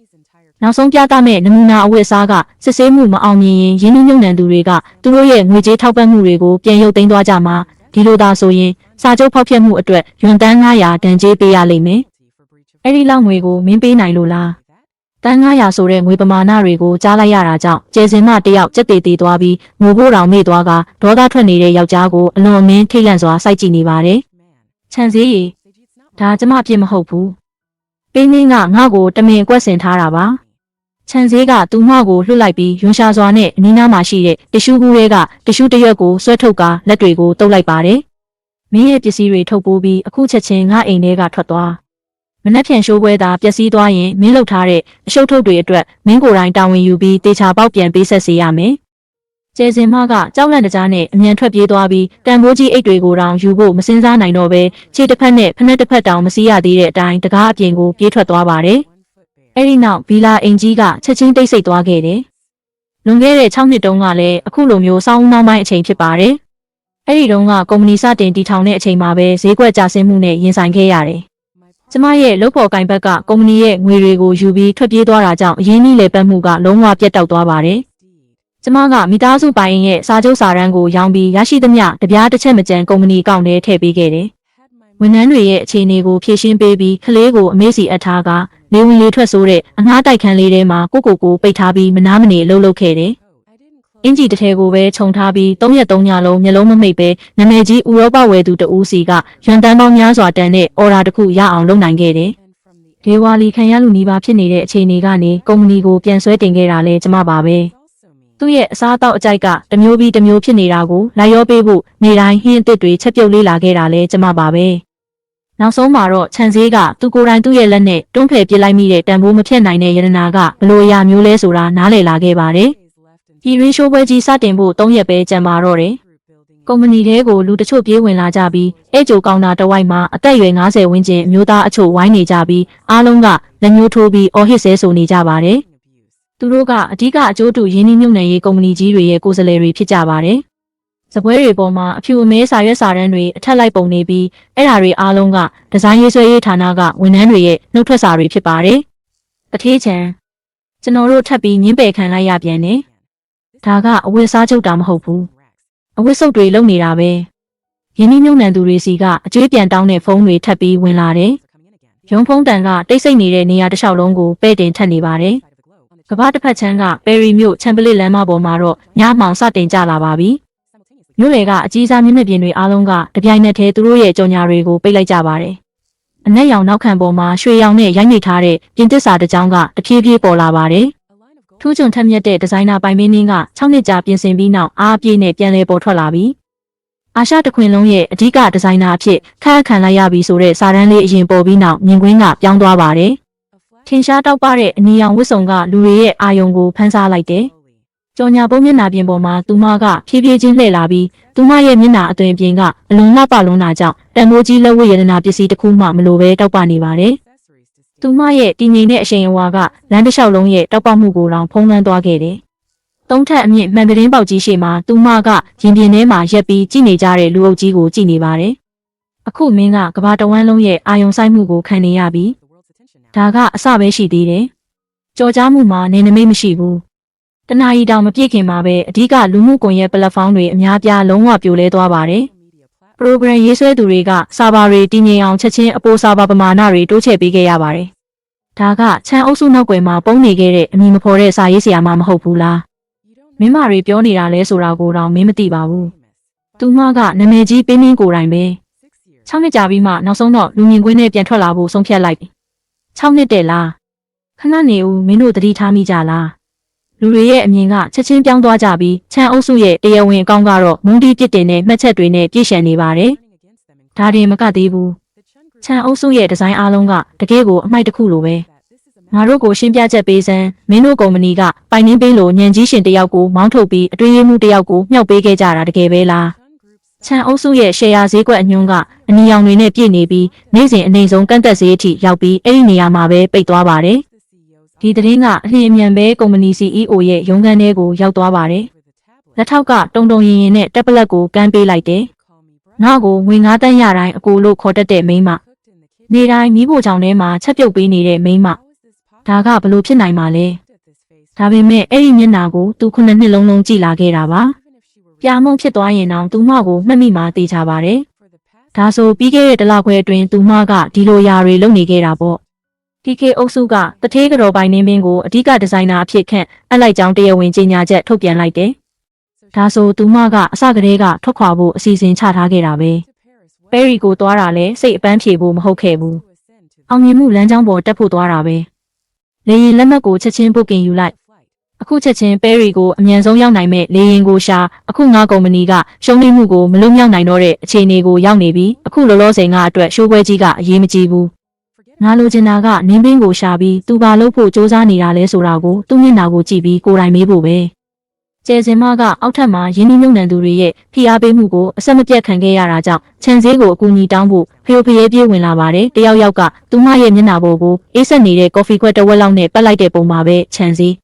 နောက်ဆုံးပြသမဲ့နမူနာအဝတ်အစားကစစ်ဆေးမှုမအောင်မြင်ရင်ရင်းနှီးမြှုပ်နှံသူတွေကသူတို့ရဲ့ငွေကြေးထောက်ပံ့မှုတွေကိုပြန်ရုပ်သိမ်းသွားကြမှာဒီလိုသာဆိုရင်စာချုပ်ဖောက်ဖျက်မှုအတွက်ယွန်တန်း900တန်ကြေးပေးရလိမ့်မယ်အဲ့ဒီလောက်ငွေကိုမင်းပေးနိုင်လို့လားတန်း900ဆိုတဲ့ငွေပမာဏတွေကိုကြားလိုက်ရတာကြောင့်ကျဲစင်မတယောက်စက်သေးသေးသွားပြီးငိုဖို့တောင်မေ့သွားကဒေါသထွက်နေတဲ့ယောက်ျားကိုအလွန်အမင်းထိတ်လန့်စွာစိုက်ကြည့်နေပါတယ်ခြံစည်းရီဒါကျမပြစ်မဟုတ်ဘူးပင်းင်းကငါ့ကိုတမင်အကွက်ဆင်ထားတာပါခြံစည်းကသူ့မကိုလှုပ်လိုက်ပြီးယွန်ရှာစွာနဲ့အနီးနားမှာရှိတဲ့တ िश ူးကူးတွေကတ िश ူးတစ်ရွက်ကိုဆွဲထုတ်ကလက်တွေကိုတုပ်လိုက်ပါတယ်မင်းရဲ့ပစ္စည်းတွေထုတ်ပိုးပြီးအခုချက်ချင်းငါအိမ်ထဲကထွက်သွားမနှက်ဖြန်ရှိုးပွဲသာပျက်စီးသွားရင်မင်းလှုပ်ထားတဲ့အရှုပ်ထုတ်တွေအတွက်မင်းကိုယ်တိုင်တာဝန်ယူပြီးတေချာပေါက်ပြန်ပေးဆက်စေရမယ်ကျဲစင်မကကြောက်လန့်တကြားနဲ့အမြန်ထွက်ပြေးသွားပြီးတန်ဖိုးကြီးအိတ်တွေကိုတောင်ယူဖို့မစင်စားနိုင်တော့ပဲခြေတစ်ဖက်နဲ့ဖက်တစ်ဖက်တောင်မစီးရသေးတဲ့အတိုင်းတကားအပြင်ကိုပြေးထွက်သွားပါတယ်အဲ့ဒီနောက်ဗီလာအိမ်ကြီးကချက်ချင်းတိတ်ဆိတ်သွားခဲ့တယ်လွန်ခဲ့တဲ့6နှစ်တုန်းကလည်းအခုလိုမျိုးစောင်းနှောင်းပိုင်းအချိန်ဖြစ်ပါတယ်အဲ့ဒီတုန်းကကုမ္ပဏီစတင်တည်ထောင်တဲ့အချိန်မှာပဲဈေးကွက်ကျဆင်းမှုနဲ့ရင်ဆိုင်ခဲ့ရတယ်ကျမရဲ့လုပ်ဖော်ကိုင်ဘက်ကကုမ္ပဏီရဲ့ငွေတွေကိုယူပြီးထွက်ပြေးသွားတာကြောင့်အရင်းနှီးလေပတ်မှုကလုံးဝပြတ်တောက်သွားပါတယ်ကျမကမိသားစုပိုင်ရဲ့စာချုပ်စာတမ်းကိုရောင်းပြီးရရှိသမျှတပြားတစ်ချက်မကျန်ကုမ္ပဏီအကောင့်ထဲထည့်ပေးခဲ့တယ်ဝန်ထမ်းတွေရဲ့အခြေအနေကိုဖြည့်ရှင်းပေးပြီးကလေးကိုအမေးစီအပ်ထားကလေဝင်လေထွက်ဆိုတဲ့အငှားတိုက်ခန်းလေးထဲမှာကိုပိတ်ထားပြီးမနာမနေလှုပ်ခဲ့တယ်အင်ဂျီတစ်ထဲကိုပဲခြုံထားပြီး3ရက်3ညလုံးမျက်လုံးမမိတ်ပဲနာမည်ကြီးဥရောပဝယ်သူတဦးစီကရန်တန်းပေါင်းများစွာတန်တဲ့အော်ဒါတစ်ခုရအောင်လုပ်နိုင်ခဲ့တယ်ဒေဝါလီခံရလူနီးပါးဖြစ်နေတဲ့အခြေအနေကနေကုမ္ပဏီကိုပြန်ဆွဲတင်ခဲ့တာလဲကျမပါပဲသူ့ရဲ့အစားအသောက်အကြိုက်ကတမျိုးပြီးတမျိုးဖြစ်နေတာကိုလိုက်ရောပေးဖို့နေတိုင်းဟင်းအစ်စ်တွေချက်ပြုတ်လေးလာခဲ့တာလဲကျမပါပဲနောက်ဆုံးမှာတော့ခြံစည်းကသူကိုယ်တိုင်သူ့ရဲ့လက်နဲ့တွန်းဖယ်ပစ်လိုက်မိတဲ့တန်ဖိုးမဖြတ်နိုင်တဲ့ယရနာကဘလို့အရာမျိုးလဲဆိုတာနားလည်လာခဲ့ပါတယ်ဒီရင်းရှိုးပွဲကြီးစတင်ဖို့3ရက်ပဲကြံပါတော့တယ်ကုမ္ပဏီထဲကိုလူတချို့ပြေးဝင်လာကြပြီးအဲကြိုကောင်တာတဝိုက်မှာအသက်အရွယ်50ဝန်းကျင်အမျိုးသားအချို့ဝိုင်းနေကြပြီးအားလုံးကလက်မျိုးထိုးပြီးအော်ဟစ်ဆဲဆိုနေကြပါတယ်သူတို့ကအဓိကအကျိုးတူရင်းနှီးမြှုပ်နှံရေးကုမ္ပဏီကြီးတွေရဲ့ကိုယ်စားလှယ်တွေဖြစ်ကြပါတယ်စပွဲတွေပေါ်မှာအဖြူအမဲစာရွက်စာတမ်းတွေအထက်လိုက်ပုံနေပြီးအဲ့ဓာတွေအားလုံးကဒီဇိုင်းရေးဆွဲရေးဌာနကဝန်ထမ်းတွေရဲ့နှုတ်ထွက်စာတွေဖြစ်ပါတယ်တထေးချံကျွန်တော်တို့ထပ်ပြီးညင်းပယ်ခံလိုက်ရပြန်တယ်ဒါကအဝတ်စားချုပ်တာမဟုတ်ဘူးအဝတ်စုပ်တွေလုံနေတာပဲရင်းနှီးမြှုပ်နှံသူတွေစီကအကျွေးပြန်တောင်းတဲ့ဖုန်းတွေထပ်ပြီးဝင်လာတယ်ရုံဖုန်းတန်ကတိတ်ဆိတ်နေတဲ့နေရာတစ်လျှောက်လုံးကိုပဲ့တင်ထပ်နေပါတယ်ကမ္ဘာတစ်ဖက်ချမ်းကပဲရီမြို့ချမ်ပလစ်လမ်းမပေါ်မှာတော့ညမှောင်စတင်ကြလာပါပြီမြို့လေကအကြီးစားမြင့်မြင့်ပြင်တွေအားလုံးကတပြိုင်နက်တည်းသူတို့ရဲ့ကြော်ညာတွေကိုပိတ်လိုက်ကြပါတယ် အနက်ရောင်နောက်ခံပေါ်မှာရွှေရောင်နဲ့ရိုက်နှိပ်ထားတဲ့ပြင်သစ်စာတစ်ကြောင်းကတဖြည်းဖြည်းပေါ်လာပါတယ်။ထူးချွန်ထက်မြက်တဲ့ဒီဇိုင်နာပိုင်မင်းက6နှစ်ကြာပြင်ဆင်ပြီးနောက်အားအပြည့်နဲ့ပြန်လည်ပေါ်ထွက်လာပြီးအာရှတခွင်လုံးရဲ့အဓိကဒီဇိုင်နာအဖြစ်ခန့်အပ်ခံလိုက်ရပြီဆိုတဲ့စာတမ်းလေးအရင်ပေါ်ပြီးနောက်မြင်ကွင်းကပြောင်းသွားပါတယ်။ထင်ရှားတောက်ပတဲ့အနီရောင်ဝတ်စုံကလူတွေရဲ့အာယုံကိုဖန်ဆားလိုက်တယ်။ကြော်ညာပုံးမျက်နှာပြင်ပေါ်မှာသူမကဖြည်းဖြည်းချင်းလှည့်လာပြီးသူမရဲ့မျက်နှာအသွင်ပြင်ကအလွန်လှပလွန်းတာကြောင့်တန်ဖိုးကြီးလက်ဝတ်ရတနာပစ္စည်းတစ်ခုမှမလိုပဲတောက်ပနေပါတယ်။သူမရဲ့တည်ငြိမ်တဲ့အရှိန်အဝါကလမ်းတစ်လျှောက်လုံးရဲ့တောက်ပမှုကိုလောင်ဖုံးလွှမ်းသွားခဲ့တယ်။သုံးထပ်အမြင့်မှန်ကတင်းပေါက်ကြီးရှေ့မှာသူမကရင်ပြင်ထဲမှာရက်ပြီးကြည့်နေကြတဲ့လူအုပ်ကြီးကိုကြည့်နေပါတယ်။အခုမင်းကကဘာတဝန်းလုံးရဲ့အာယုံဆိုင်မှုကိုခံနေရပြီ။ဒါကအစပဲရှိသေးတယ်။ကြော်ကြားမှုမှာနေနမိတ်မရှိဘူး။တနာရီတောင်မပြည့်ခင်မှာပဲအဓိကလူမှုကွန်ရက်ပလက်ဖောင်းတွေအများပြားလုံးဝပြိုလဲသွားပါတယ်။ program ရေးဆွဲသူတွေကစာပါတွေတည်ငြိမ်အောင်ချက်ချင်းအပိုးစာပါပမာဏတွေတိုးချဲ့ပေးခဲ့ရပါတယ်။ဒါကချမ်းအုပ်စုနောက်ွယ်မှာပုံနေခဲ့တဲ့အမည်မဖော်တဲ့စာရေးဆရာမမဟုတ်ဘူးလား။မင်းမတွေပြောနေတာလဲဆိုတာကိုတော့မင်းမသိပါဘူး။သူမကနာမည်ကြီးပေးမင်းကိုယ်တိုင်ပဲ6နှစ်ကြာပြီးမှနောက်ဆုံးတော့လူမြင်ကွင်းနဲ့ပြန်ထွက်လာဖို့ဆုံးဖြတ်လိုက်ပြီ။6နှစ်တဲ့လား။ခဏနေဦးမင်းတို့သတိထားမိကြလား။လူတွေရဲ့အမြင်ကချက်ချင်းပြောင်းသွားကြပြီးချမ်းအုပ်စုရဲ့တရားဝင်အကောင့်ကတော့မုန်းတီးပြစ်တင်တဲ့မှတ်ချက်တွေနဲ့ပြည့်ရှံနေပါတယ်။ဒါတင်မကသေးဘူး။ချမ်းအုပ်စုရဲ့ဒီဇိုင်းအားလုံးကတကယ်ကိုအမိုက်တစ်ခုလိုပဲ။ငါတို့ကိုရှင်းပြချက်ပေးစမ်းမင်းတို့ကုမ္ပဏီကပိုင်နှင်းပေးလို့ညံကြီးရှင်တယောက်ကိုမောင်းထုတ်ပြီးအတွင်းရေးမှုတယောက်ကိုမြှောက်ပေးခဲ့ကြတာတကယ်ပဲလား။ချမ်းအုပ်စုရဲ့ရှယ်ယာဈေးကွက်အညွှန်းကအနီရောင်တွေနဲ့ပြည့်နေပြီးနေ့စဉ်အနေဆုံးကန့်သက်ဈေးအထိရောက်ပြီးအဲ့ဒီနေရာမှာပဲပိတ်သွားပါတယ်။ဒီသတင်းကအလျင်အမြန်ပဲကုမ္ပဏီ CEO ရဲ့ရုံးခန်းထဲကိုရောက်သွားပါတယ်။လက်ထောက်ကတုံတုံရင်ရင်နဲ့တက်ပလက်ကိုကမ်းပေးလိုက်တယ်။ငါ့ကိုငွေ9 သန်းရတိုင်းအကိုလို့ခေါ်တတ်တဲ့မိန်းမ။နေတိုင်းမိဖို့ချောင်ထဲမှာချက်ပြုတ်ပေးနေတဲ့မိန်းမ။ဒါကဘလို့ဖြစ်နိုင်မှာလဲ။ဒါပေမဲ့အဲ့ဒီမျက်နှာကိုသူ9 နှစ်လုံးကြည့်လာခဲ့တာပါ။ပြာမုံဖြစ်သွားရင်တော့သူမကိုမှတ်မိမှသိချပါတယ်။ဒါဆိုပြီးခဲ့တဲ့တလခွဲအတွင်းသူမကဒီလိုຢာတွေလုပ်နေခဲ့တာပေါ့။ TK အုပ်စုကတထေးကတော်ပိုင်နှင်းပင်ကိုအဓိကဒီဇိုင်နာအဖြစ်ခန့်အပ်လိုက်ကြောင်းတရားဝင်ကြေညာချက်ထုတ်ပြန်လိုက်တယ်။ဒါဆိုသူမကအစကတည်းကထွက်ခွာဖို့အစီအစဉ်ချထားခဲ့တာပဲ။ပဲရီကိုသွားတာလဲစိတ်အပန်းဖြေဖို့မဟုတ်ခဲ့ဘူး။အောင်မြင်မှုလမ်းကြောင်းပေါ်တက်ဖို့သွားတာပဲ။လေရင်လက်မှတ်ကိုချက်ချင်းပုတ်ကင်ယူလိုက်။အခုချက်ချင်းပဲရီကိုအမြန်ဆုံးရောက်နိုင်မဲ့လေရင်ကိုရှာအခုငါကုမ္ပဏီကရှုံးနိမှုကိုမလွတ်မြောက်နိုင်တော့တဲ့အခြေအနေကိုရောက်နေပြီးအခုလောလောဆယ်ငါအတွက်ရှိုးပွဲကြီးကအရေးမကြီးဘူး။ငါလိုချင်တာကနင်းပင်းကိုရှာပြီးသူပါလို့ဖို့စ조사နေတာလဲဆိုတာကိုသူ့မျက်နှာကိုကြည့်ပြီးကိုယ်တိုင်မေးဖို့ပဲ။ကျဲစင်မကအောက်ထပ်မှာရင်းနှီးမြှုပ်နှံသူတွေရဲ့ဖိအားပေးမှုကိုအဆက်မပြတ်ခံခဲ့ရတာကြောင့်ခြံစည်းကိုအကူအညီတောင်းဖို့ဖျို့ဖျဲပြေးဝင်လာပါတယ်။တယောက်ကသူမရဲ့မျက်နှာပေါ်ကိုအေးဆက်နေတဲ့ကော်ဖီခွက်တစ်ဝက်လောက်နဲ့ပတ်လိုက်တဲ့ပုံမှာပဲခြံစည်း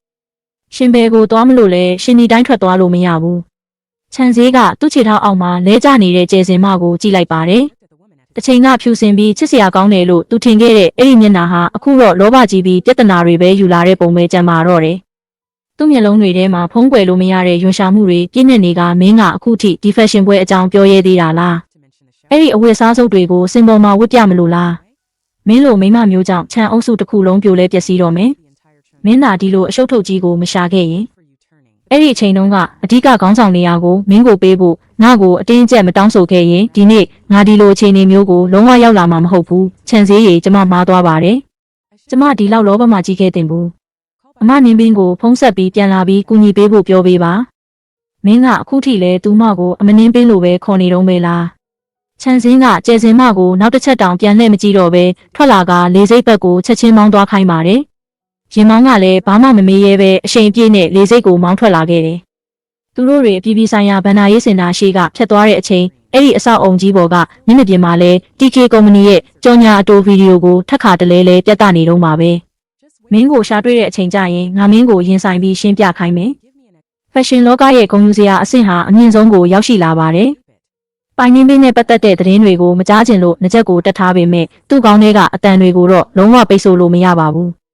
ရှင်ဘဲကိုသွားမလို့လဲရှင်ဒီတိုင်းထွက်သွားလို့မရဘူး။ခြံစည်းကသူ့ခြေထောက်အောက်မှာလဲကျနေတဲ့ကျဲစင်မကိုကြည့်လိုက်ပါတယ်။တစ်ချိန်ကဖြူစင်ပြီးချစ်စရာကောင်းတယ်လို့သူထင်ခဲ့တဲ့အဲ့ဒီမျက်နှာဟာအခုတော့လောဘကြီးပြီးပြဿနာတွေပဲယူလာတဲ့ပုံပဲကြံပါတော့တယ်။သူ့မျက်လုံးတွေထဲမှာဖုံးကွယ်လို့မရတဲ့ယွန်ရှာမှုတွေပြည့်နေနေကမင်းကအခုထိဒီဖက်ရှင်ပွဲအကြောင်းပြောရဲသေးတာလား။အဲ့ဒီအဝတ်အစားစုပ်တွေကိုစင်ပေါ်မှာဝတ်ပြမလို့လား။မင်းလိုမိမမျိုးကြောင့်ခြံအုပ်စုတစ်ခုလုံးပြိုလဲပျက်စီးတော့မယ်။မင်းသာဒီလိုအရှုပ်ထုတ်ကြီးကိုမရှာခဲ့ရင်အဲ့ဒီအချိန်တုန်းကအဓိကခေါင်းဆောင်နေရာကိုမင်းကိုပေးဖို့ငါ့ကိုအတင်းအကျပ်မတောင်းဆိုခဲ့ရင်ဒီနေ့ငါဒီလိုအခြေအနေမျိုးကိုလုံးဝရောက်လာမှာမဟုတ်ဘူးခြံစည်းရည်ကျမမားသွားပါတယ်ကျမဒီလောက်လောဘမှာကြီးခဲ့တင်ဘူးအမနင်းပင်းကိုဖုံးဆက်ပြီးပြန်လာပြီးကူညီပေးဖို့ပြောပေးပါမင်းကအခုထိလဲသူမကိုအမနင်းပင်းလိုပဲခေါ်နေတော့ပဲလားခြံစည်းကကျဲစင်မကိုနောက်တစ်ချက်တောင်ပြန်လှည့်မကြည့်တော့ပဲထွက်လာကလေစိတ်ဘက်ကိုချက်ချင်းမောင်းသွားခိုင်းပါတယ်ရင်မောင်းကလည်းဘာမှမမေးရဲပဲအရှိန်ပြည့်နဲ့လေစိတ်ကိုမောင်းထွက်လာခဲ့တယ်။သူတို့တွေအပြည်ပြည်ဆိုင်ရာဗန္နာရေးစင်တာရှိကဖြတ်သွားတဲ့အချိန်အဲ့ဒီအဆောက်အုံကြီးပေါ်ကမျက်နှာပြင်မှာလဲ TK ကုမ္ပဏီရဲ့ကြော်ညာအတိုဗီဒီယိုကိုထပ်ခါတလဲလဲပြသနေတော့မှာပဲ။မင်းကိုရှာတွေ့တဲ့အချိန်ကျရင်ငါမင်းကိုရင်ဆိုင်ပြီးရှင်းပြခိုင်းမယ်။ Fashion လောကရဲ့ဂုဏ်ယူစရာအဆင့်ဟာအမြင့်ဆုံးကိုရောက်ရှိလာပါတယ်။ပိုင်နှင်းပင်းနဲ့ပတ်သက်တဲ့သတင်းတွေကိုမကြားချင်လို့ငကြက်ကိုတက်ထားပေမဲ့သူ့ကောင်းထဲကအတန်တွေကိုတော့လုံးဝပိတ်ဆို့လို့မရပါဘူး။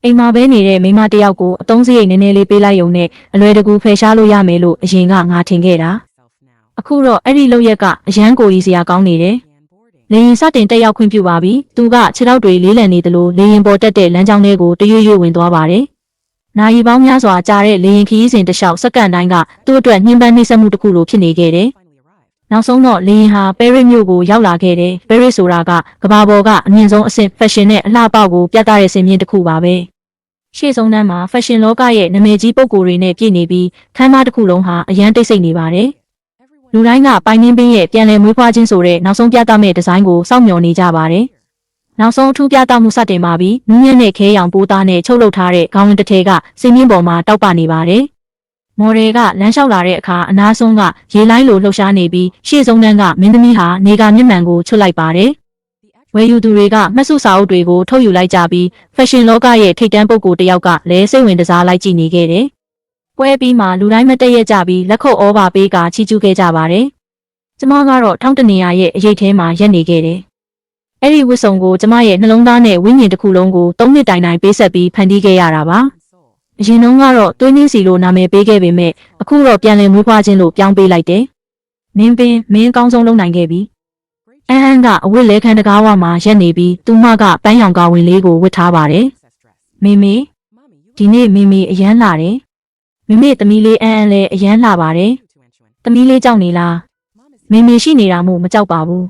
အိမ်မှာပဲနေတဲ့မိမတယောက်ကိုအသုံးစရိတ်နည်းနည်းလေးပေးလိုက်ရုံနဲ့အလွယ်တကူဖယ်ရှားလို့ရမယ်လို့အရင်ကငါထင်ခဲ့တာအခုတော့အဲ့ဒီလောက်ရက်ကအရန်ကိုကြီးစရာကောင်းနေတယ်လေရင်စတင်တက်ရောက်ခွင့်ပြုပါပြီသူကခြေထောက်တွေလေးလံနေသလိုလေရင်ပေါ်တက်တဲ့လမ်းကြောင်းလေးကိုတရွရွဝင်သွားပါတယ်နာရီပေါင်းများစွာကြာတဲ့လေရင်ခရီးစဉ်တစ်လျှောက်စက္ကန့်တိုင်းကသူ့အတွက်ညှဉ်းပန်းနှိမ့်ဆက်မှုတစ်ခုလိုဖြစ်နေခဲ့တယ် နောက်ဆုံးတော့လေရင်ဟာပဲရစ်မြို့ကိုရောက်လာခဲ့တယ်ပဲရစ်ဆိုတာကကမ္ဘာပေါ်ကအမြင့်ဆုံးအဆင့်ဖက်ရှင်နဲ့အလှပကိုပြသတဲ့စင်မြင့်တစ်ခုပါပဲရှေ့ဆုံးတန်းမှာဖက်ရှင်လောကရဲ့နာမည်ကြီးပုဂ္ဂိုလ်တွေနဲ့ပြည့်နေပြီးခန်းမတစ်ခုလုံးဟာအရန်တိတ်ဆိတ်နေပါတယ်လူတိုင်းကပိုင်နှင်းပင်းရဲ့ပြန်လည်မွေးဖွားခြင်းဆိုတဲ့နောက်ဆုံးပြသမဲ့ဒီဇိုင်းကိုစောင့်မျှော်နေကြပါတယ်နောက်ဆုံးအထူးပြသမှုစတင်ပါပြီးနူးညံ့တဲ့ခဲရောင်ပိုးသားနဲ့ချုပ်လုပ်ထားတဲ့ခေါင်းဝင်းတစ်ထည်ကစင်မြင့်ပေါ်မှာတောက်ပနေပါတယ်မော်ဒယ်ကလမ်းလျှောက်လာတဲ့အခါအနားဆုံးကရေလိုင်းလိုလှုပ်ရှားနေပြီးရှေ့ဆုံးတန်းကမင်းသမီးဟာနေကမျက်မှန်ကိုချွတ်လိုက်ပါတယ်ဝယ်ယူသူတွေကမှတ်စုစာအုပ်တွေကိုထုတ်ယူလိုက်ကြပြီးဖက်ရှင်လောကရဲ့ထိပ်တန်းပုဂ္ဂိုလ်တစ်ယောက်ကလည်းစိတ်ဝင်စားလိုက်ကြည့်နေခဲ့တယ်ပွဲပြီးမှလူတိုင်းမတည့်ရကြပြီးလက်ခုပ်ဩဘာပေးကချီးကျူးခဲ့ကြပါတယ်ကျမကတော့ထောင်းတနေရရဲ့အရေးထဲမှာရက်နေခဲ့တယ်အဲ့ဒီဝတ်စုံကိုကျမရဲ့နှလုံးသားနဲ့ဝိညာဉ်တစ်ခုလုံးကို3နှစ်တိုင်တိုင်ပေးဆက်ပြီးဖန်တီးခဲ့ရတာပါအရင်တုန်းကတော့သွေးနှင်းစီလို့နာမည်ပေးခဲ့ပေမဲ့အခုတော့ပြန်လည်မွေးဖွားခြင်းလို့ပြောင်းပေးလိုက်တယ်မင်းအကောင်းဆုံးလုပ်နိုင်ခဲ့ပြီအန်ကအဝတ်လဲခန်းတကားဝမှာရက်နေပြီးသူမကပန်းရောင်ကာဝင်လေးကိုဝတ်ထားပါတယ်မေဒီနေ့မေအရန်လာတယ်မေသမီးလေးအန်လည်းအရန်လာပါတယ်သမီးလေးကြောက်နေလားမေရှိနေတာမို့မကြောက်ပါဘူး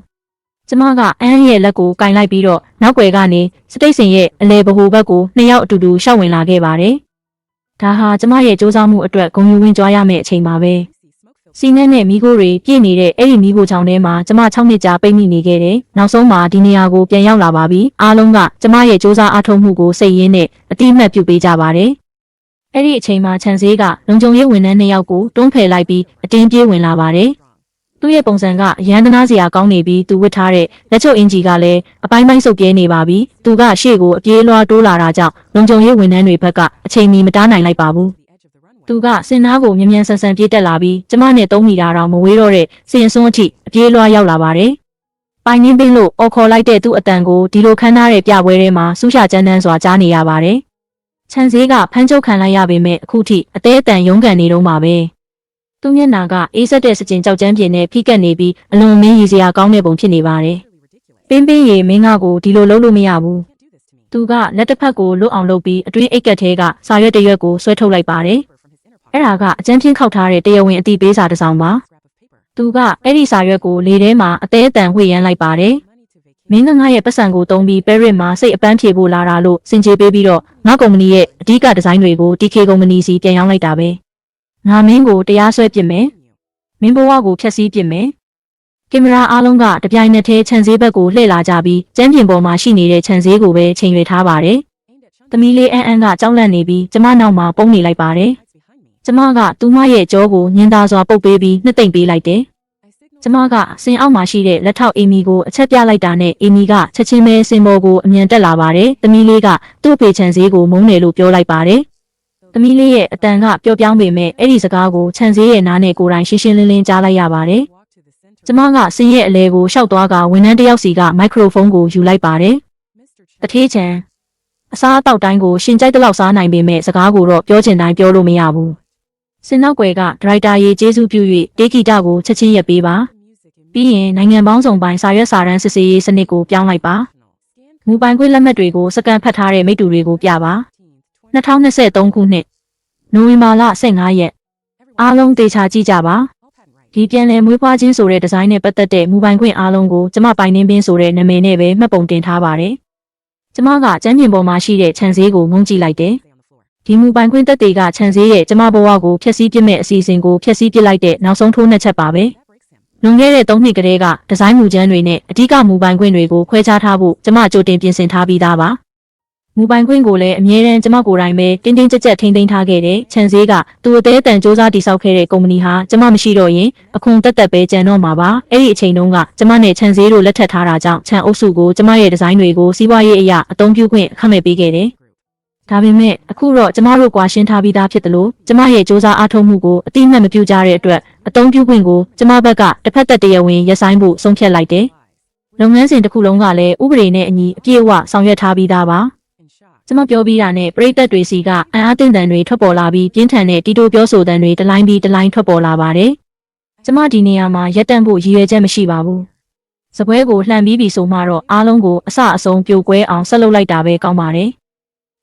ကျမကအန်ရဲ့လက်ကိုကင်လိုက်ပြီးတော့နောက်ွယ်ကနေစတိတ်စင်ရဲ့အလဲဘဟုဘက်ကို2ယောက်အတူတူရှောက်ဝင်လာခဲ့ပါတယ်ဒါဟာကျမရဲ့စူးစမ်းမှုအတွက်ဂုဏ်ယူဝင်ကြွားရမယ့်အချိန်ပါပဲစီးနှဲနဲ့မိခိုးတွေပြည့်နေတဲ့အဲ့ဒီမိခိုးချောင်းထဲမှာကျမ6နှစ်ကြာပိတ်မိနေခဲ့တယ်နောက်ဆုံးမှာဒီနေရာကိုပြန်ရောက်လာပါပြီအားလုံးကကျမရဲ့စူးစမ်းအားထုတ်မှုကိုစိတ်ရင်းနဲ့အတိအမှတ်ပြုပေးကြပါတယ်အဲ့ဒီအချိန်မှာခြံစည်းကလုံခြုံရေးဝန်ထမ်း2ယောက်ကိုတွန်းဖယ်လိုက်ပြီးအတင်းပြေးဝင်လာပါတယ်သူ့ရဲ့ပုံစံကအရန်တနာစရာကောင်းနေပြီးသူဝတ်ထားတဲ့လက်ချုပ်အင်ဂျီကလည်းအပိုင်းပိုင်းဆုပ်ပြဲနေပါပြီသူကရှေ့ကိုအပြေးလွှားတိုးလာတာကြောင့်လုံခြုံရေးဝန်ထမ်းတွေဘက်ကအချိန်မီမတားနိုင်လိုက်ပါဘူးသူကစင်နာကိုမြ мян ဆန်ဆန်ပြေးတက်လာပြီးကျမနဲ့3မီတာတောင်မဝေးတော့တဲ့စင်စွန်းအထိအပြေးလွှားရောက်လာပါတယ်ပိုင်နှင်းပင်းလို့အော်ခေါ်လိုက်တဲ့သူ့အတန်ကိုဒီလိုခန်းထားတဲ့ပြပွဲထဲမှာဆူးရှာကျန်းတန်းစွာကြားနေရပါတယ်ခြံစည်းကဖမ်းချုပ်ခံလိုက်ရပေမဲ့အခုထိအသေးအတန်ရုန်းကန်နေတော့မှာပဲသူ့မျက်နှာကအေးဆက်တဲ့စကြင်ကြောက်ကြမ်းပြင်းနဲ့ဖိကက်နေပြီးအလွန်မင်းရည်စရာကောင်းတဲ့ပုံဖြစ်နေပါတယ်ပင်းရေမင်းကိုဒီလိုလုပ်လို့မရဘူးသူကလက်တစ်ဖက်ကိုလွတ်အောင်လုပ်ပြီးအတွင်းအိတ်ကက်ထဲကစာရွက်တစ်ရွက်ကိုဆွဲထုတ်လိုက်ပါတယ်အဲ့ဒါကအကျန်းပြင်းခောက်ထားတဲ့တရားဝင်အတိပေးစာတစ်စောင်ပါသူကအဲ့ဒီစာရွက်ကိုလေထဲမှာအသေးအတန်ဝှေ့ရမ်းလိုက်ပါတယ်မင်းငါရဲ့ပတ်စံကိုတုံးပြီးပဲရစ်မှာစိတ်အပန်းဖြေဖို့လာတာလို့စင်ကြေပေးပြီးတော့ငါကုမ္ပဏီရဲ့အဓိကဒီဇိုင်းတွေကို TK ကုမ္ပဏီစီပြန်ရောင်းလိုက်တာပဲငါမင်းကိုတရားစွဲပစ်မယ်မင်းဘဝကိုဖျက်ဆီးပစ်မယ်ကင်မရာအားလုံးကတပြိုင်နက်တည်းခြံစည်းဘက်ကိုလှည့်လာကြပြီးကျမ်းပြင်ပေါ်မှာရှိနေတဲ့ခြံစည်းကိုပဲချိန်ရွေထားပါတယ်သမီးလေးအန်ကကြောက်လန့်နေပြီးကျမနောက်မှာပုံနေလိုက်ပါတယ်ကျမကသူမရဲ့ကြောကိုညင်သာစွာပုတ်ပေးပြီးနှစ်သိမ့်ပေးလိုက်တယ်ကျမကစင်အောက်မှာရှိတဲ့လက်ထောက်အေမီကိုအချက်ပြလိုက်တာနဲ့အေမီကချက်ချင်းပဲစင်ပေါ်ကိုအမြန်တက်လာပါတယ်သမီးလေးကသူ့ဖေခြံစည်းကိုမုန်းတယ်လို့ပြောလိုက်ပါတယ်သမီးလေးရဲ့အတန်ကပျော့ပြောင်းပေမဲ့အဲ့ဒီစကားကိုခြံစည်းရဲ့နားနဲ့ကိုယ်တိုင်ရှင်းရှင်းလင်းလင်းကြားလိုက်ရပါတယ်ကျမကစင်ရဲ့အလဲကိုရှောက်သွားကဝန်ထမ်းတစ်ယောက်စီကမိုက်ခရိုဖုန်းကိုယူလိုက်ပါတယ်တထေးချံအစားအသောက်တိုင်းကိုရှင်ကြိုက်တဲ့လောက်စားနိုင်ပေမဲ့စကားကိုတော့ပြောချင်တိုင်းပြောလို့မရဘူးစင်နောက်ွယ်ကဒရိုက်တာရေးကျေးဇူးပြု၍တေဂီတာကိုချက်ချင်းရက်ပေးပါပြီးရင်နိုင်ငံပေါင်းစုံပိုင်းစာရွက်စာတမ်းစစ်ဆေးရေးစနစ်ကိုပြောင်းလိုက်ပါမူပိုင်ခွင့်လက်မှတ်တွေကိုစကန်ဖတ်ထားတဲ့မိတ္တူတွေကိုပြပါ2023ခုနှစ်နိုဝင်ဘာလ15ရက်အားလုံးတေချာကြည့်ကြပါဒီပြန်လည်မွေးဖွားခြင်းဆိုတဲ့ဒီဇိုင်းနဲ့ပတ်သက်တဲ့မူပိုင်ခွင့်အားလုံးကိုကျမပိုင်နှင်းပင်းဆိုတဲ့နာမည်နဲ့ပဲမှတ်ပုံတင်ထားပါတယ်ကျမကကျမ်းပြင်ပေါ်မှာရှိတဲ့ခြံစည်းကိုငုံကြည့်လိုက်တယ်ဒီမူပိုင်ခွင့်သက်သေကခြံစည်းရဲ့ကျမဘဝကိုဖျက်ဆီးပစ်မဲ့အစီအစဉ်ကိုဖျက်ဆီးပစ်လိုက်တဲ့နောက်ဆုံးထိုးနှက်ချက်ပါပဲလွန်ခဲ့တဲ့3နှစ်ကတည်းကဒီဇိုင်းမူချမ်းတွေနဲ့အဓိကမူပိုင်ခွင့်တွေကိုခွဲခြားထားဖို့ကျမကြိုတင်ပြင်ဆင်ထားပြီးသားပါမူပိုင်ခွင့်ကိုလည်းအမြဲတမ်းကျမကိုယ်တိုင်ပဲတင်းတင်းကြပ်ကြပ်ထိန်းသိမ်းထားခဲ့တဲ့ခြံစည်းကသူ့အသေးအတန်စူးစမ်းတည်ဆောက်ခဲ့တဲ့ကုမ္ပဏီဟာကျမမရှိတော့ရင်အခွန်တက်တက်ပဲကျန်တော့မှာပါအဲ့ဒီအချိန်တုန်းကကျမနဲ့ခြံစည်းတို့လက်ထပ်ထားတာကြောင့်ခြံအုပ်စုကိုကျမရဲ့ဒီဇိုင်းတွေကိုစီးပွားရေးအရာအသုံးပြုခွင့်ခန့်မဲ့ပေးခဲ့တယ်ဒါပေမဲ့အခုတော့ကျမတို့ကွာရှင်းထားပြီးသားဖြစ်တယ်လို့ကျမရဲ့စူးစမ်းအားထုတ်မှုကိုအတိအမှတ်မပြုကြတဲ့အတွက်အသုံးပြုခွင့်ကိုကျမဘက်ကတစ်ဖက်သက်တရားဝင်ရပ်ဆိုင်းဖို့ဆုံးဖြတ်လိုက်တယ်လုပ်ငန်းစဉ်တစ်ခုလုံးကလည်းဥပဒေနဲ့အညီအပြည့်အဝဆောင်ရွက်ထားပြီးသားပါကျမပြောပြီးတာနဲ့ပရိသတ်တွေစီကအံ့အားသင့်တန်တွေထွက်ပေါ်လာပြီးပြင်းထန်တဲ့တီတိုပြောဆိုတန်တွေတလိုင်းပြီးတလိုင်းထွက်ပေါ်လာပါတယ်ကျမဒီနေရာမှာရက်တန့်ဖို့ရည်ရွယ်ချက်မရှိပါဘူးစပွဲကိုလှန်ပြီးပြီဆိုမှတော့အားလုံးကိုအဆအဆုံးပြိုကွဲအောင်ဆက်လုပ်လိုက်တာပဲကောင်းပါတယ်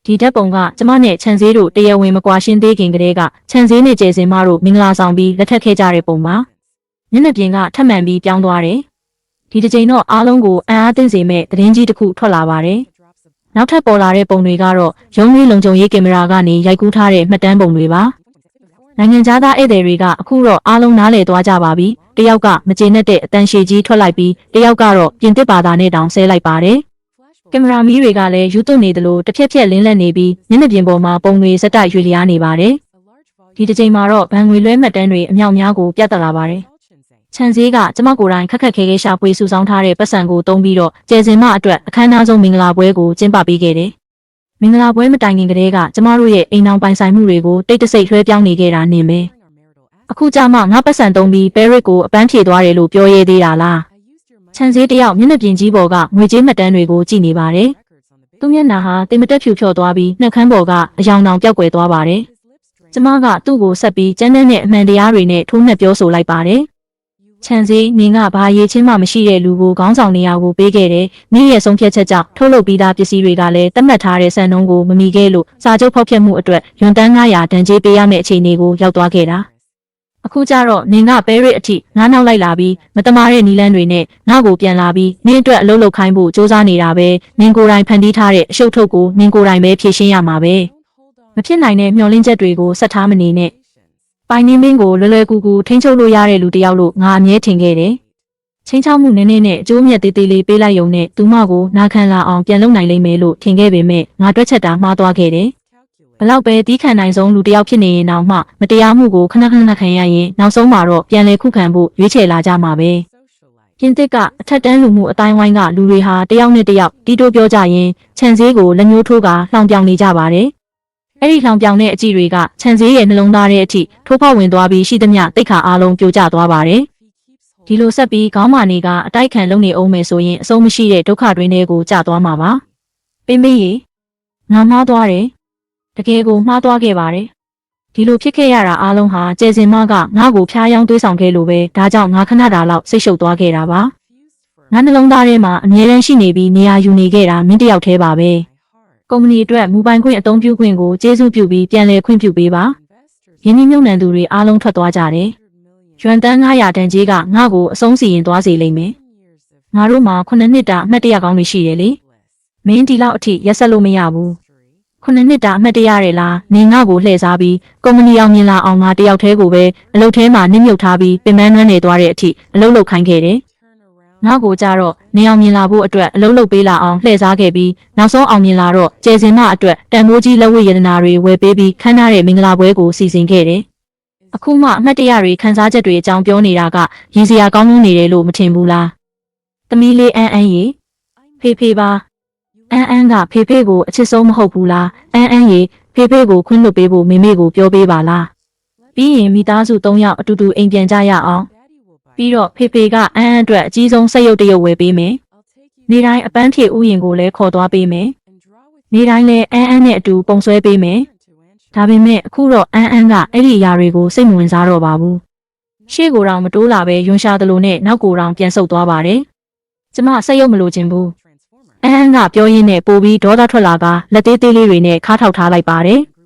ဒီဓာတ်ပုံကကျမနဲ့ခြံစည်းတို့တရားဝင်မကွာရှင်းသေးခင်ကတည်းကခြံစည်းနဲ့ကျယ်စင်မတို့မင်္ဂလာဆောင်ပြီးလက်ထပ်ခဲ့ကြတဲ့ပုံပါ မျက်နှာပြင်ကထပ်မံပြီးပြောင်းသွားတယ်ဒီတစ်ချိန်တော့အားလုံးကိုအံ့အားသင့်စေမဲ့သတင်းကြီးတစ်ခုထွက်လာပါတယ်နောက်ထပ်ပေါ်လာတဲ့ပုံတွေကတော့ရုံးလေးလုံခြုံရေးကင်မရာကနေရိုက်ကူးထားတဲ့မှတ်တမ်းပုံတွေပါနိုင်ငံသားဧည့်သည်တွေကအခုတော့အားလုံးနားလည်သွားကြပါပြီတယောက်ကမကျေနပ်တဲ့အတန်ရှည်ကြီးထွက်လိုက်ပြီးတယောက်ကတော့ပြင်သစ်ဘာသာနဲ့တောင်ဆဲလိုက်ပါတယ်ကင်မရာမီးတွေကလည်းယူသွနေသလိုတစ်ဖြက်ဖြက်လင်းလက်နေပြီးမျက်နှာပြင်ပေါ်မှာပုံတွေစက်တိုက်ရွေလျားနေပါတယ်ဒီတစ်ချိန်မှာတော့ဗန်ငွေလွှဲမှတ်တမ်းတွေအမြောက်များကိုပြတ်တက်လာပါတယ်ခြံစည်းကကျမကိုယ်တိုင်ခက်ခက်ခဲခဲရှာဖွေစုဆောင်းထားတဲ့ပတ်စံကိုတုံးပြီးတော့ကျယ်စင်မအတွက်အခမ်းအနားဆုံးမင်္ဂလာပွဲကိုကျင်းပပေးခဲ့တယ်မင်္ဂလာပွဲမတိုင်ခင်ကတည်းကကျမတို့ရဲ့အိမ်အောင်ပိုင်ဆိုင်မှုတွေကိုတိတ်တဆိတ်လွှဲပြောင်းနေခဲ့တာနင်ပဲအခုကြမှာငါပတ်စံတုံးပြီးပဲရစ်ကိုအပန်းဖြေသွားတယ်လို့ပြောရဲသေးတာလားခြံစည်းတယောက်မျက်နှာပြင်ကြီးပေါ်ကငွေကြေးမှတ်တမ်းတွေကိုကြည့်နေပါတယ်သူ့မျက်နှာဟာတိမ်မတက်ဖြူဖြော်သွားပြီးနှက်ခမ်းပေါ်ကအယောင်တောင်ပျောက်ကွယ်သွားပါတယ်ကျမကသူ့ကိုဆက်ပြီးကျန်းတဲ့အမှန်တရားတွေနဲ့ထိုးနှက်ပြောဆိုလိုက်ပါတယ်ခြံစည်းနင်ကဘာရေးချင်းမှမရှိတဲ့လူကိုခေါင်းဆောင်နေရကိုပေးခဲ့တယ်။နေ့ရက်ဆုံးဖြတ်ချက်ကြောင့်ထုတ်လုပ်ပြီးသားပစ္စည်းတွေကလည်းတတ်မှတ်ထားတဲ့စံနှုန်းကိုမမီခဲ့လို့စာချုပ်ဖောက်ဖျက်မှုအတွက်ရွန်တန်း900တန်ကြေးပေးရမယ့်အခြေအနေကိုရောက်သွားခဲ့တာ။အခုကျတော့နင်ကပဲရစ်အထိငါးနောက်လိုက်လာပြီးမတမာတဲ့နီလန်းတွေနဲ့ငါ့ကိုပြန်လာပြီးနင်အတွက်အလုပ်လုပ်ခိုင်းဖို့စ조사နေတာပဲ။နင်ကိုယ်တိုင်ဖန်တီးထားတဲ့အရှုပ်ထုတ်ကိုနင်ကိုယ်တိုင်ပဲဖြေရှင်းရမှာပဲ။မဖြစ်နိုင်တဲ့မျှော်လင့်ချက်တွေကိုဆက်ထားမနေနဲ့။ပိုင်နင်းမင်းကိုလွယ်လွယ်ကူကူထိန်းချုပ်လို့ရတဲ့လူတစ်ယောက်လို့ငါအမြဲထင်ခဲ့တယ်။ချင်းချောက်မှုနည်းနည်းနဲ့အကျိုးမြတ်သေးသေးလေးပေးလိုက်ရုံနဲ့သူမကိုနာခံလာအောင်ပြန်လုပ်နိုင်လိမ့်မယ်လို့ထင်ခဲ့ပေမဲ့ငါတွက်ချက်တာမှားသွားခဲ့တယ်။ဘလောက်ပဲတီးခံနိုင်ဆုံးလူတစ်ယောက်ဖြစ်နေရင်တောင်မှမတရားမှုကိုခဏခဏခံရရင်နောက်ဆုံးမှာတော့ပြန်လည်ခုခံဖို့ရွေးချယ်လာကြမှာပဲ။ပြင်သစ်ကအထက်တန်းလူမှုအတိုင်းဝိုင်းကလူတွေဟာတယောက်နဲ့တယောက်တီးတိုးပြောကြရင်ခြံစည်းကိုလက်ညှိုးထိုးကလှောင်ပြောင်နေကြပါတယ်။အဲ့ဒီလှောင်ပြောင်တဲ့အကြည့်တွေကခြံစည်းရဲ့နှလုံးသားတဲ့အထိထိုးဖောက်ဝင်သွားပြီးရှိသမျှတိတ်ခါအားလုံးပြိုကျသွားပါတယ်။ဒီလိုဆက်ပြီးခေါင်းမာနေကအတိုက်ခံလုပ်နေအောင်မယ်ဆိုရင်အဆုံးမရှိတဲ့ဒုက္ခတွင်းတွေကိုကျသွားမှာပါ။ပင်မေးရေငါမှားသွားတယ်။တကယ်ကိုမှားသွားခဲ့ပါတယ်။ဒီလိုဖြစ်ခဲ့ရတာအားလုံးဟာကျယ်စင်မကငါ့ကိုဖျားယောင်းတွေးဆောင်ခဲ့လို့ပဲဒါကြောင့်ငါခဏတာလောက်စိတ်ရှုပ်သွားခဲ့တာပါ။ငါနှလုံးသားထဲမှာအမြဲတမ်းရှိနေပြီးနေရာယူနေခဲ့တာမင်းတယောက်တည်းပါပဲ။ကုမ္ပဏီအတွက်မူပိုင်ခွင့်အသုံးပြုခွင့်ကိုကျေးဇူးပြုပြီးပြန်လည်ခွင့်ပြုပေးပါ။ယင်းနှမြုံနှံသူတွေအားလုံးထွက်သွားကြတယ်။ရွမ်တန်း900တန်ကြီးကငါ့ကိုအဆုံးစီရင်သွားစေလိမ့်မယ်။ငါတို့မှာ9နှစ်တာအမှတ်တရကောင်းတွေရှိတယ်လေ။မင်းဒီလောက်အထိရက်ဆက်လို့မရဘူး။9နှစ်တာအမှတ်တရရလား။နင်ငါ့ကိုလှည့်စားပြီးကုမ္ပဏီအောင်မြင်လာအောင်ငါတယောက်တည်းကိုပဲအလုပ်ထဲမှာနှိမ့်မြုပ်ထားပြီးပင်ပန်းနှွမ်းနေသွားတဲ့အထိအလုပ်လုပ်ခိုင်းခဲ့တယ်။ငါ့ကိုကြတော့နေအောင်မြင်လာဖို့အတွက်အလုပ်လုပ်ပေးလာအောင်လှည့်စားခဲ့ပြီးနောက်ဆုံးအောင်မြင်လာတော့ကျယ်စင်မအတွက်တန်ဖိုးကြီးလက်ဝတ်ရတနာတွေဝယ်ပေးပြီးခမ်းနားတဲ့မင်္ဂလာပွဲကိုစီစဉ်ခဲ့တယ်။အခုမှအမှတ်တရတွေခန်းစားချက်တွေအကြောင်းပြောနေတာကရည်စရာကောင်းနေတယ်လို့မထင်ဘူးလား။သမီးလေးအန်းရေဖေဖေပါအန်းကဖေဖေကိုအချစ်ဆုံးမဟုတ်ဘူးလား။အန်းရေဖေဖေကိုခွင့်လွှတ်ပေးဖို့မေမေကိုပြောပေးပါလား။ပြီးရင်မိသားစု3ယောက်အတူတူအိမ်ပြန်ကြရအောင်။ပြီးတော့ဖေဖေကအန်းအတွက်အကြီးဆုံးစက်ရုပ်တရုပ်ဝယ်ပေးမယ်။နေတိုင်းအပန်းဖြေဥယျင်ကိုလည်းခေါ်သွားပေးမယ်။နေတိုင်းလည်းအန်းနဲ့အတူပုံဆွဲပေးမယ်။ဒါပေမဲ့အခုတော့အန်းကအဲ့ဒီအရာတွေကိုစိတ်မဝင်စားတော့ပါဘူး။ရှေ့ကိုယ်တောင်မတိုးလာပဲယွန်ရှာသလိုနဲ့နောက်ကိုယ်တောင်ပြန်ဆုတ်သွားပါတယ်။ကျမစက်ရုပ်မလိုချင်ဘူး။အန်းကပြောရင်းနဲ့ပိုပြီးဒေါသထွက်လာကလက်သေးသေးလေးတွေနဲ့ခါထောက်ထားလိုက်ပါတယ်။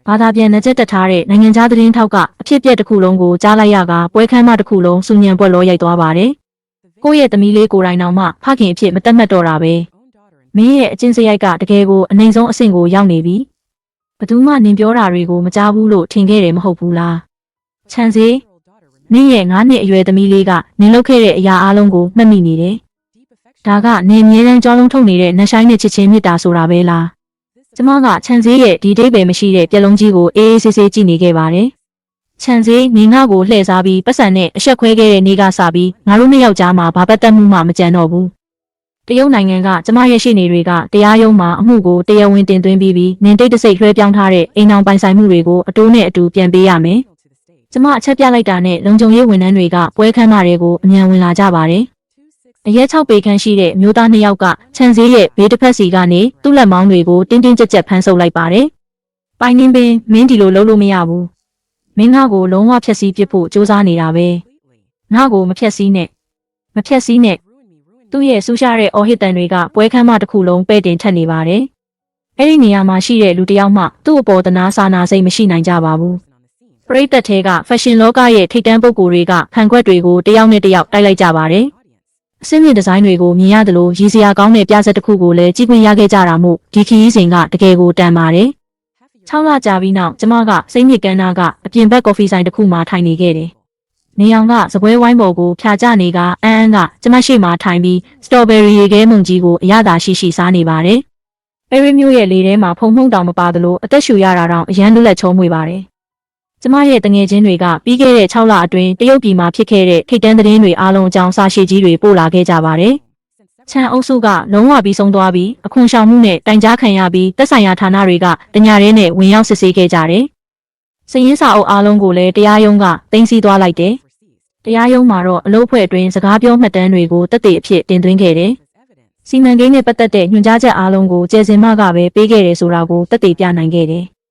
ဘာသာပြန်နှက်ချက်တက်ထားတဲ့နိုင်ငံခြားသတင်းထောက်ကအဖြစ်အပျက်တစ်ခုလုံးကိုကြားလိုက်ရကပွဲခန်းမတစ်ခုလုံးစူညံပွက်လောရိုက်သွားပါတယ်။ကိုယ့်ရဲ့သမီးလေးကိုယ်တိုင်တော်မှဖခင်အဖြစ်မတတ်မှတ်တော့တာပဲ။မင်းရဲ့အချင်းစရိုက်ကတကယ်ကိုအနှိမ်ဆုံးအဆင့်ကိုရောက်နေပြီ။ဘသူမှနင်ပြောတာတွေကိုမကြားဘူးလို့ထင်ခဲ့တယ်မဟုတ်ဘူးလား။ခြံစည်းနင်ရဲ့9နှစ်အရွယ်သမီးလေးကနင်လုပ်ခဲ့တဲ့အရာအလုံးကိုမှတ်မိနေတယ်။ဒါကနင်အမြဲတမ်းကြောလုံးထုတ်နေတဲ့နှဆိုင်နဲ့ချစ်ချင်းမြတ်တာဆိုတာပဲလား။ကျမကခြံစည်းရဲ့ဒီဒိတ်ပဲမရှိတဲ့ပြက်လုံးကြီးကိုအေးအေးဆေးဆေးကြည့်နေခဲ့ပါတယ်။ခြံစည်းနေငါကိုလှည့်စားပြီးပတ်စံနဲ့အဆက်ခွဲခဲ့တဲ့နေ့ကစပြီးငါတို့နှစ်ယောက်ကြားမှာဘာပတ်သက်မှုမှမကြံတော့ဘူး။တရုတ်နိုင်ငံကကျမရဲ့ရှေ့နေတွေကတရားရုံးမှာအမှုကိုတရားဝင်တင်သွင်းပြီးနင်တိတ်တဆိတ်လွှဲပြောင်းထားတဲ့အိမ်အောင်ပိုင်ဆိုင်မှုတွေကိုအတိုးနဲ့အတူပြန်ပေးရမယ်။ကျမအချက်ပြလိုက်တာနဲ့လုံခြုံရေးဝန်ထမ်းတွေကပွဲခန်းမတွေကိုအမြန်ဝင်လာကြပါတယ်။အရက်6ပေခန်းရှိတဲ့မျိုးသား2ယောက်ကခြံစည်းရဲ့ဘေးတစ်ဖက်စီကနေသူ့လက်မောင်းတွေကိုတင်းတင်းကြပ်ကြပ်ဖမ်းဆုပ်လိုက်ပါတယ်။ပိုင်နင်းပင်မင်းဒီလိုလုပ်လို့မရဘူး။မင်းငါ့ကိုလုံးဝဖျက်ဆီးပစ်ဖို့စ조사နေတာပဲ။ငါ့ကိုမဖျက်ဆီးနဲ့။မဖျက်ဆီးနဲ့။သူ့ရဲ့ဆူရှားတဲ့အော်ဟစ်တန်တွေကပွဲခန်းမတစ်ခုလုံးပဲ့တင်ထက်နေပါတယ်။အဲ့ဒီနေရာမှာရှိတဲ့လူတစ်ယောက်မှသူ့အပေါ်တနာစာနာစိတ်မရှိနိုင်ကြပါဘူး။ ပရိသတ်ထဲက fashion လောကရဲ့ထိပ်တန်းပုဂ္ဂိုလ်တွေကဖန်ခွက်တွေကိုတယောက်နဲ့တယောက်တိုက်လိုက်ကြပါတယ်။အစင်းမြင့်ဒီဇိုင်းတွေကိုမြင်ရတယ်လို့ရည်စရာကောင်းတဲ့ပြဆက်တစ်ခုကိုလည်းကြည့်ခွင့်ရခဲ့ကြတာမို့ဒီခရီးစဉ်ကတကယ်ကိုတန်ပါတယ်။6လကြာပြီးနောက်ကျမကစိတ်မြင့်ကန်းနာကအပြင်ဘက်ကော်ဖီဆိုင်တစ်ခုမှာထိုင်နေခဲ့တယ်။နေအောင်ကစပွဲဝိုင်းပေါ်ကိုဖြာကျနေကအန်းကကျမရှိမှထိုင်ပြီးစတော်ဘယ်ရီရေခဲမုံကြီးကိုအရသာရှိစားနေပါတယ်။ပဲရီမျိုးရဲ့လေထဲမှာဖုံဖုံတောင်မပါသလိုအသက်ရှူရတာတောင်အရန်လွတ်လပ်ချောမွေ့ပါတယ်။ကျမရဲ့တငယ်ချင်းတွေကပြီးခဲ့တဲ့6လအတွင်းတရုတ်ပြည်မှာဖြစ်ခဲ့တဲ့ထိတ်တန်းသတင်းတွေအားလုံးအကြောင်းစာရှည်ကြီးတွေပို့လာခဲ့ကြပါတယ်။ချန်အုပ်စုကလုံးဝပြီးဆုံးသွားပြီးအခွန်ရှောင်မှုနဲ့တိုင်ကြားခံရပြီးသက်ဆိုင်ရာဌာနတွေကတညာရဲနဲ့ဝင်ရောက်စစ်ဆေးခဲ့ကြတယ်။စည်ရင်းစာအုပ်အားလုံးကိုလည်းတရားရုံးကတင်စီသွားလိုက်တယ်။တရားရုံးမှာတော့အလုပ်ဖွဲ့အတွင်းစကားပြောမှတ်တမ်းတွေကိုတက်တဲ့အဖြစ်တင်သွင်းခဲ့တယ်။စီမံကိန်းနဲ့ပတ်သက်တဲ့ညွှန်ကြားချက်အားလုံးကိုကျယ်စင်မကပဲပေးခဲ့တယ်ဆိုတာကိုတက်တဲ့ပြနိုင်ခဲ့တယ်။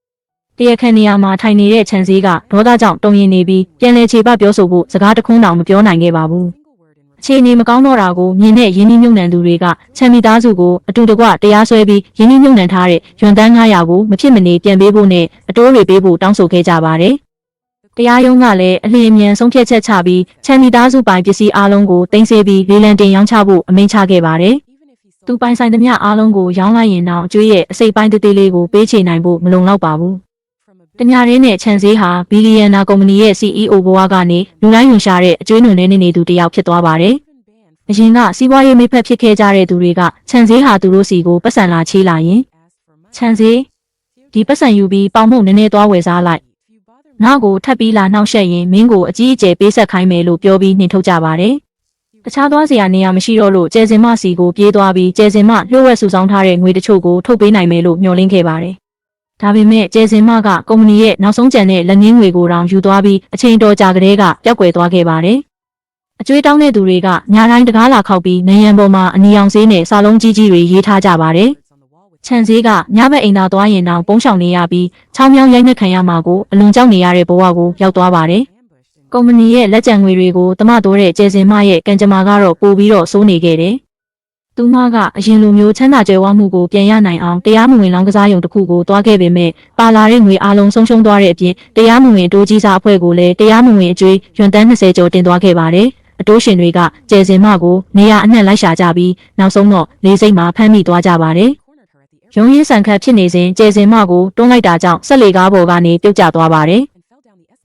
တရားခံနေရာမှာထိုင်နေတဲ့ခြံစည်းကဒေါသကြောင့်တုံရင်နေပြီးပြန်လည်ခြေပပြောဆိုဖို့စကားတခွန်းတောင်မပြောနိုင်ခဲ့ပါဘူး။အခြေအနေမကောင်းတော့တာကိုမြင်တဲ့ရင်းနှီးမြုပ်နှံသူတွေကခြံမိသားစုကိုအတူတကွတရားစွဲပြီးရင်းနှီးမြုပ်နှံထားတဲ့ရွံတန်း900ကိုမဖြစ်မနေပြန်ပေးဖို့နဲ့အတိုးတွေပေးဖို့တောင်းဆိုခဲ့ကြပါတယ်။တရားရုံးကလည်းအလျင်အမြန်ဆုံးဖြတ်ချက်ချပြီးခြံမိသားစုပိုင်ပစ္စည်းအားလုံးကိုတင်ဆက်ပြီးလေလံတင်ရောင်းချဖို့အမိန့်ချခဲ့ပါတယ်။သူပိုင်ဆိုင်သမျှအားလုံးကိုရောင်းလိုက်ရင်တော့အကျွေးရဲ့အစိပ်ပိုင်းသေးလေးကိုပေးချေနိုင်ဖို့မလုံလောက်ပါဘူး။တညာရင်းနဲ့ခြံစည်းဟာဘီလီယံနာကုမ္ပဏီရဲ့ CEO ဘဝကနေလူတိုင်းယွန်ရှာတဲ့အကျွေးနွန်နေသူတစ်ယောက်ဖြစ်သွားပါတယ်။အရင်ကစီးပွားရေးမိဖက်ဖြစ်ခဲ့ကြတဲ့သူတွေကခြံစည်းဟာသူတို့စီကိုပတ်စံလာချေးလာရင်ခြံစည်းဒီပတ်စံယူပြီးပေါင်မှုနည်းနည်းသွားဝယ်စားလိုက်ငါကိုထပ်ပြီးလာနှောက်ယှက်ရင်မင်းကိုအကြီးအကျယ်ပေးဆက်ခိုင်းမယ်လို့ပြောပြီးနှင်ထုတ်ကြပါတယ်။တခြားသွားစရာနေရာမရှိတော့လို့ကျဲစင်မစီကိုပြေးသွားပြီးကျဲစင်မလျှို့ဝှက်စုဆောင်းထားတဲ့ငွေတချို့ကိုထုတ်ပေးနိုင်မယ်လို့မျှော်လင့်ခဲ့ပါတယ်။ဒါပေမဲ့ကျဲစင်မကကုမ္ပဏီရဲ့နောက်ဆုံးကြံတဲ့လက်ငင်းငွေကိုတောင်ယူသွားပြီးအချိန်တော်ကြာကလေးကပျောက်ကွယ်သွားခဲ့ပါတယ်။အကျွေးတောင်းတဲ့သူတွေကညာတိုင်းတကားလာခောက်ပြီးနေရန်ပေါ်မှာအနီအောင်ဆေးနဲ့စာလုံးကြီးတွေရေးထားကြပါတယ်။ခြံစည်းကညဘက်အိမ်သာသွားရင်တောင်ပုံးရှောင်နေရပြီးချောင်းမြောင်းရိုက်နှက်ခံရမှာကိုအလွန်ကြောက်နေရတဲ့ဘဝကိုရောက်သွားပါတယ်။ကုမ္ပဏီရဲ့လက်ကျန်ငွေတွေကိုတမတိုးတဲ့ကျဲစင်မရဲ့ကံကြမ္မာကတော့ပိုပြီးတော့စိုးနေခဲ့တယ်။သူမကအရင်လိုမျိုးချမ်းသာကြွယ်ဝမှုကိုပြန်ရနိုင်အောင်တရားမဝင်လောင်းကစားရုံတစ်ခုကိုတွားခဲ့ပေမဲ့ပါလာတဲ့ငွေအားလုံးဆုံးရှုံးသွားတဲ့အပြင်တရားမဝင်တိုးကြီးစားအဖွဲ့ကိုလည်းတရားမဝင်အကျွေးရွံတန်း20ကျော်တင်သွားခဲ့ပါတယ်။အတိုးရှင်တွေကကျဲစင်မကိုနေရာအနှံ့လိုက်ရှာကြပြီးနောက်ဆုံးတော့လေးစိတ်မှာဖမ်းမိသွားကြပါတယ်။ရုံးရင်းဆန်ခတ်ဖြစ်နေစဉ်ကျဲစင်မကိုတွန်းလိုက်တာကြောင့်ဆက်လေကားပေါ်ကနေပြုတ်ကျသွားပါတယ်။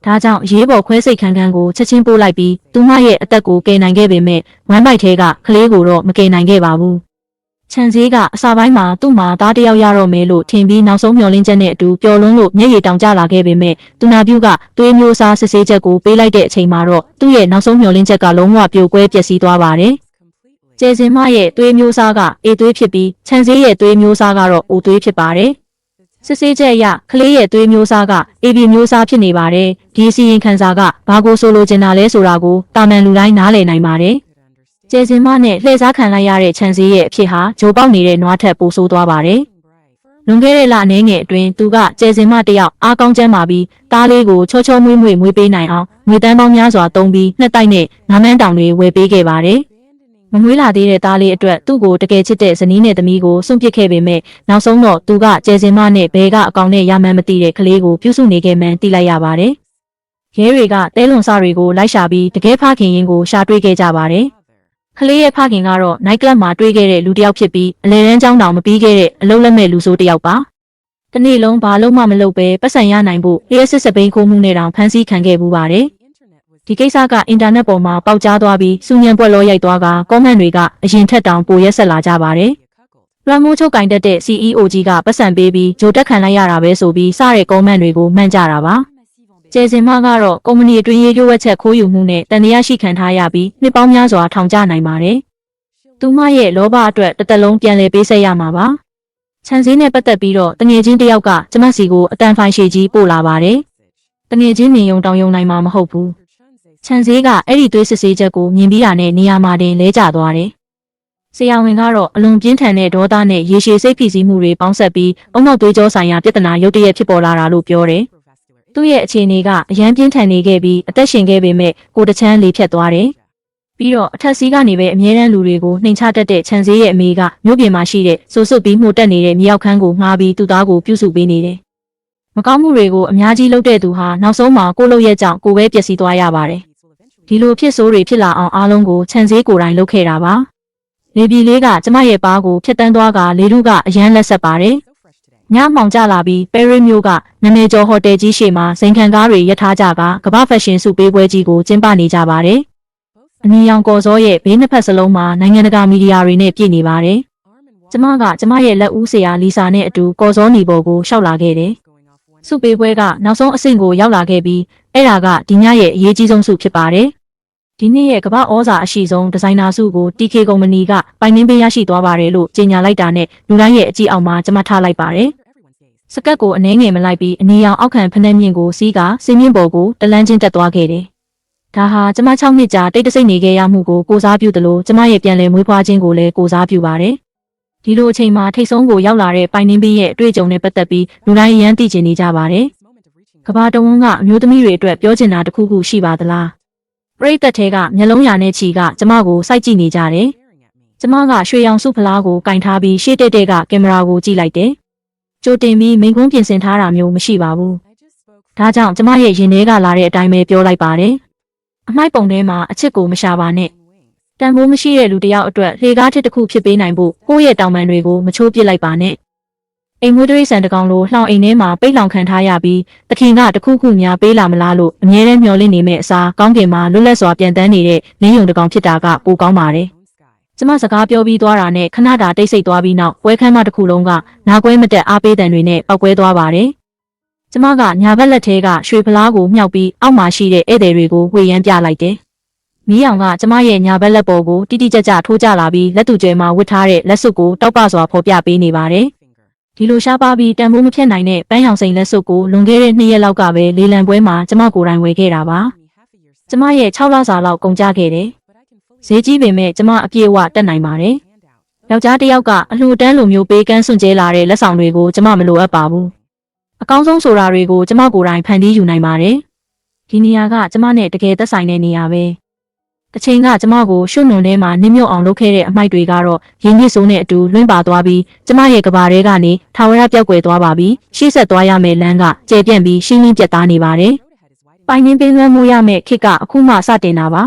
ဒါကြောင့်ရေးပေါ်ခွဲစိတ်ခန်းကိုချက်ချင်းပို့လိုက်ပြီးသူမရဲ့အသက်ကိုကယ်နိုင်ခဲ့ပေမဲ့ဝမ်းပိုက်ထဲကကလေးကိုတော့မကယ်နိုင်ခဲ့ပါဘူး။ခြံစည်းကအစာပိုင်းမှာသူ့မှာသားတယောက်ရတော့မယ်လို့ထင်ပြီးနောက်ဆုံးမျှော်လင့်ချက်နဲ့အတူပျော်လွန်းလို့မျက်ရည်တောင်ကျလာခဲ့ပေမဲ့သူနာပြုကသွေးမျိုးစားစစ်ဆေးချက်ကိုပေးလိုက်တဲ့အချိန်မှာတော့သူ့ရဲ့နောက်ဆုံးမျှော်လင့်ချက်ကလုံးဝပြိုကွဲပျက်စီးသွားပါတယ်။ကျဲစင်မရဲ့သွေးမျိုးစားကအေသွေးဖြစ်ပြီးခြံစည်းရဲ့သွေးမျိုးစားကတော့အိုသွေးဖြစ်ပါတယ်။စစ်ဆေးချက်အရကလေးရဲ့သွေးမျိုးစားက AB မျိုးစားဖြစ်နေပါတယ်။ဒီအစီရင်ခံစာကဘာကိုဆိုလိုချင်တာလဲဆိုတာကိုတာမန်လူတိုင်းနားလည်နိုင်ပါတယ်။ကျဲစင်မနဲ့လှည့်စားခံလိုက်ရတဲ့ခြံစည်းရဲ့အဖြစ်ဟာဂျိုပေါက်နေတဲ့နွားထက်ပိုဆိုးသွားပါတယ်။လွန်ခဲ့တဲ့လအနေငယ်အတွင်းသူကကျဲစင်မတယောက်အားကောင်းကျန်းမာပြီးသားလေးကိုချောမွေးမွေးပေးနိုင်အောင်ငွေတန်းပေါင်းများစွာသုံးပြီးနှစ်တိုက်နဲ့ငါးမန်းတောင်တွေဝယ်ပေးခဲ့ပါတယ်။မမွေးလာသေးတဲ့သားလေးအတွက်သူ့ကိုတကယ်ချစ်တဲ့ဇနီးနဲ့သမီးကိုစွန့်ပစ်ခဲ့ပေမဲ့နောက်ဆုံးတော့သူကကျဲစင်မနဲ့ဘဲကအကောင်နဲ့ရမှန်းမသိတဲ့ကလေးကိုပြုစုနေခဲ့မှန်းသိလိုက်ရပါတယ်။ရဲတွေကတဲလွန်စတွေကိုလိုက်ရှာပြီးတကယ်ဖခင်ရင်းကိုရှာတွေ့ခဲ့ကြပါတယ်။ကလေးရဲ့ဖခင်ကတော့နိုင်ကလပ်မှာတွေ့ခဲ့တဲ့လူတစ်ယောက်ဖြစ်ပြီးအလဲတန်းကျောင်းတောင်မပြီးခဲ့တဲ့အလုံးလက်မဲ့လူဆိုးတစ်ယောက်ပါ။တနေ့လုံးဘာလို့မှမလုပ်ပဲပတ်စံရနိုင်ဖို့လျှက်စစ်စပိန်ခိုးမှုနဲ့တောင်ဖမ်းဆီးခံခဲ့ပူပါတယ်။ဒီကိစ္စကအင်တာနက်ပေါ်မှာပေါက်ကြားသွားပြီးစူညံပွက်လောရိုက်သွားကကောမန့်တွေကအရင်ထက်တောင်ပိုရက်ဆက်လာကြပါတယ်။လွှမ်းမိုးချုပ်ကင်တက်တဲ့ CEO ကြီးကပတ်စံပေးပြီးဂျိုတက်ခံလိုက်ရတာပဲဆိုပြီးစတဲ့ကောမန့်တွေကိုမှန်းကြတာပါ။ကျဲစင်မကတော့ကုမ္ပဏီအတွင်းရေးရိုးဝက်ချက်ခိုးယူမှုနဲ့တန်တရားရှိခံထားရပြီးနှစ်ပေါင်းများစွာထောင်ကျနိုင်ပါတယ်။သူမရဲ့လောဘအတွက်တစ်သက်လုံးပြန်လည်ပေးဆက်ရမှာပါ။ခြံစည်းနဲ့ပတ်သက်ပြီးတော့တငယ်ချင်းတစ်ယောက်ကကျမစီကိုအတန်ဖိုင်ရှည်ကြီးပို့လာပါတယ်။တငယ်ချင်းမြင်ယုံတောင်းယုံနိုင်မှာမဟုတ်ဘူး။ခြံစည်းကအဲ့ဒီသွေးစစ်ဆေးချက်ကိုမြင်ပြီးတာနဲ့နေရာမှာတင်လဲကျသွားတယ်။ဆရာဝန်ကတော့အလွန်ပြင်းထန်တဲ့ဒေါသနဲ့ရေရှည်စိတ်ဖိစီးမှုတွေပေါင်းဆက်ပြီးအုံနောက်သွေးကြောဆိုင်ရာပြဿနာရုတ်တရက်ဖြစ်ပေါ်လာတာလို့ပြောတယ်။သူ့ရဲ့အခြေအနေကအရန်ပြင်းထန်နေခဲ့ပြီးအသက်ရှင်ခဲ့ပေမဲ့ကိုတချမ်းလေးဖြတ်သွားတယ်။ပြီးတော့အထက်စီးကနေပဲအမြဲတမ်းလူတွေကိုနှိမ်ချတတ်တဲ့ခြံစည်းရဲ့အမေကမြို့ပြင်မှာရှိတဲ့စိုးစွတ်ပြီးမှုတက်နေတဲ့မြေရောက်ခန်းကိုငှားပြီးသူ့သားကိုပြုစုပေးနေတယ်။ မကောင်းမှုတွေကိုအများကြီးလုပ်တဲ့သူဟာနောက်ဆုံးမှာကိုယ့်လုပ်ရဲ့ကြောင့်ကိုယ်ပဲပျက်စီးသွားရပါတယ်ဒီလိုဖြစ်ဆိုးတွေဖြစ်လာအောင်အားလုံးကိုခြံစည်းကိုယ်တိုင်လုပ်ခဲ့တာပါလေပြည်လေးကကျမရဲ့ပါးကိုဖျက်တမ်းသွားကလေထုကအရန်လက်ဆက်ပါတယ်ညမှောင်ကျလာပြီးပဲရီမျိုးကနာမည်ကျော်ဟိုတယ်ကြီးရှေ့မှာစိန်ခံကားတွေရပ်ထားကြကကမ္ဘာဖက်ရှင်စုပေးပွဲကြီးကိုကျင်းပနေကြပါတယ်အနီရောင်ကော်စောရဲ့ဘေးနှစ်ဖက်စလုံးမှာနိုင်ငံတကာမီဒီယာတွေနဲ့ပြည့်နေပါတယ်ကျမကကျမရဲ့လက်ဦးဆရာလီစာနဲ့အတူကော်စောနီဘော်ကိုရှောက်လာခဲ့တယ်စုပေးပွဲကနောက်ဆုံးအဆင့်ကိုရောက်လာခဲ့ပြီးအဲ့ဒါကဒီညရဲ့အရေးကြီးဆုံးစုဖြစ်ပါတယ်ဒီနေ့ရဲ့ကမ္ဘာဩဇာအရှိဆုံးဒီဇိုင်နာစုကို TK ကုမ္ပဏီကပိုင်နှင်းပေးရရှိသွားပါတယ်လို့ကြေညာလိုက်တာနဲ့လူတိုင်းရဲ့အကြည့်အောက်မှာကျမထားလိုက်ပါတယ်စကတ်ကိုအနှဲငယ်မလိုက်ပြီးအနီရောင်အောက်ခံဖနှက်မြင့်ကိုစီးကစင်းမြင့်ပေါ်ကိုတလန်းချင်းတက်သွားခဲ့တယ်ဒါဟာကျမ6နှစ်ကြာတိတ်တဆိတ်နေခဲ့ရမှုကိုကိုစားပြုသလိုကျမရဲ့ပြန်လည်မွေးဖွားခြင်းကိုလည်းကိုစားပြုပါတယ်ဒီလိုအချိန်မှာထိတ်ဆုံးကိုရောက်လာတဲ့ပိုင်နှင်းပေးရဲ့အတွေ့အကြုံနဲ့ပတ်သက်ပြီးလူတိုင်းရမ်းသိကျင်နေကြပါတယ်ကဘာတဝန်းကအမျိုးသမီးတွေအတွက်ပြောချင်တာတစ်ခုခုရှိပါသလားပရိသတ်ထဲကမျက်လုံးရာနဲ့ချီကကျမကိုစိုက်ကြည့်နေကြတယ်ကျမကရွှေရောင်စုဖလားကိုကင်ထားပြီးရှေ့တက်တဲ့ကကင်မရာကိုကြည့်လိုက်တယ်ကြိုတင်ပြီးမိန့်ခွန်းပြင်ဆင်ထားတာမျိုးမရှိပါဘူးဒါကြောင့်ကျမရဲ့ရင်ထဲကလာတဲ့အတိုင်းပဲပြောလိုက်ပါတယ်အမိုက်ပုံထဲမှာအချစ်ကိုမရှာပါနဲ့တန်ဖိုးမရှိတဲ့လူတစ်ယောက်အတွက်လေကားထစ်တစ်ခုဖြစ်ပေးနိုင်ဖို့ကိုယ့်ရဲ့တောင်ပန်တွေကိုမချိုးပစ်လိုက်ပါနဲ့အိမ်မွေးတိရစ္ဆာန်တကောင်လိုလှောင်အိမ်ထဲမှာပိတ်လောင်ခံထားရပြီးသခင်ကတခုခုများပေးလာမလားလို့အမြဲတမ်းမျှော်လင့်နေမဲ့အစားကောင်းကင်မှာလွတ်လပ်စွာပြန်တန်းနေတဲ့လင်းယုံတကောင်ဖြစ်တာကပိုကောင်းပါတယ်ကျမစကားပြောပြီးသွားတာနဲ့ခဏတာတိတ်ဆိတ်သွားပြီးနောက်ပွဲခန်းမတစ်ခုလုံးကနာကွဲမတက်အားပေးတံတွေနဲ့ပောက်ကွဲသွားပါတယ်ကျမကညာဘက်လက်ထဲကရွှေဖလားကိုမြှောက်ပြီးအောက်မှာရှိတဲ့ဧည့်သည်တွေကိုဝေယမ်းပြလိုက်တယ်မီးအောင်ကကျမရဲ့ညာဘက်လက်ပေါ်ကိုတိတိကျကျထိုးကျလာပြီးလက်သူကျဲမှာဝတ်ထားတဲ့လက်စွပ်ကိုတောက်ပစွာဖော်ပြပေးနေပါတယ်ဒီလိုရှားပါပြီးတန်ဖိုးမဖြစ်နိုင်တဲ့ပန်းရောင်စိန်လက်စွပ်ကိုလွန်ခဲ့တဲ့2ရက်လောက်ကပဲလေလံပွဲမှာကျမကိုယ်တိုင်ဝယ်ခဲ့တာပါကျမရဲ့6လစာလောက်ကုန်ကျခဲ့တယ်ဈေးကြီးပေမဲ့ကျမအပြည့်အဝတက်နိုင်ပါတယ်ယောက်ျားတစ်ယောက်ကအလှူတန်းလိုမျိုးပေးကမ်းစွန့်ကြဲလာတဲ့လက်ဆောင်တွေကိုကျမမလိုအပ်ပါဘူးအကောင်းဆုံးဆိုတာတွေကိုကျမကိုယ်တိုင်ဖန်တီးယူနိုင်ပါတယ်ဒီနေရာကကျမနဲ့တကယ်သက်ဆိုင်တဲ့နေရာပဲတစ်ချိန်ကကျမကိုရွှွနွန်ထဲမှာနင်းမြုပ်အောင်လုပ်ခဲ့တဲ့အမိုက်တွေကတော့ရင်းနှီးစိုးနဲ့အတူလွင့်ပါသွားပြီးကျမရဲ့ကဘာထဲကနေထာဝရပြောက်ကွယ်သွားပါပြီရှေ့ဆက်သွားရမယ့်လမ်းကကျယ်ပြန့်ပြီးရှင်းလင်းပြတ်သားနေပါတယ်ပိုင်နှင်းပင်လွှမ်းမှုရမယ့်ခေတ်ကအခုမှစတင်တာပါ